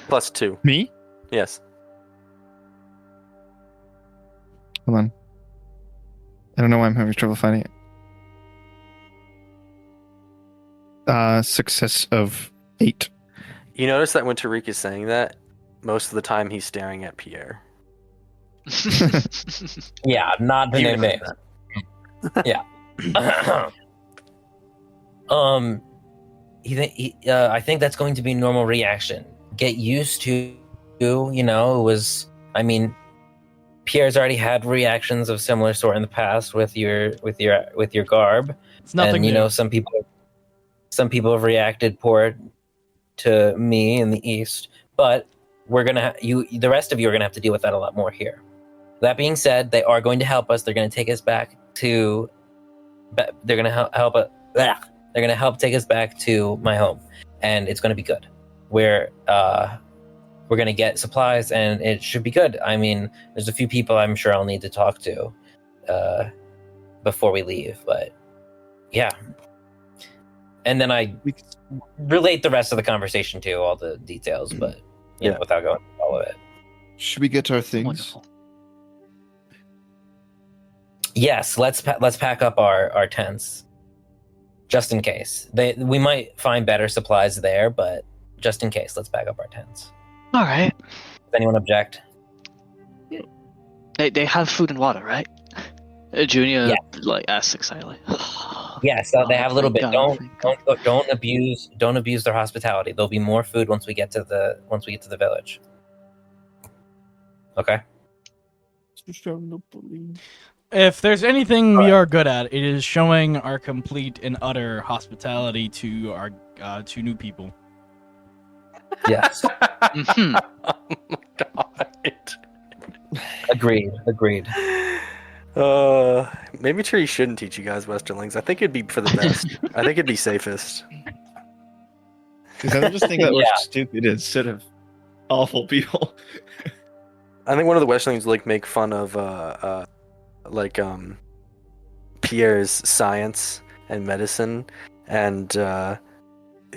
+2. Me? Yes. Hold on. I don't know why I'm having trouble finding it. Success of 8. You notice that when Tariq is saying that, most of the time he's staring at Pierre. yeah, not the Even name. Yeah. I think that's going to be a normal reaction. Get used to, it was. I mean, Pierre's already had reactions of similar sort in the past with your garb. It's nothing and new. some people have reacted poor to me in the East, but we're gonna the rest of you are gonna have to deal with that a lot more here. That being said, they are going to help us. They're going to take us back to. They're going to help us. They're going to help take us back to my home, and it's going to be good. We're going to get supplies, and it should be good. I mean, there's a few people I'm sure I'll need to talk to before we leave, but yeah. And then I relate the rest of the conversation to all the details, but you know, without going through all of it. Should we get our things? Wonderful. Yes, let's pack up our tents, just in case. We might find better supplies there, but just in case, let's pack up our tents. All right. Does anyone object? They have food and water, right? Junior Yeah. asks excitedly. Yes, they have a little bit. God, Don't abuse their hospitality. There'll be more food once we get to the village. Okay. If there's anything we are good at, it is showing our complete and utter hospitality to our to new people. Yes. Mhm. Oh my god. Agreed. Maybe Tree shouldn't teach you guys Westerlings. I think it'd be for the best. I think it'd be safest. Because I just think that we're Yeah. stupid instead of awful people. I think one of the Westerlings would make fun of Pierre's science and medicine, and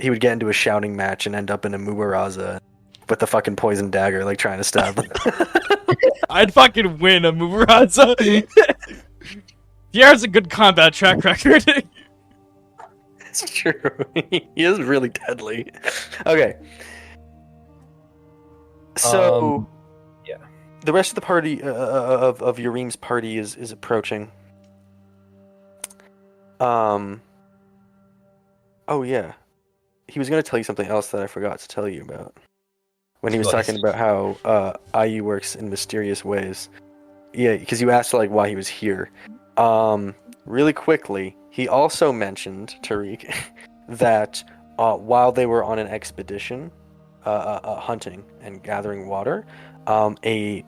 he would get into a shouting match and end up in a Mubaraza with the fucking poison dagger, trying to stab him. I'd fucking win a Mubaraza. Pierre's a good combat track record. It's true. He is really deadly. Okay. So, yeah. The rest of the party of Yareem's party is approaching. Oh yeah, he was going to tell you something else that I forgot to tell you about when he was talking about how IU works in mysterious ways. Yeah, because you asked why he was here. Really quickly, he also mentioned, Tariq, that while they were on an expedition, hunting and gathering water, a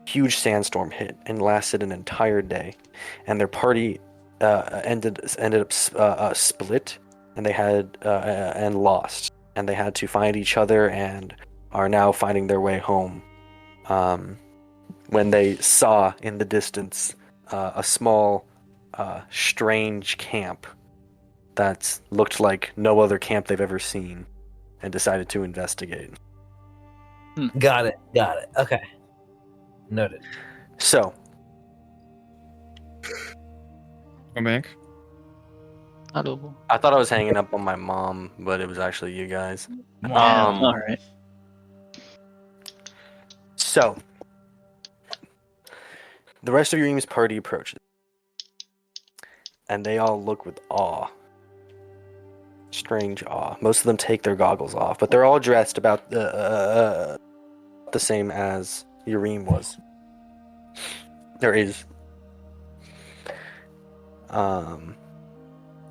huge sandstorm hit and lasted an entire day, and their party ended up split, and they had and lost, and they had to find each other and are now finding their way home. When they saw in the distance a small, strange camp that looked like no other camp they've ever seen, and decided to investigate. Got it. Okay. Noted. So, Come back. Hello. I thought I was hanging up on my mom, but it was actually you guys. Wow. All right. So, The rest of Yareem's party approaches, and they all look with awe. Strange awe. Most of them take their goggles off, but they're all dressed about the same as Yareem was. There is.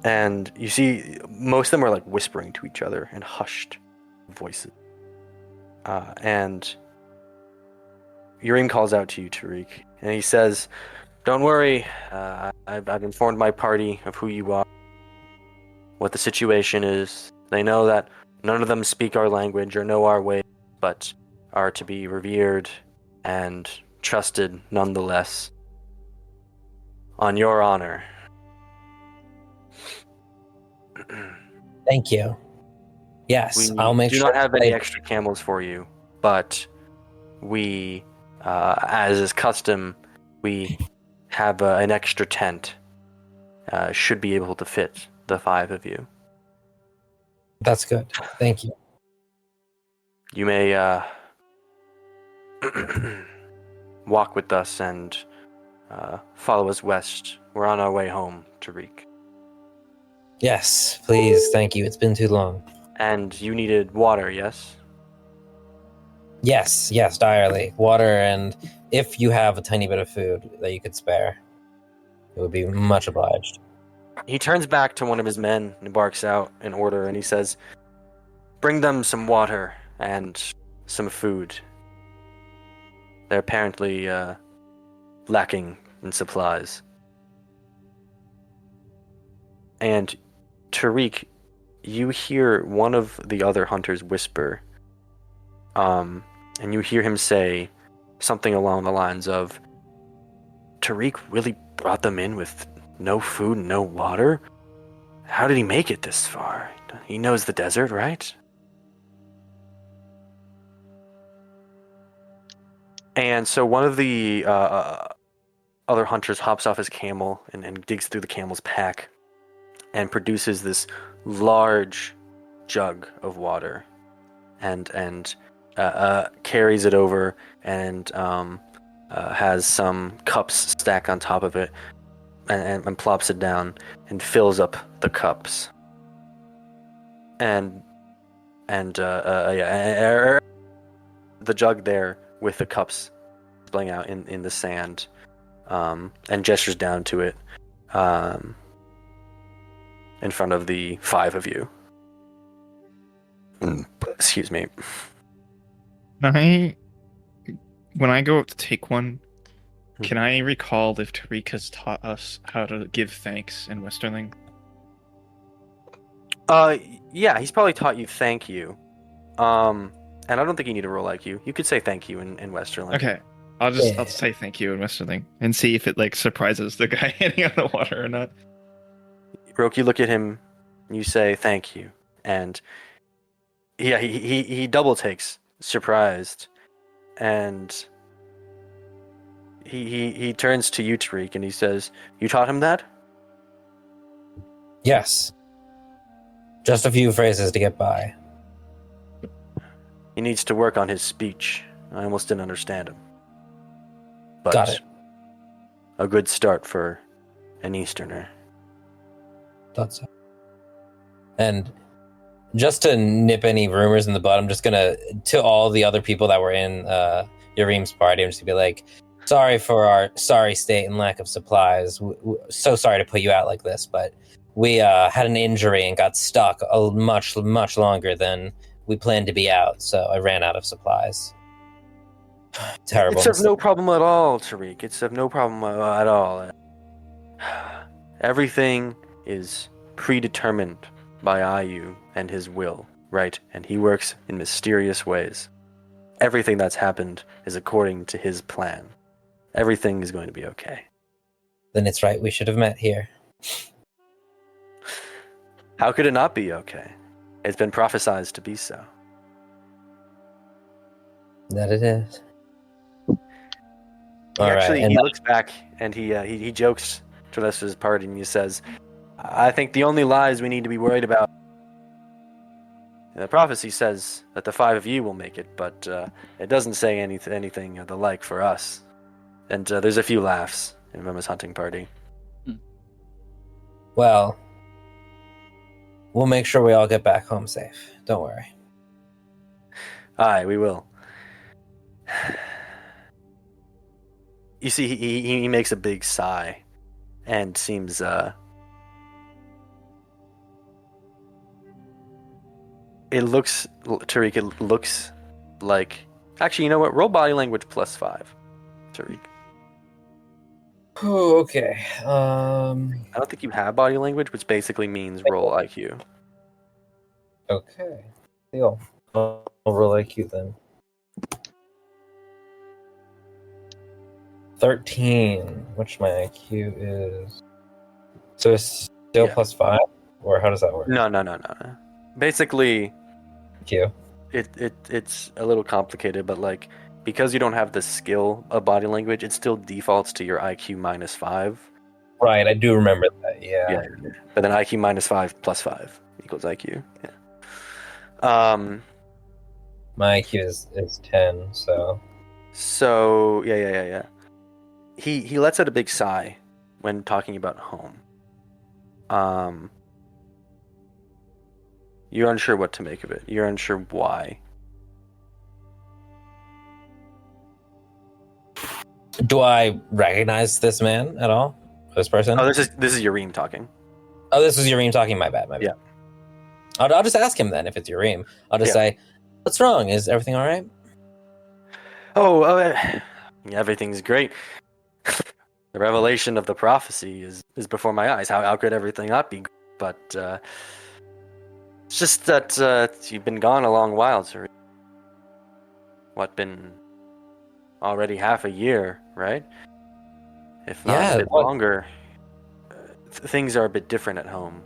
And you see, most of them are like whispering to each other in hushed voices. And Yareem calls out to you, Tariq, and he says, "Don't worry, I've informed my party of who you are, what the situation is. They know that none of them speak our language or know our way, but are to be revered and trusted nonetheless. On your honor." Thank you. Yes, I'll make We sure. do not have any extra camels for you, but we, as is custom, we have an extra tent. Should be able to fit the 5 of you. That's good. Thank you. You may walk with us and follow us west. We're on our way home, Tariq. Yes, please. Thank you. It's been too long. And you needed water, yes? Yes, direly. Water, and if you have a tiny bit of food that you could spare, it would be much obliged. He turns back to one of his men and barks out an order, and he says, "Bring them some water and some food. They're apparently lacking in supplies." And Tariq, you hear one of the other hunters whisper, and you hear him say something along the lines of, "Tariq really brought them in with no food and no water? How did he make it this far? He knows the desert, right?" And so one of the other hunters hops off his camel and digs through the camel's pack and produces this large jug of water and carries it over and has some cups stacked on top of it and plops it down and fills up the cups. And the jug there with the cups spilling out in the sand, and gestures down to it in front of the 5 of you. Excuse me. When I go up to take one, can I recall if Tariq has taught us how to give thanks in Westerling? Yeah, he's probably taught you thank you. And I don't think you need a roll like you. You could say thank you in Westerling. Okay, I'll say thank you in Westerling and see if it like surprises the guy handing out the water or not. Roke, you look at him, you say thank you, and yeah, he double takes, surprised, and he turns to you, Tariq, and he says, "You taught him that?" Yes. Just a few phrases to get by. He needs to work on his speech. I almost didn't understand him. But Got it. A good start for an Easterner. Thought so. And just to nip any rumors in the bud, I'm just gonna, to all the other people that were in Yareem's party, I'm just gonna be like, sorry for our sorry state and lack of supplies. So sorry to put you out like this, but we had an injury and got stuck much longer than we planned to be out, so I ran out of supplies. Terrible. It's of no problem at all, Tariq. It's of no problem at all. Everything is predetermined by Ayu and his will, right? And he works in mysterious ways. Everything that's happened is according to his plan. Everything is going to be okay. Then it's right we should have met here. How could it not be okay? It's been prophesized to be so. That it is. He looks back and he jokes to the rest of his party and he says, "I think the only lies we need to be worried about, the prophecy says that the 5 of you will make it, but it doesn't say anything of the like for us. And there's a few laughs in Mama's hunting party. Well, we'll make sure we all get back home safe. Don't worry. Aye, we will. You see, he makes a big sigh and seems it looks, Tariq, it looks like, actually, you know what, roll body language +5, Tariq. Oh, okay. I don't think you have body language, which basically means roll IQ. Okay. Deal. I'll roll IQ then. 13, which my IQ is. So it's still Yeah. +5, or how does that work? No. Basically, IQ. it's a little complicated, but like, because you don't have the skill of body language, it still defaults to your IQ -5. Right, I do remember that. Yeah. But then IQ -5 +5 equals IQ. Yeah. My IQ is 10, so. So yeah. He lets out a big sigh when talking about home. You're unsure what to make of it. You're unsure why. Do I recognize this man at all? This person? Oh, this is Yareem talking. Oh, this is Yareem talking. My bad. Yeah. I'll just ask him then if it's Yareem. I'll just say, "What's wrong? Is everything all right?" Oh, everything's great. The revelation of the prophecy is before my eyes. How could everything not be? But it's just that you've been gone a long while, sir. What, been already half a year, right? If not a bit longer. Things are a bit different at home.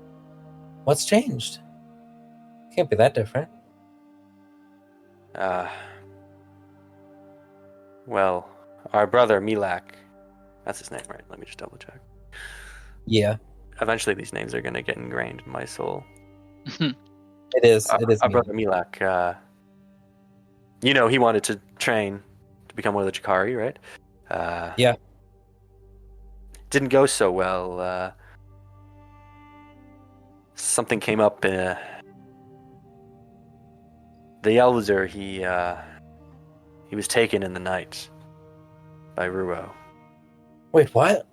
What's changed? Can't be that different. Well, our brother Milak, that's his name, right? Let me just double check. Yeah. Eventually these names are going to get ingrained in my soul. It is. Our brother Milak, he wanted to train to become one of the Chikari, right? Yeah. Didn't go so well. Something came up. The elder, he was taken in the night by Ruo. Wait, what?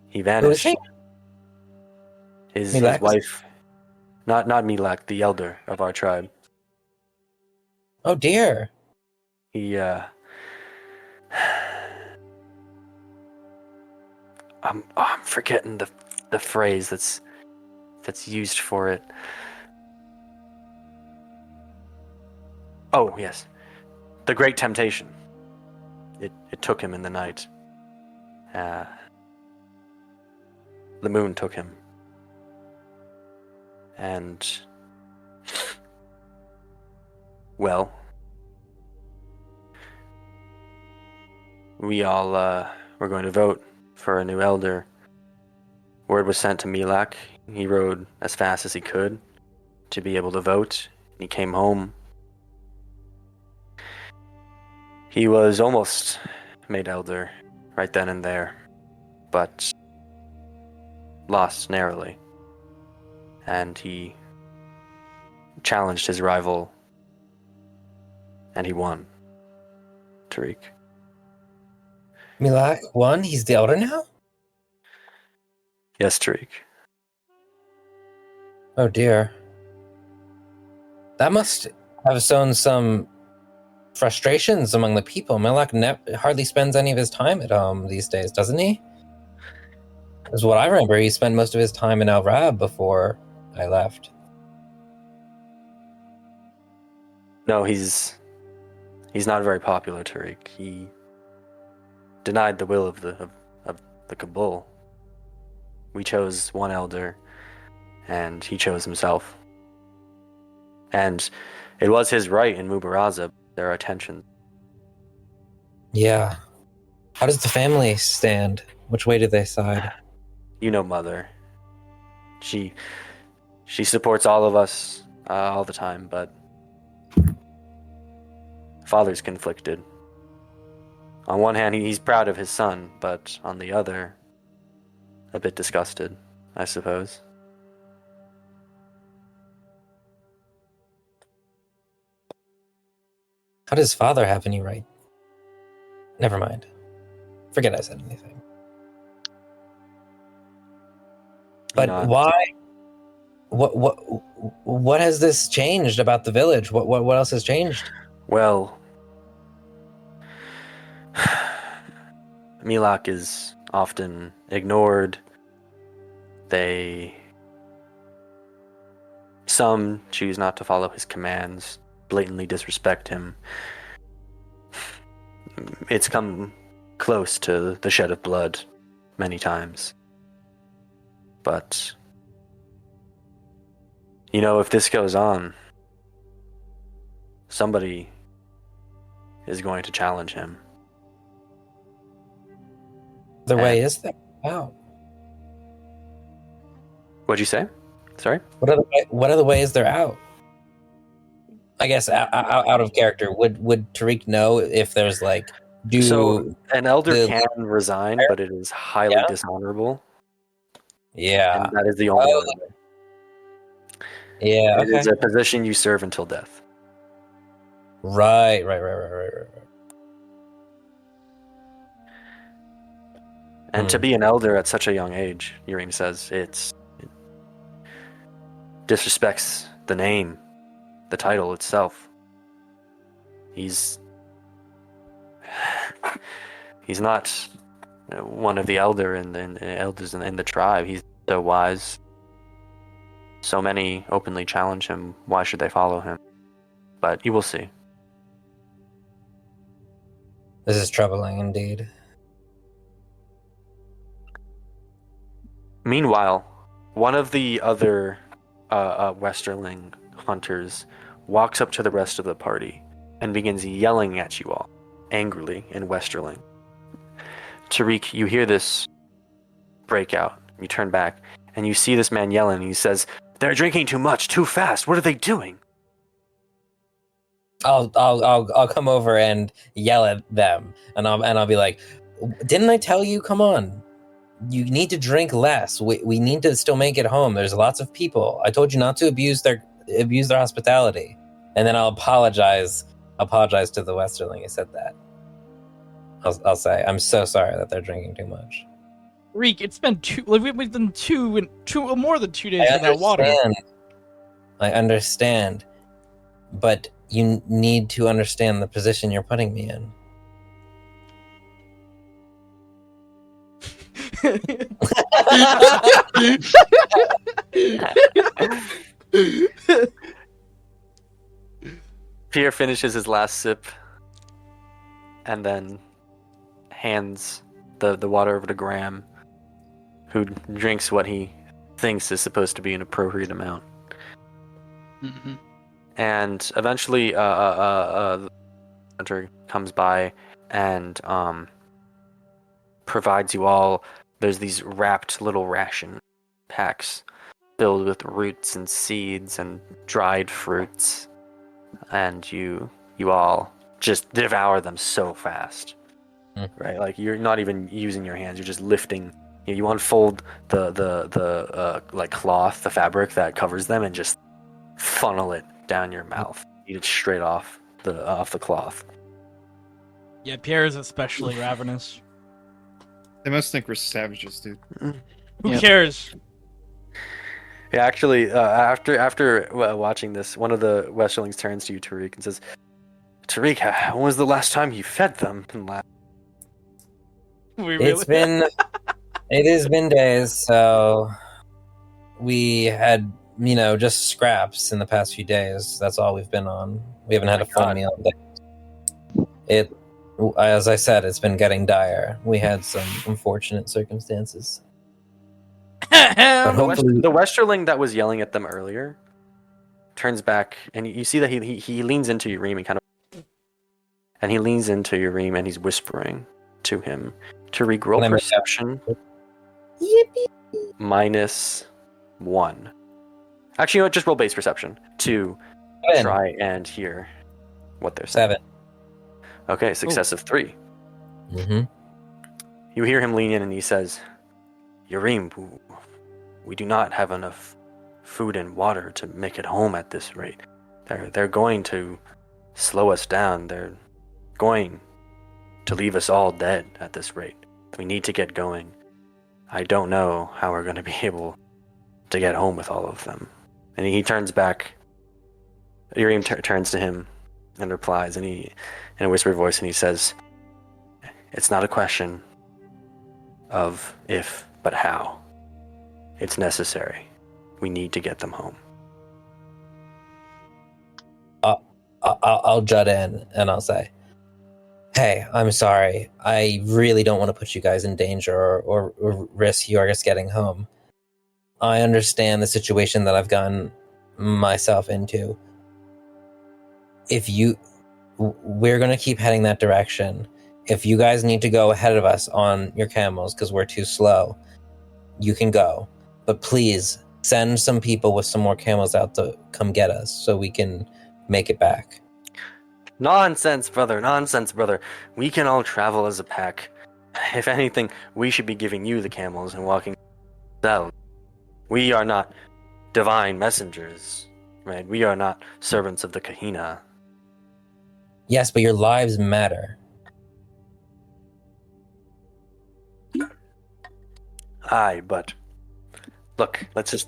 He vanished. Who is he? His wife, not Milak, the elder of our tribe. Oh dear. He I'm forgetting the phrase that's used for it. Oh yes, the great temptation. It took him in the night. The moon took him, and well, we all were going to vote for a new elder. Word was sent to Milak. He rode as fast as he could to be able to vote. He came home. He was almost made elder right then and there, but lost narrowly. And he challenged his rival, and he won. Tariq. Milak won? He's the elder now? Yes, Tariq. Oh dear. That must have sown some frustrations among the people. Milak hardly spends any of his time at home these days, doesn't he? As what I remember, he spent most of his time in El Rab before I left. No, he's not very popular, Tariq. He denied the will of the Qabul. We chose one elder, and he chose himself. And it was his right in Mubaraza. There are tensions. Yeah. How does the family stand? Which way do they side? You know, Mother. She supports all of us all the time, but Father's conflicted. On one hand, he's proud of his son, but on the other, a bit disgusted, I suppose. How does father have any right? Never mind. Forget I said anything. But Not- why? What has this changed about the village? What else has changed? Well, Milak is often ignored. Some choose not to follow his commands, blatantly disrespect him. It's come close to the shed of blood many times. But, if this goes on, somebody is going to challenge him. The way is there? Wow. What'd you say? Sorry? What are the ways they're out? I guess out of character. Would Tariq know if there's So an elder the- can resign, but it is highly dishonorable. Yeah. And that is the only other way. Yeah. It is a position you serve until death. Right. And to be an elder at such a young age, Yareem says, it disrespects the name, the title itself. He's not one of the elders in the tribe. He's so wise. So many openly challenge him. Why should they follow him? But you will see. This is troubling indeed. Meanwhile, one of the other Westerling hunters walks up to the rest of the party and begins yelling at you all, angrily in Westerling. Tariq, you hear this breakout. You turn back, and you see this man yelling, and he says, "They're drinking too much, too fast. What are they doing?" I'll come over and yell at them, and I'll be like, "Didn't I tell you? Come on, you need to drink less. We need to still make it home. There's lots of people. I told you not to abuse their hospitality." And then I'll apologize to the Westerling who said that. I'll say, "I'm so sorry that they're drinking too much." Reek, it's been we've been more than 2 days without water. I understand, but you need to understand the position you're putting me in. Pierre finishes his last sip and then hands the water over to Graham, who drinks what he thinks is supposed to be an appropriate amount. Mm-hmm. And eventually, the hunter comes by and provides you all. There's these wrapped little ration packs filled with roots and seeds and dried fruits, and you all just devour them so fast, right? Like you're not even using your hands; you're just lifting. You unfold the like cloth, the fabric that covers them, and just funnel it down your mouth. Eat it straight off the cloth. Yeah, Pierre is especially ravenous. They must think we're savages, dude. Who Yep. cares? Yeah, actually, after watching this, one of the Westerlings turns to you, Tariq, and says, "Tariq, when was the last time you fed them?" And laugh. We It has been days, so we had, just scraps in the past few days. That's all we've been on. We haven't had a full meal. As I said, it's been getting dire. We had some unfortunate circumstances. But hopefully, The Westerling that was yelling at them earlier turns back, and you see that he leans into Yareem and he leans into Yareem and he's whispering to him. Tariq, roll perception. Yippee! -1. Actually, you know what? Just roll base perception to try and hear what they're saying. 7. Okay, success of 3. Mm-hmm. You hear him lean in and he says, Yareem, we do not have enough food and water to make it home at this rate. They're going to slow us down. They're going to leave us all dead at this rate. We need to get going. I don't know how we're going to be able to get home with all of them. And he turns back. Yareem turns to him and replies, and he, in a whispered voice, and he says, it's not a question of if, but how. It's necessary. We need to get them home. I'll jut in and I'll say, hey, I'm sorry. I really don't want to put you guys in danger or risk yours getting home. I understand the situation that I've gotten myself into. We're going to keep heading that direction. If you guys need to go ahead of us on your camels because we're too slow, you can go. But please send some people with some more camels out to come get us so we can make it back. Nonsense, brother. Nonsense, brother. We can all travel as a pack. If anything, we should be giving you the camels and walking ourselves. We are not divine messengers, right? We are not servants of the Kahina. Yes, but your lives matter. Aye, but look, let's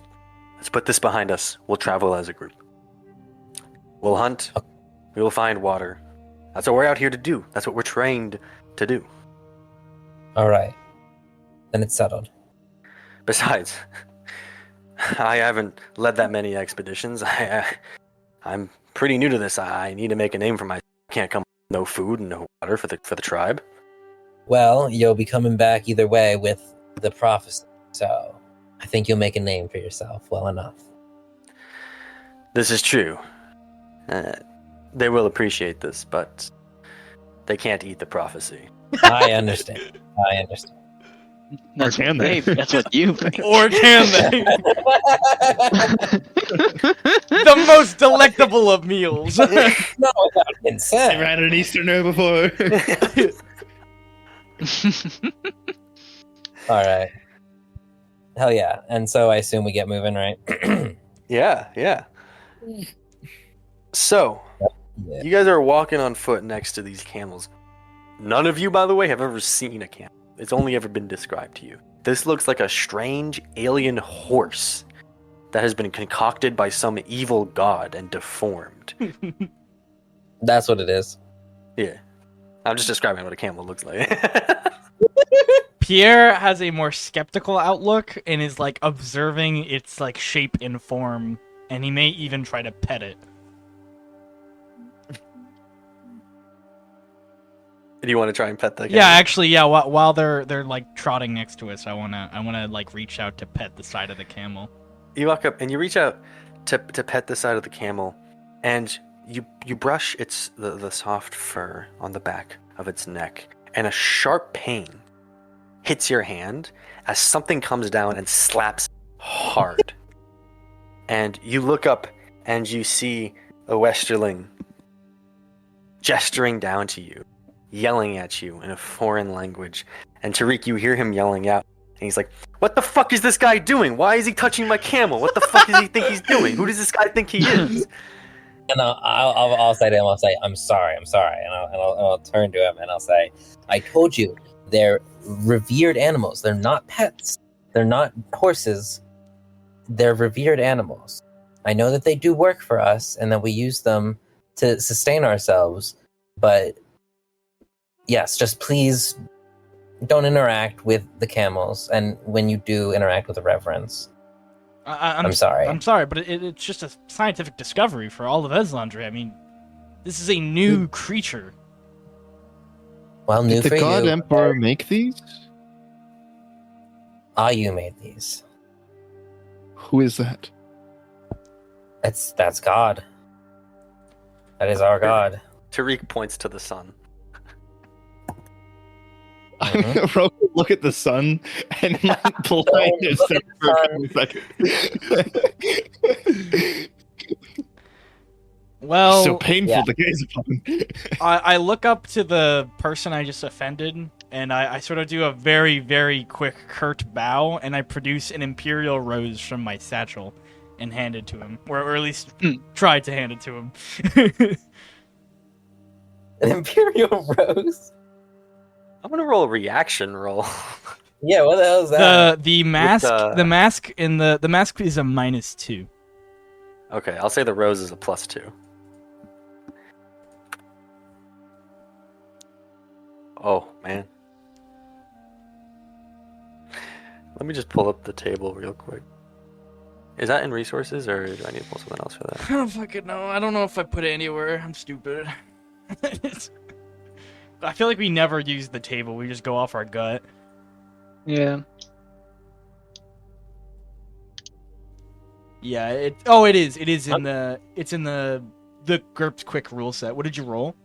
put this behind us. We'll travel as a group. We'll hunt. We will find water. That's what we're out here to do. That's what we're trained to do. All right. Then it's settled. Besides, I haven't led that many expeditions. I'm pretty new to this. I need to make a name for myself. I can't come with no food and no water for the tribe. Well, you'll be coming back either way with the prophecy. So I think you'll make a name for yourself well enough. This is true. They will appreciate this, but they can't eat the prophecy. I understand. That's Or can what they? That's what you think. Or can they? The most delectable of meals. No, without consent. Never had an Easterner before. All right. Hell yeah. And so I assume we get moving, right? Yeah. So, Yeah. you guys are walking on foot next to these camels. None of you, by the way, have ever seen a camel. It's only ever been described to you. This looks like a strange alien horse that has been concocted by some evil god and deformed. That's what it is. Yeah. I'm just describing what a camel looks like. Pierre has a more skeptical outlook and is like observing its like shape and form, and he may even try to pet it. Do you want to try and pet the camel? Yeah, actually, yeah. While they're like trotting next to us, I wanna like reach out to pet the side of the camel. You walk up and you reach out to pet the side of the camel, and you brush the soft fur on the back of its neck, and a sharp pain hits your hand as something comes down and slaps hard. And you look up and you see a Westerling gesturing down to you, yelling at you in a foreign language. And Tariq, you hear him yelling out, and he's like, "What the fuck is this guy doing? Why is he touching my camel? What the fuck does he think he's doing? Who does this guy think he is?" And I'll say to him, I'll say, I'm sorry. And I'll turn to him and I'll say, I told you, they're revered animals. They're not pets. They're not horses. They're revered animals. I know that they do work for us and that we use them to sustain ourselves. But yes, just please don't interact with the camels. And when you do, interact with reverence. I'm sorry. I'm sorry, but it's just a scientific discovery for all of Eslandria. I mean, this is a new creature. Well, new Did the for God you. Emperor make these? You made these. Who is that? That's God. That is our God. Tariq points to the sun. Roke will look at the sun and blind himself at the for a sun. couple of seconds. Well, so painful yeah. to gaze upon. I look up to the person I just offended, and I sort of do a very, very quick, curt bow, and I produce an imperial rose from my satchel and hand it to him, or at least try to hand it to him. An Imperial Rose? I'm gonna roll a reaction roll. Yeah, what the hell is that? The mask, the- the mask in the mask is a -2. Okay, I'll say the rose is a +2. Oh man. Let me just pull up the table real quick. Is that in resources, or do I need to pull something else for that? I don't fucking know. I don't know if I put it anywhere. I'm stupid. I feel like we never use the table. We just go off our gut. Yeah. Yeah. It is. It is in the. It's in the Gurps quick rule set. What did you roll?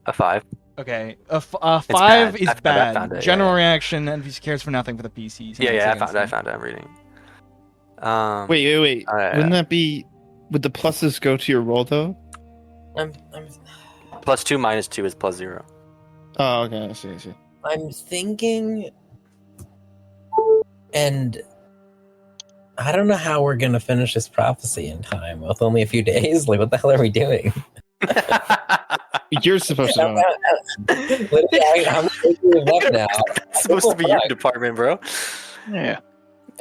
A 5. Okay. A 5 bad. is I bad. found it, General yeah. reaction. NPC cares for nothing for the PCs. Yeah, I found it. I'm reading. Wait. Wouldn't that be? Would the pluses go to your roll though? I'm +2 -2 is +0. Oh, okay. I see. I'm thinking, and I don't know how we're gonna finish this prophecy in time with only a few days. Like, what the hell are we doing? You're supposed to know. Literally, how many days do we have left now? It's supposed to be your department, bro. Yeah.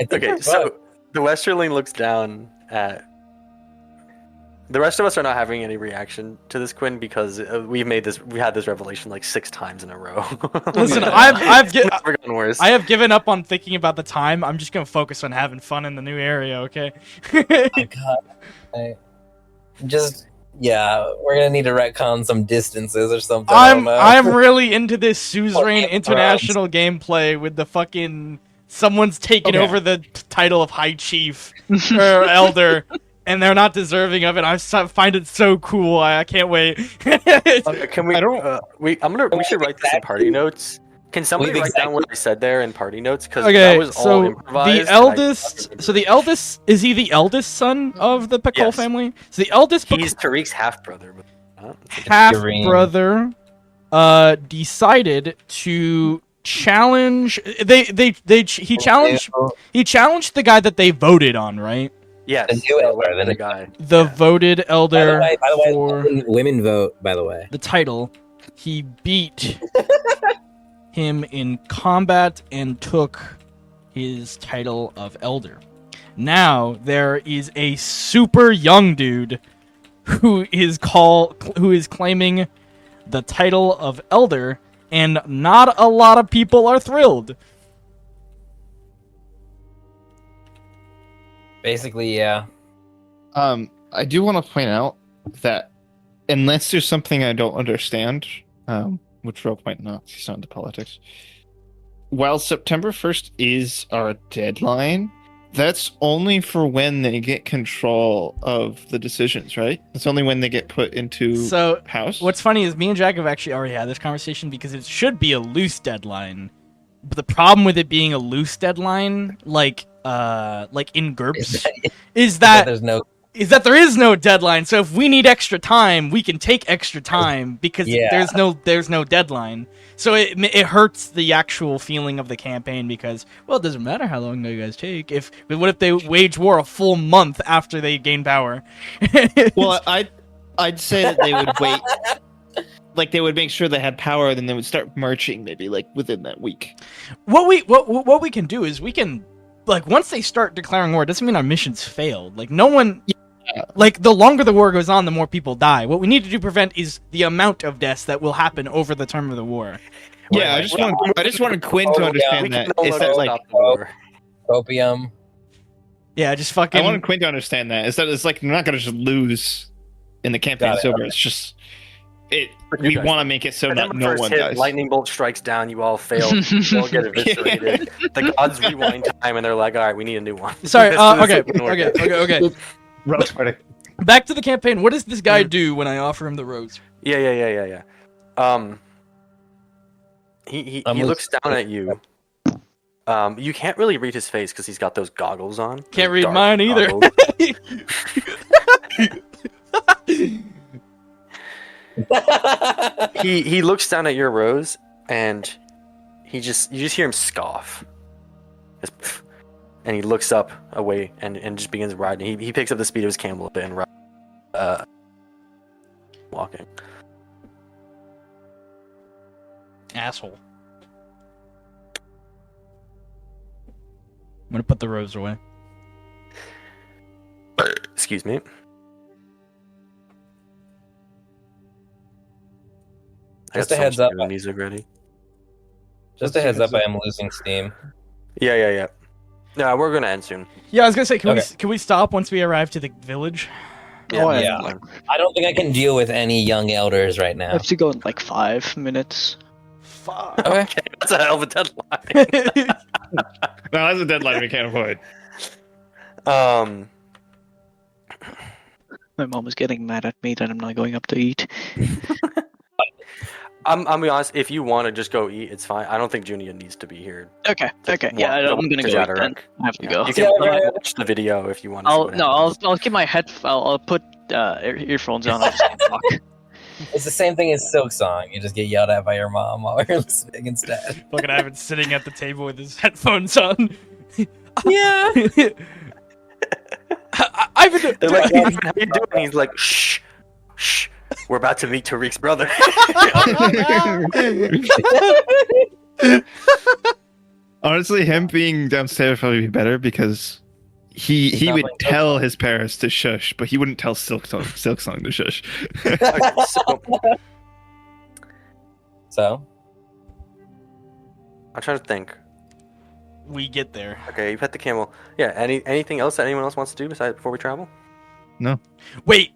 I think Okay, we're so fucked. the Westerling looks down at. The rest of us are not having any reaction to this, Quinn, because we had this revelation like 6 times in a row. Listen, It's I've never gotten worse. I have given up on thinking about the time. I'm just gonna focus on having fun in the new area. Okay. Oh, God. We're gonna need to retcon some distances or something. I don't know. I'm really into this Suzerain Fucking International gameplay with the fucking someone's taken Okay. over the title of High Chief or Elder, and they're not deserving of it. Find it so cool. I can't wait. Can we? I don't- We should write this in party notes. Can somebody We've write down what I said there in party notes? Because Okay, that was all so improvised. the eldest. Is he the eldest son of the Pakol Yes. family? So the eldest He's Tariq's half brother. half Yareem. brother decided to challenge. He challenged the guy that they voted on, right? Yes, The new elder, the the- guy. The Yeah. voted By elder the way, for women vote. By the way, the title. He beat him in combat and took his title of elder. Now there is a super young dude who is claiming the title of elder, and not a lot of people are thrilled. basically, yeah. I do want to point out that unless there's something I don't understand, which Roke might not, he's not into politics. While September 1st is our deadline, that's only for when they get control of the decisions, right? It's only when they get put into So house. what's funny is me and Jack have actually already had this conversation because it should be a loose deadline. But the problem with it being a loose deadline, like in GURPS, is that There's no. there is no deadline. So if we need extra time, we can take extra time because Yeah. there's no deadline. So it hurts the actual feeling of the campaign because, well, it doesn't matter how long you guys take. What if they wage war a full month after they gain power? Well, I'd say that they would wait. Like they would make sure they had power, then they would start marching maybe like within that week. what we can do is we can, like, once they start declaring war, it doesn't mean our missions failed. Like no one. Like, the longer the war goes on, the more people die. What we need to do prevent is the amount of deaths that will happen over the term of the war. Yeah, I just wanted Quinn to Oh, yeah. understand We can that. no Is longer that like stop the war. Opium. Yeah, just I fucking... wanted Quinn to understand that. Is that it's like you're not gonna just lose in the campaign's Got it. over. It's just it. You We guys- want to make it so that September no 1st one hit, dies. lightning bolt strikes down, you all fail, you all get eviscerated. The gods rewind time and they're like, alright, we need a new one. Sorry, This okay. isn't gonna work out. Okay. Rogue's party. Back to the campaign. What does this guy do when I offer him the rose? Yeah. He I'm looks down at you You can't really read his face because he's got those goggles on. Can't those read dark mine either. goggles. He looks down at your Rose, and you just hear him scoff. Just, "Pff," and he looks up away and just begins riding. He picks up the speed of his camel a bit and walking. Asshole. I'm gonna put the rose away. Excuse me. I Just got a heads so much up. music ready. Just a heads up, I am losing steam. Yeah. No, we're gonna end soon. Yeah, I was gonna say, Okay. can we stop once we arrive to the village? Yeah. I don't think I can deal with any young elders right I now. have to go in like 5 minutes. Fuck. Okay. That's a hell of a deadline. No, that's a deadline we can't avoid. My mom is getting mad at me that I'm not going up to eat. I'll be honest. If you want to just go eat, it's fine. I don't think Junia needs to be here. Okay. Yeah, I'm gonna go eat then. I have to go. You can watch the video if you want. To see what happens. I'll keep my head. I'll put earphones on. I'll just can't talk. It's the same thing as Silk Song. You just get yelled at by your mom while you're listening instead. Look at Ivan sitting at the table with his headphones on. Yeah. Ivan, They're like, "Ivan, how you doing?" He's like, "Shh, shh. We're about to meet Tariq's brother." Honestly, him being downstairs would probably be better because he would tell his parents to shush, but he wouldn't tell Silk Song to shush. So, I'm trying to think. we get there. Okay, you pet the camel. Yeah. Anything else that anyone else wants to do besides before we travel? Wait.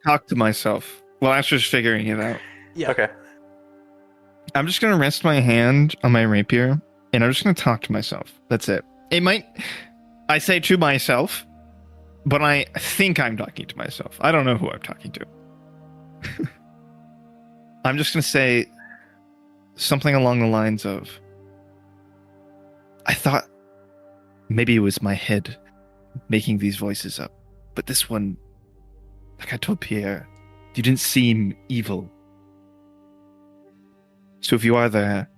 Talk to myself while Asher's figuring it out. Yeah. Okay. I'm just gonna rest my hand on my rapier, and I'm just gonna talk to myself. That's it. I say to myself, but I think I'm talking to myself. I don't know who I'm talking to. I'm just gonna say something along the lines of, I thought maybe it was my head making these voices up, but this one, like I told Pierre, you didn't seem evil. So if you are there,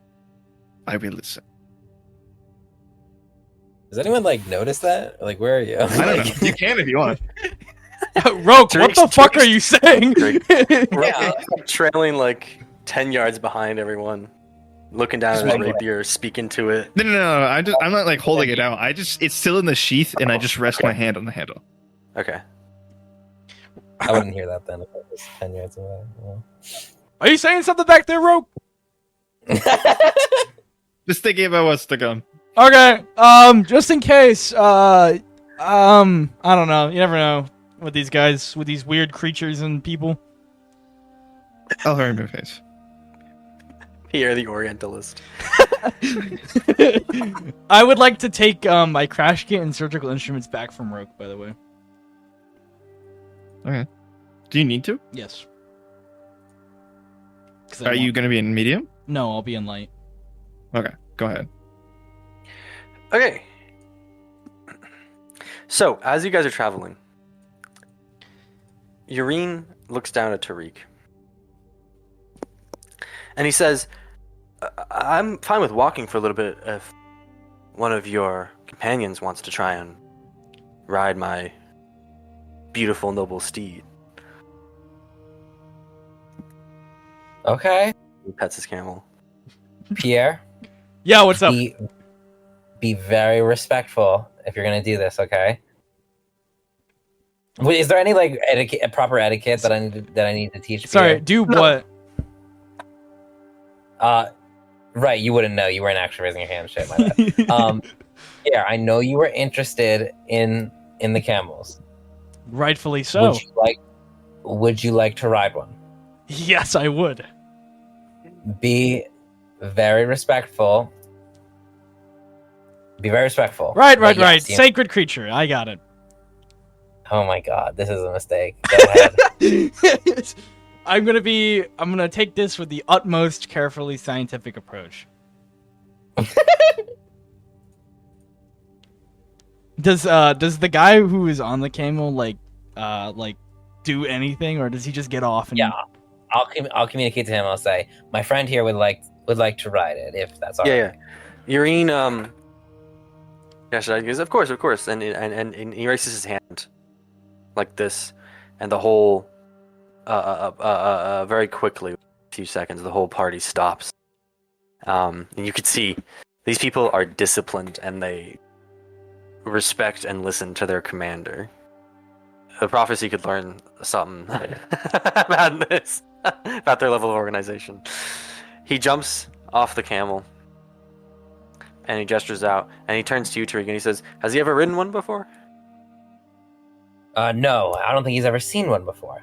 I will listen. does anyone notice that? Where are you? I don't know. You can if you want. Roke, what the fuck are you saying? Yeah. Trailing 10 yards behind everyone, looking down at his rapier, speaking to it. No. I'm not holding it out. It's still in the sheath, and I just rest my hand on the handle. Okay. I wouldn't hear that then if I was 10 yards away. Well. Are you saying something back there, Roke? Just thinking about what's to come. Okay. Just in case. I don't know. You never know with these guys, with these weird creatures and people. I'll hurry my face. Pierre the Orientalist. I would like to take my crash kit and surgical instruments back from Roke, by the way. Okay. Do you need to? Yes. Are you going to be in medium? No, I'll be in light. Okay, go ahead. Okay. So, as you guys are traveling, Yareem looks down at Tariq. And he says, I'm fine with walking for a little bit if one of your companions wants to try and ride my beautiful, noble steed. Okay. He pets his camel. Pierre, Yeah, what's up? be very respectful if you're going to do this, okay? Wait, is there any proper etiquette that I need to teach? Sorry, Pierre? do what? Right, you wouldn't know. You weren't actually raising your hand. Shit, my bad. Yeah, I know you were interested in the camels. Rightfully so. Would you like to ride one? Yes, I would. Be very respectful. Be very respectful. Right. But yes, Sacred creature. I got it. Oh my god, this is a mistake. Go ahead. I'm gonna take this with the utmost carefully scientific approach. Does the guy who is on the camel like do anything, or does he just get off and Yeah, I'll communicate to him. I'll say my friend here would like to ride it if that's all right. Yeah. Yareem, yeah, should I use? Of course. And he raises his hand like this, and the whole, very quickly, a few seconds, the whole party stops. And you can see these people are disciplined and they respect and listen to their commander. The prophecy could learn something about this, about their level of organization. He jumps off the camel and he gestures out and he turns to you, Tariq, and he says, "Has he ever ridden one before?" No, I don't think he's ever seen one before.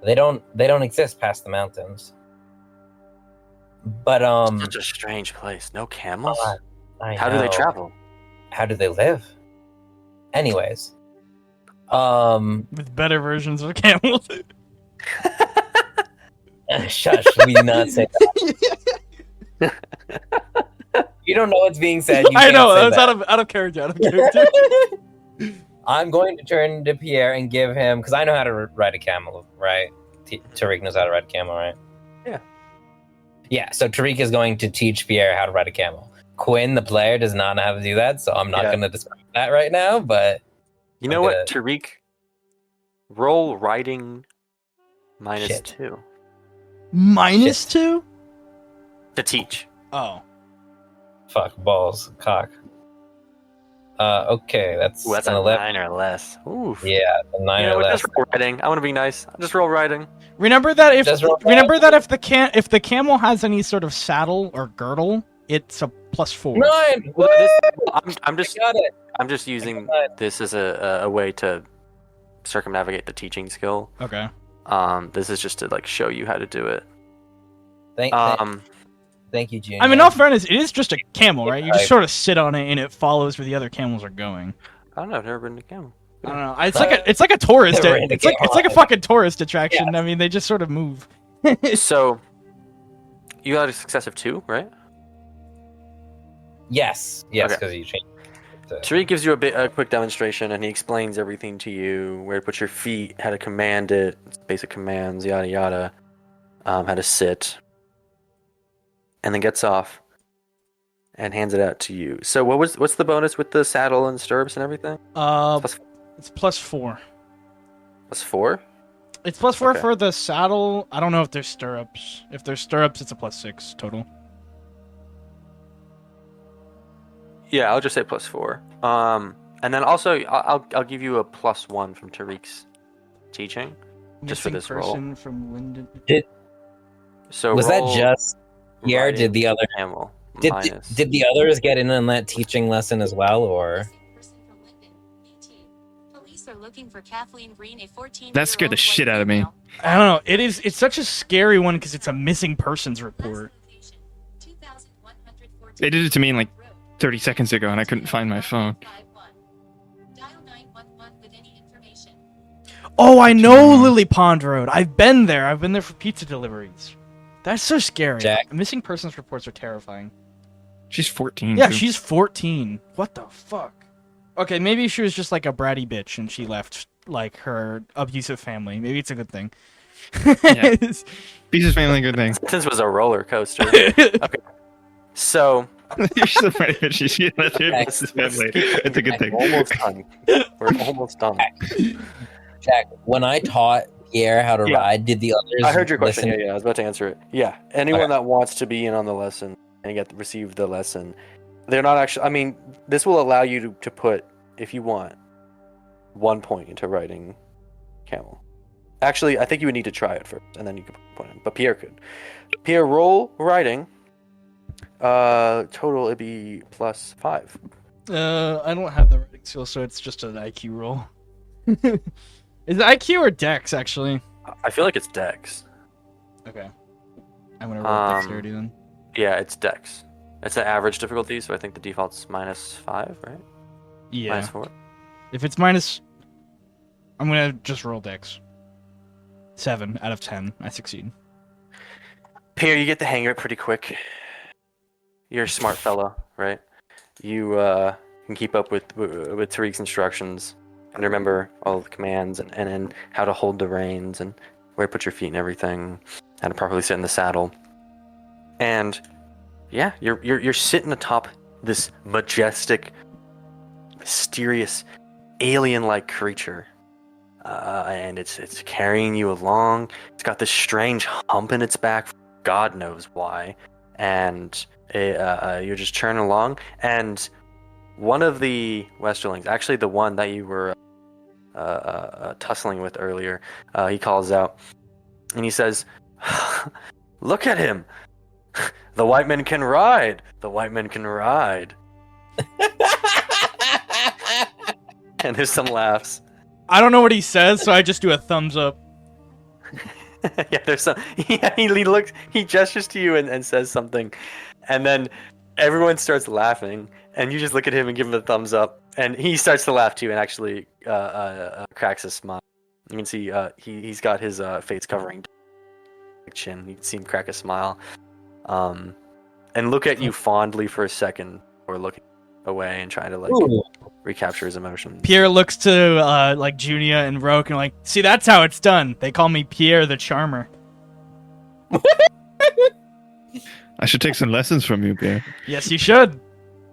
They don't exist past the mountains. But Such a strange place. No camels. I How do they know. travel? How do they live? Anyways, with better versions of camels? shush, we did not say that. You don't know what's being said. You I can't know say that's that. out of character. Out of character. I'm going to turn to Pierre and give him, because I know how to ride a camel, right? Tariq knows how to ride a camel, right? Yeah. Yeah, so Tariq is going to teach Pierre how to ride a camel. Quinn, the player, does not know how to do that, so I'm not going to describe that right now, but... You know what, Tariq? Roll riding -2. -2? To teach. Oh. Fuck, balls, cock. Okay, that's, Ooh, that's an a 11. 9 or less. Oof. Yeah, a 9 or less. Just roll riding. I want to be nice. Just roll riding. Remember that if Just roll if the camel has any sort of saddle or girdle, it's a +4. 9! Well, Woo! I'm just Got it. I'm just using this as a way to circumnavigate the teaching skill. Okay. This is just to like show you how to do it. Thank you, Junior. I mean, in all fairness, it is just a camel, right? You just sort of sit on it and it follows where the other camels are going. I don't know. I've never ridden a camel. I don't know. It's like a tourist. Never ridden a It's like a camel. fucking tourist attraction. I mean, they just sort of move. So you got a success of 2, right? Yes, Okay. because you changed it. Tariq gives you a quick demonstration, and he explains everything to you: where to put your feet, how to command it, basic commands, yada yada, how to sit, and then gets off and hands it out to you. So what's the bonus with the saddle and stirrups and everything? It's +4. +4? It's +4 Okay. for the saddle. I don't know if there's stirrups. If there's stirrups, it's a +6 total. Yeah, I'll just say +4. And then also I'll give you a +1 from Tariq's teaching, just for Missing this roll. person from Linden. So Was that roll just Pierre? riding Did the other camel minus? did the others get in on that teaching lesson as well, or? That scared the shit out of me. I don't know. It's such a scary one because it's a missing persons report. They did it to me in like 30 seconds ago, and I couldn't find my phone. Oh, I know Lily Pond Road. I've been there. I've been there for pizza deliveries. That's so scary. Jack? Missing persons reports are terrifying. She's 14. Yeah, too. she's 14. What the fuck? Okay, maybe she was just like a bratty bitch and she left like her abusive family. Maybe it's a good thing. Yeah. Pieces family, good thing. This was a roller coaster. Okay. So She's a funny bitch. That's her Okay. pieces family. It's a good thing. almost done. We're almost done. Jack, when I taught Pierre how to Yeah. ride, did the others? I heard your question. listen? Yeah, I was about to answer it. Yeah, anyone Okay. that wants to be in on the lesson and receive the lesson, they're not actually. I mean, this will allow you to put, if you want, 1 point into riding camel. Actually, I think you would need to try it first, and then you could put a point in. But Pierre could. Pierre, roll riding. Total it'd be +5. I don't have the writing skill, so it's just an IQ roll. Is it IQ or Dex, actually? I feel like it's Dex. Okay. I'm gonna roll dexterity then. Yeah, it's Dex. It's an average difficulty, so I think the default's -5, right? Yeah. -4. If it's minus... I'm gonna just roll dex. 7 out of 10. I succeed. Pierre, you get the hang of it pretty quick. You're a smart fella, right? You can keep up with Tariq's instructions and remember all the commands and how to hold the reins and where to put your feet and everything, how to properly sit in the saddle. And yeah, you're sitting atop this majestic, mysterious, alien-like creature, and it's carrying you along. It's got this strange hump in its back, God knows why, and you're just churning along. And one of the Westerlings, actually the one that you were tussling with earlier, he calls out and he says, "Look at him! The white men can ride! The white men can ride!" And there's some laughs. I don't know what he says, so I just do a thumbs up. Yeah, there's some. Yeah, he gestures to you and says something, and then everyone starts laughing, and you just look at him and give him a thumbs up, and he starts to laugh too, and actually cracks a smile. You can see he's got his face covering chin. You can see him crack a smile, and look at you fondly for a second, or looking away and trying to recapture his emotions. Pierre looks to like Junia and Roke and like, see, that's how it's done. They call me Pierre the Charmer. I should take some lessons from you, Pierre. Yes, you should.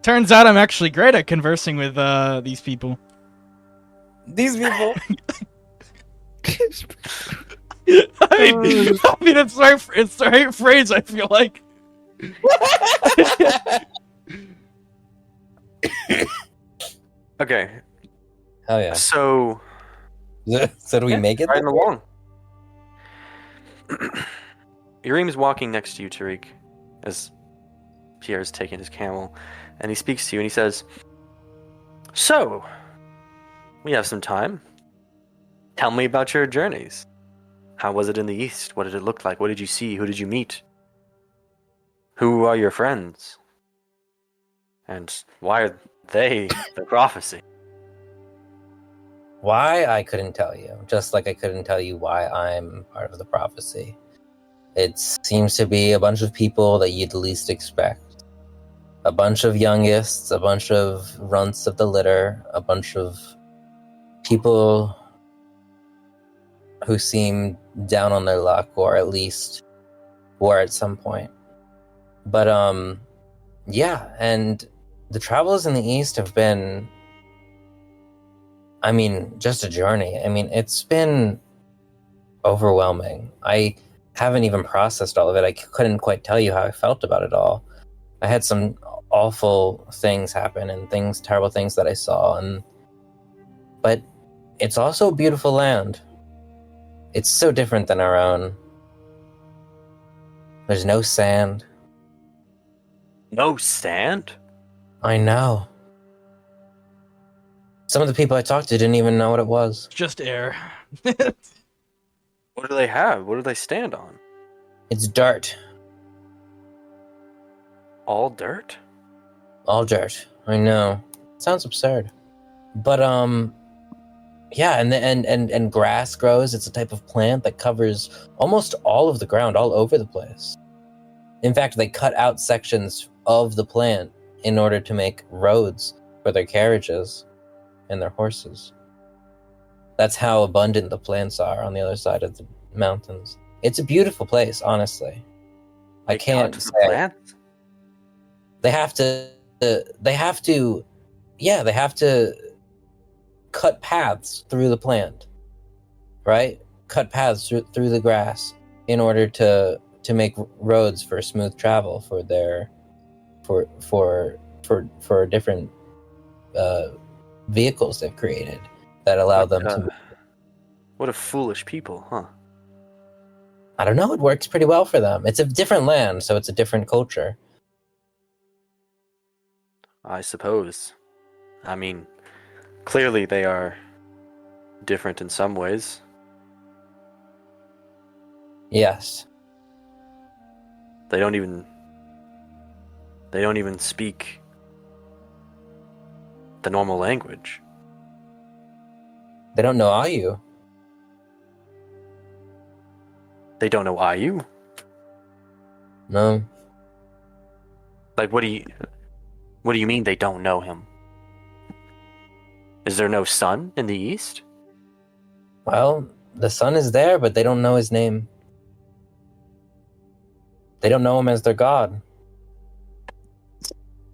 Turns out I'm actually great at conversing with these people. These people. I mean, it's the right phrase, I feel like. Okay, Oh yeah. so So do we make it? riding along. Yareem's walking next to you, Tariq, as Pierre's taking his camel, and he speaks to you and he says, "So, we have some time. Tell me about your journeys. How was it in the East? What did it look like? What did you see? Who did you meet? Who are your friends? And why are they the prophecy?" Why, I couldn't tell you. Just like I couldn't tell you why I'm part of the prophecy. It seems to be a bunch of people that you'd least expect. A bunch of youngest, a bunch of runts of the litter, a bunch of people who seem down on their luck, or at least were at some point. But yeah, and the travels in the East have been, I mean, just a journey. I mean, it's been overwhelming. I haven't even processed all of it. I couldn't quite tell you how I felt about it all. I had some awful things happen and terrible things that I saw, but it's also a beautiful land. It's so different than our own. There's no sand. No sand? I know. Some of the people I talked to didn't even know what it was. Just air. What do they have? What do they stand on? It's dirt. All dirt? All dirt. I know. Sounds absurd. But yeah, and grass grows. It's a type of plant that covers almost all of the ground all over the place. In fact, they cut out sections of the plant in order to make roads for their carriages and their horses. That's how abundant the plants are on the other side of the mountains. It's a beautiful place, honestly. I can't say. Plants? They have to cut paths through the plant, right? Cut paths through the grass in order to make roads for smooth travel for different vehicles they've created that allow them to. What a foolish people, huh? I don't know. It works pretty well for them. It's a different land, so it's a different culture. I suppose. I mean, clearly they are different in some ways. Yes. They don't even speak the normal language. They don't know Ayu. They don't know Ayu? No. Like, what do you mean they don't know him? Is there no sun in the east? Well, the sun is there, but they don't know his name. They don't know him as their god.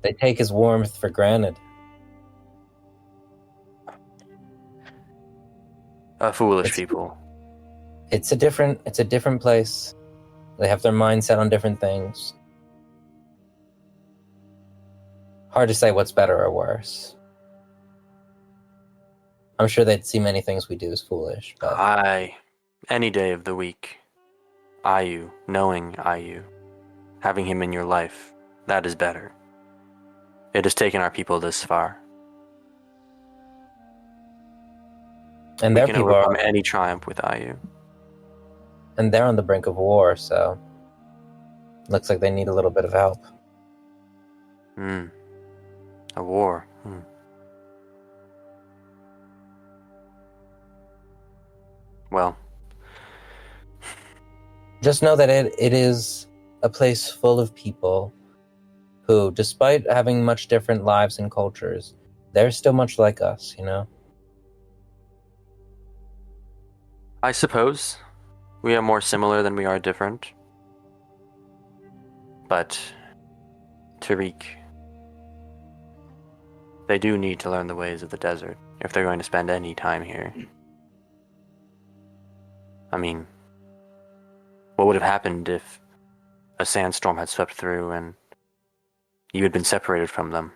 They take his warmth for granted. Foolish It's- people. It's a different place. They have their mind set on different things. Hard to say what's better or worse. I'm sure they'd see many things we do as foolish, but Any day of the week, Ayu, knowing Ayu, having him in your life, that is better. It has taken our people this far. and We their can people overcome are, any triumph with Ayu. and they're on the brink of war, so looks like they need a little bit of help. A war. Well, Just know that it is a place full of people who, despite having much different lives and cultures, they're still much like us, you know? I suppose we are more similar than we are different. But, Tariq, they do need to learn the ways of the desert if they're going to spend any time here. I mean, what would have happened if a sandstorm had swept through and you had been separated from them?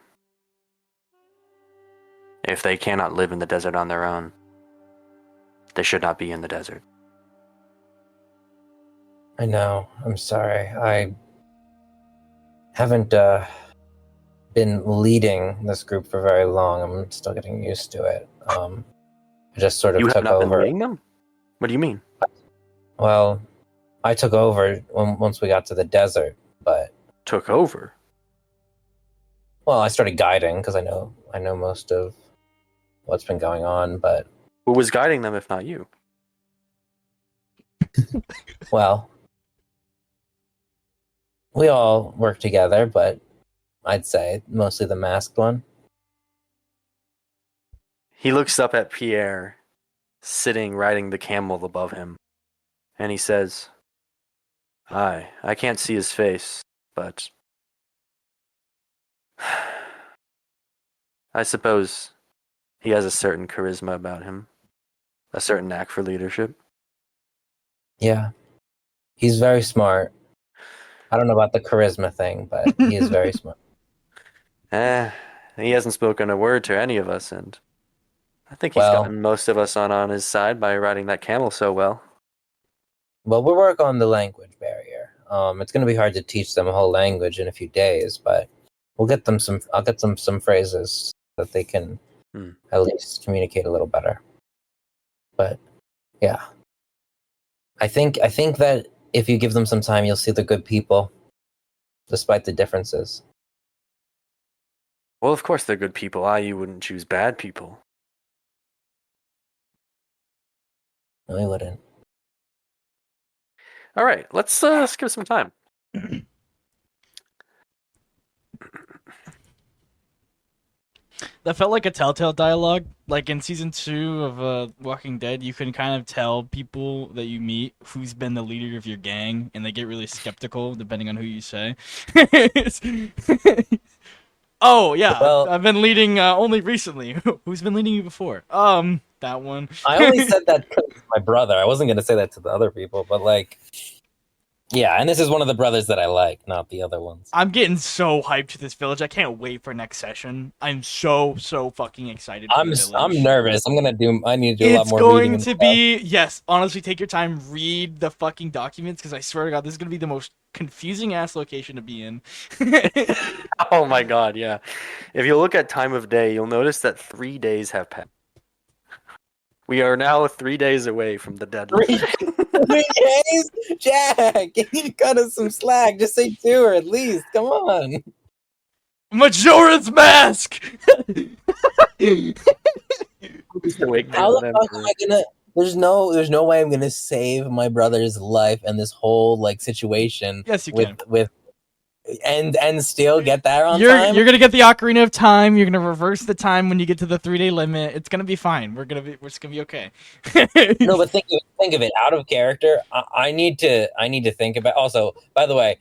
If they cannot live in the desert on their own, they should not be in the desert. I know. I'm sorry. I haven't been leading this group for very long. I'm still getting used to it. I just sort of You have took not been over. leading them? What do you mean? Well, I took over once we got to the desert, but Took over? I started guiding because I know most of what's been going on. But Who was guiding them if not you? well, we all work together, but I'd say mostly the masked one. He looks up at Pierre, sitting riding the camel above him, and he says, I can't see his face, but I suppose he has a certain charisma about him, a certain knack for leadership. Yeah, he's very smart. I don't know about the charisma thing, but he is very smart. He hasn't spoken a word to any of us, and I think he's Well- gotten most of us on his side by riding that camel so well. Well, we'll work on the language barrier. It's going to be hard to teach them a whole language in a few days, but we'll get them some. I'll get them some phrases that they can at least communicate a little better. But yeah, I think that if you give them some time, you'll see the good people, despite the differences. Well, of course they're good people. You wouldn't choose bad people. No, we wouldn't. All right, let's give some time. That felt like a Telltale dialogue. Like in season 2 of Walking Dead, you can kind of tell people that you meet who's been the leader of your gang, and they get really skeptical depending on who you say. Oh yeah, Well- I've been leading only recently. Who's been leading you before? That one. I only said that because of my brother. I wasn't going to say that to the other people, but like, yeah. And this is one of the brothers that I like, not the other ones. I'm getting so hyped to this village. I can't wait for next session. I'm so fucking excited. For the village. I'm nervous. I need to do a lot It's more going reading. to be, yes, honestly, take your time, read the fucking documents, because I swear to God, this is going to be the most confusing ass location to be in. Oh my god, yeah. If you look at time of day, you'll notice that 3 days have passed. We are now 3 days away from the deadline. 3 days? Jack, you need to cut us some slack. Just say 2 or at least. Come on. Majora's Mask! to wake me How up the and fuck am I gonna? There's no way I'm gonna save my brother's life and this whole like situation. Yes, you with can. with and still get there on You're time. you're gonna get the Ocarina of Time. You're gonna reverse the time when you get to the 3-day limit. It's gonna be fine. We're just gonna be okay. No, but think of it. Out of character, I need to think about. Also, by the way,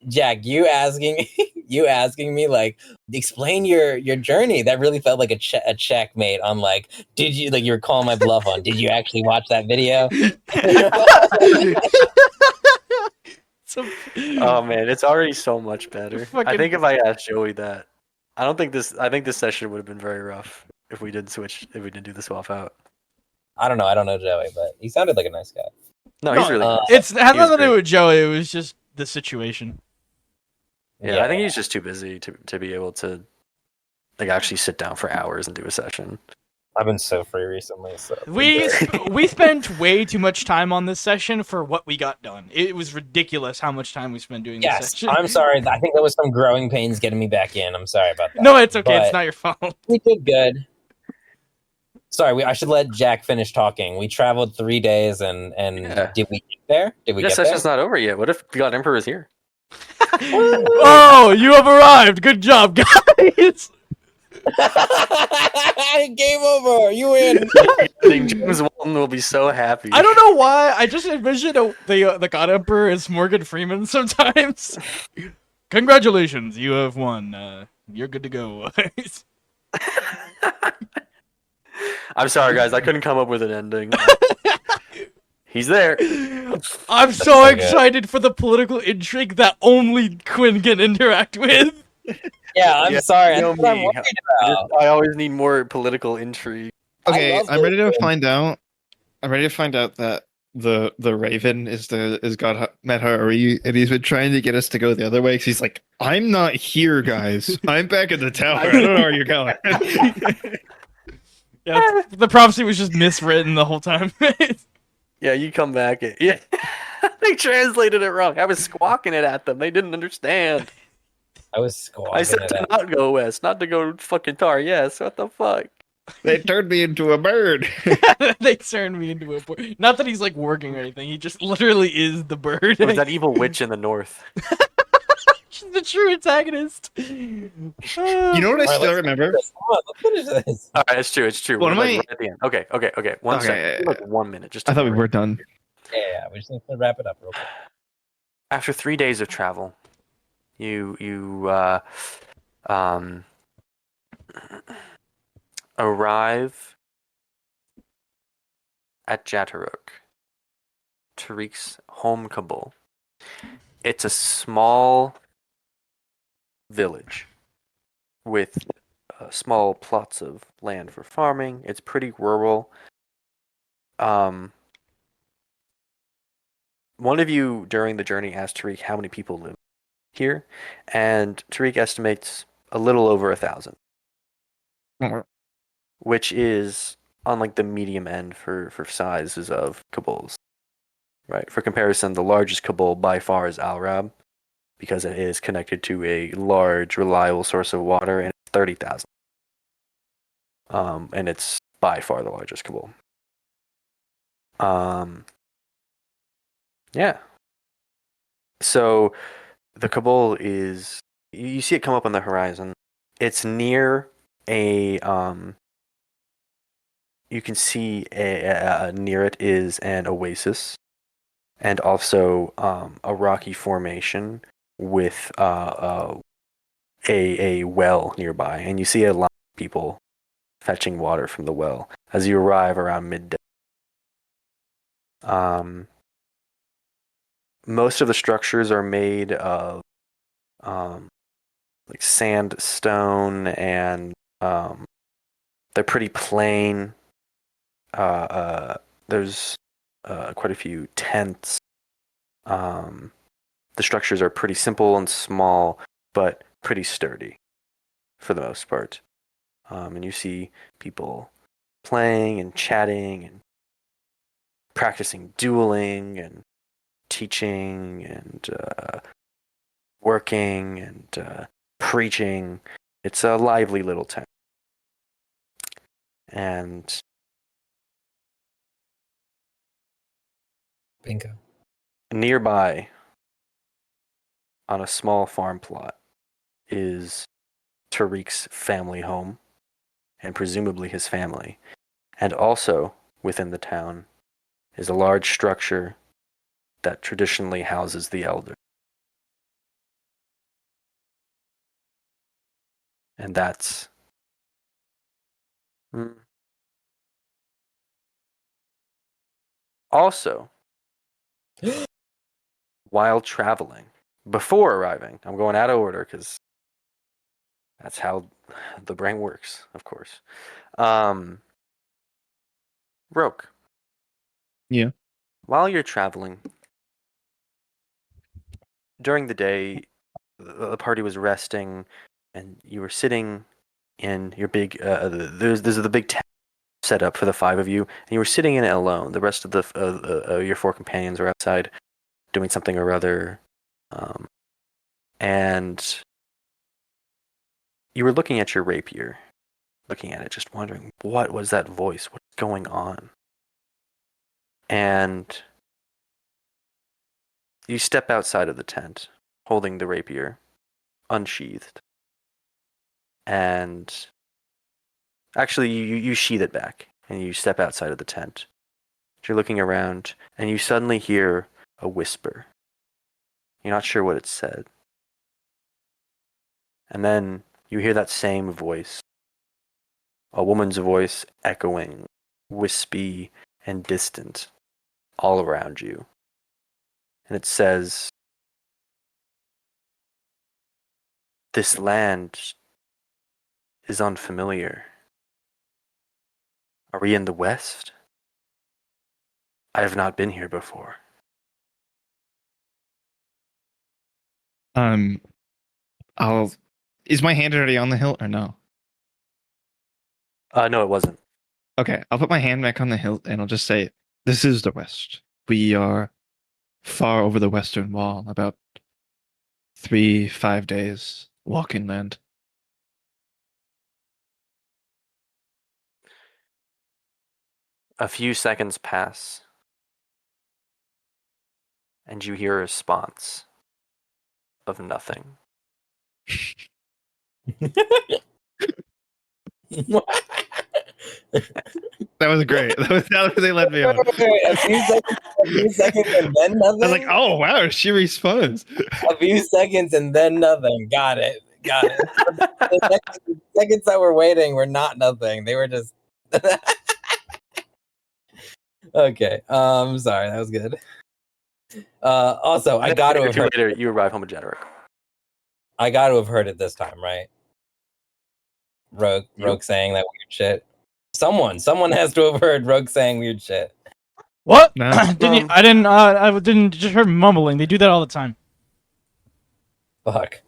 Jack, you asking me like explain your journey. That really felt like a checkmate on like, did you like you were calling my bluff on? Did you actually watch that video? So- Oh man, it's already so much better. I Fucking- think if I asked Joey that, I think this session would have been very rough if we did do the swap out. I don't know Joey, but he sounded like a nice guy. No, he's really nice. It has He was nothing to do great. with Joey. It was just the situation. Yeah, I think he's just too busy to be able to like actually sit down for hours and do a session. I've been so free recently. So We spent way too much time on this session for what we got done. It was ridiculous how much time we spent doing this yes, session. I'm sorry. I think there was some growing pains getting me back in. I'm sorry about that. No, it's okay. It's But not your fault. we did good. Sorry, I should let Jack finish talking. We traveled 3 days, and Yeah. did we get there? Did we Yeah, get there? session's not over yet. What if the God Emperor is here? Oh, you have arrived. Good job, guys. Game over. You win. I think James Walton will be so happy. I don't know why. I just envision the God Emperor as Morgan Freeman sometimes. Congratulations, you have won. You're good to go. I'm sorry, guys. I couldn't come up with an ending. He's there. I'm so so good. excited for the political intrigue that only Quinn can interact with. Yeah, I'm Yeah, sorry. you know That's what I'm me. worried about. I always need more political intrigue. Okay, love I'm ready to Gurps. find out. I'm ready to find out that the Raven is God Metahari, and he's been trying to get us to go the other way. Because he's like, I'm not here, guys. I'm back at the tower. I don't know where you're going. Yeah, the prophecy was just miswritten the whole time. Yeah, you come back. Yeah, they translated it wrong. I was squawking it at them. They didn't understand. I was squawking. I said it to out. not go west, not to go fucking Tar. Yes, what the fuck? They turned me into a bird. They turned me into a bird. Not that he's like working or anything. He just literally is the bird. It was that evil witch in the north. She's the true antagonist. You know what I All right, still let's remember? finish this. Come on, let's finish this. All right, it's true. It's true. What We're am like I- right at the end. Okay. One Okay, second. Like 1 minute. Just. I thought we break. were done. Yeah, we just need to wrap it up real quick. After 3 days of travel, you arrive at Jatoruk, Tariq's home Qabul. It's a small village with small plots of land for farming. It's pretty rural. One of you during the journey asked Tariq how many people live here, and Tariq estimates a little over 1,000, which is on like the medium end for sizes of Qabuls. Right. For comparison, the largest Qabul by far is Al Rab, because it is connected to a large, reliable source of water, and it's 30,000. And it's by far the largest Qabul. Yeah. So the Qabul is, you see it come up on the horizon. It's near a you can see near it is an oasis, and also a rocky formation with a well nearby, and you see a lot of people fetching water from the well as you arrive around midday. Most of the structures are made of like sandstone, and they're pretty plain. There's quite a few tents. The structures are pretty simple and small, but pretty sturdy for the most part. And you see people playing and chatting and practicing dueling and teaching and working and preaching. It's a lively little town. And Bingo. Nearby, on a small farm plot, is Tariq's family home, and presumably his family. And also within the town is a large structure that traditionally houses the elder. And that's also, while traveling, before arriving, I'm going out of order because that's how the brain works, of course. Roke. Yeah. While you're traveling, during the day, the party was resting, and you were sitting in your big. There's the big tent set up for the five of you, and you were sitting in it alone. The rest of your four companions were outside doing something or other, and you were looking at your rapier, looking at it, just wondering what was that voice? What's going on? And you step outside of the tent, holding the rapier, unsheathed, and actually you sheath it back, and you step outside of the tent. You're looking around, and you suddenly hear a whisper. You're not sure what it said. And then you hear that same voice, a woman's voice echoing, wispy and distant, all around you. And it says, "This land is unfamiliar. Are we in the West? I have not been here before." Is my hand already on the hilt or no? No, it wasn't. Okay, I'll put my hand back on the hilt and I'll just say, "This is the West. We are far over the Western Wall, about 3-5 days walking land." A few seconds pass, and you hear a response of nothing. That was great. That was how they let me on. A few seconds and then nothing. I was like, "Oh wow, she responds." A few seconds and then nothing. Got it. The seconds that were waiting were not nothing. They were just. Okay. Sorry, that was good. Also, I got to have heard. Later, you arrive home at Jatoruk. I got to have heard it this time, right? Roke saying that weird shit. Someone has to have heard Roke saying weird shit. What? No. I didn't just heard mumbling. They do that all the time. Fuck.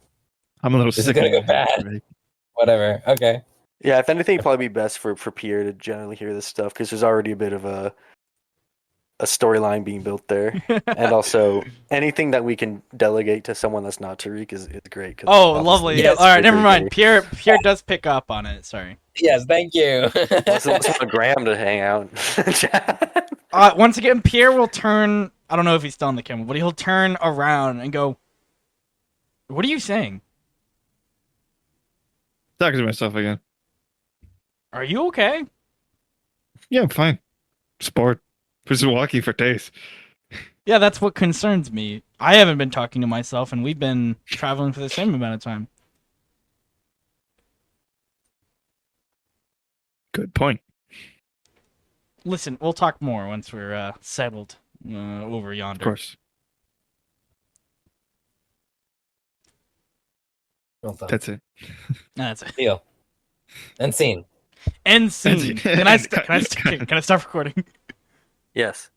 I'm a little This is sick. gonna go bad. Whatever. Okay. Yeah, if anything, it'd probably be best for Pierre to generally hear this stuff because there's already a bit of a storyline being built there, and also anything that we can delegate to someone that's not Tariq is great. 'Cause Oh, obviously- lovely. Yes, All right, never mind. Pierre. Pierre does pick up on it. Sorry. Yes, thank you. Let's want Graham to hang out. Once again, Pierre will turn. I don't know if he's still on the camera, but he'll turn around and go, "What are you saying? Talking to myself again. Are you okay?" Yeah, I'm fine. Sport. Just walking for days. Yeah, that's what concerns me. I haven't been talking to myself, and we've been traveling for the same amount of time. Good point. Listen, we'll talk more once we're settled over yonder. Of course. Well done. That's it. That's it. Deal. And scene. End scene. End scene. Can I stop recording? Yes.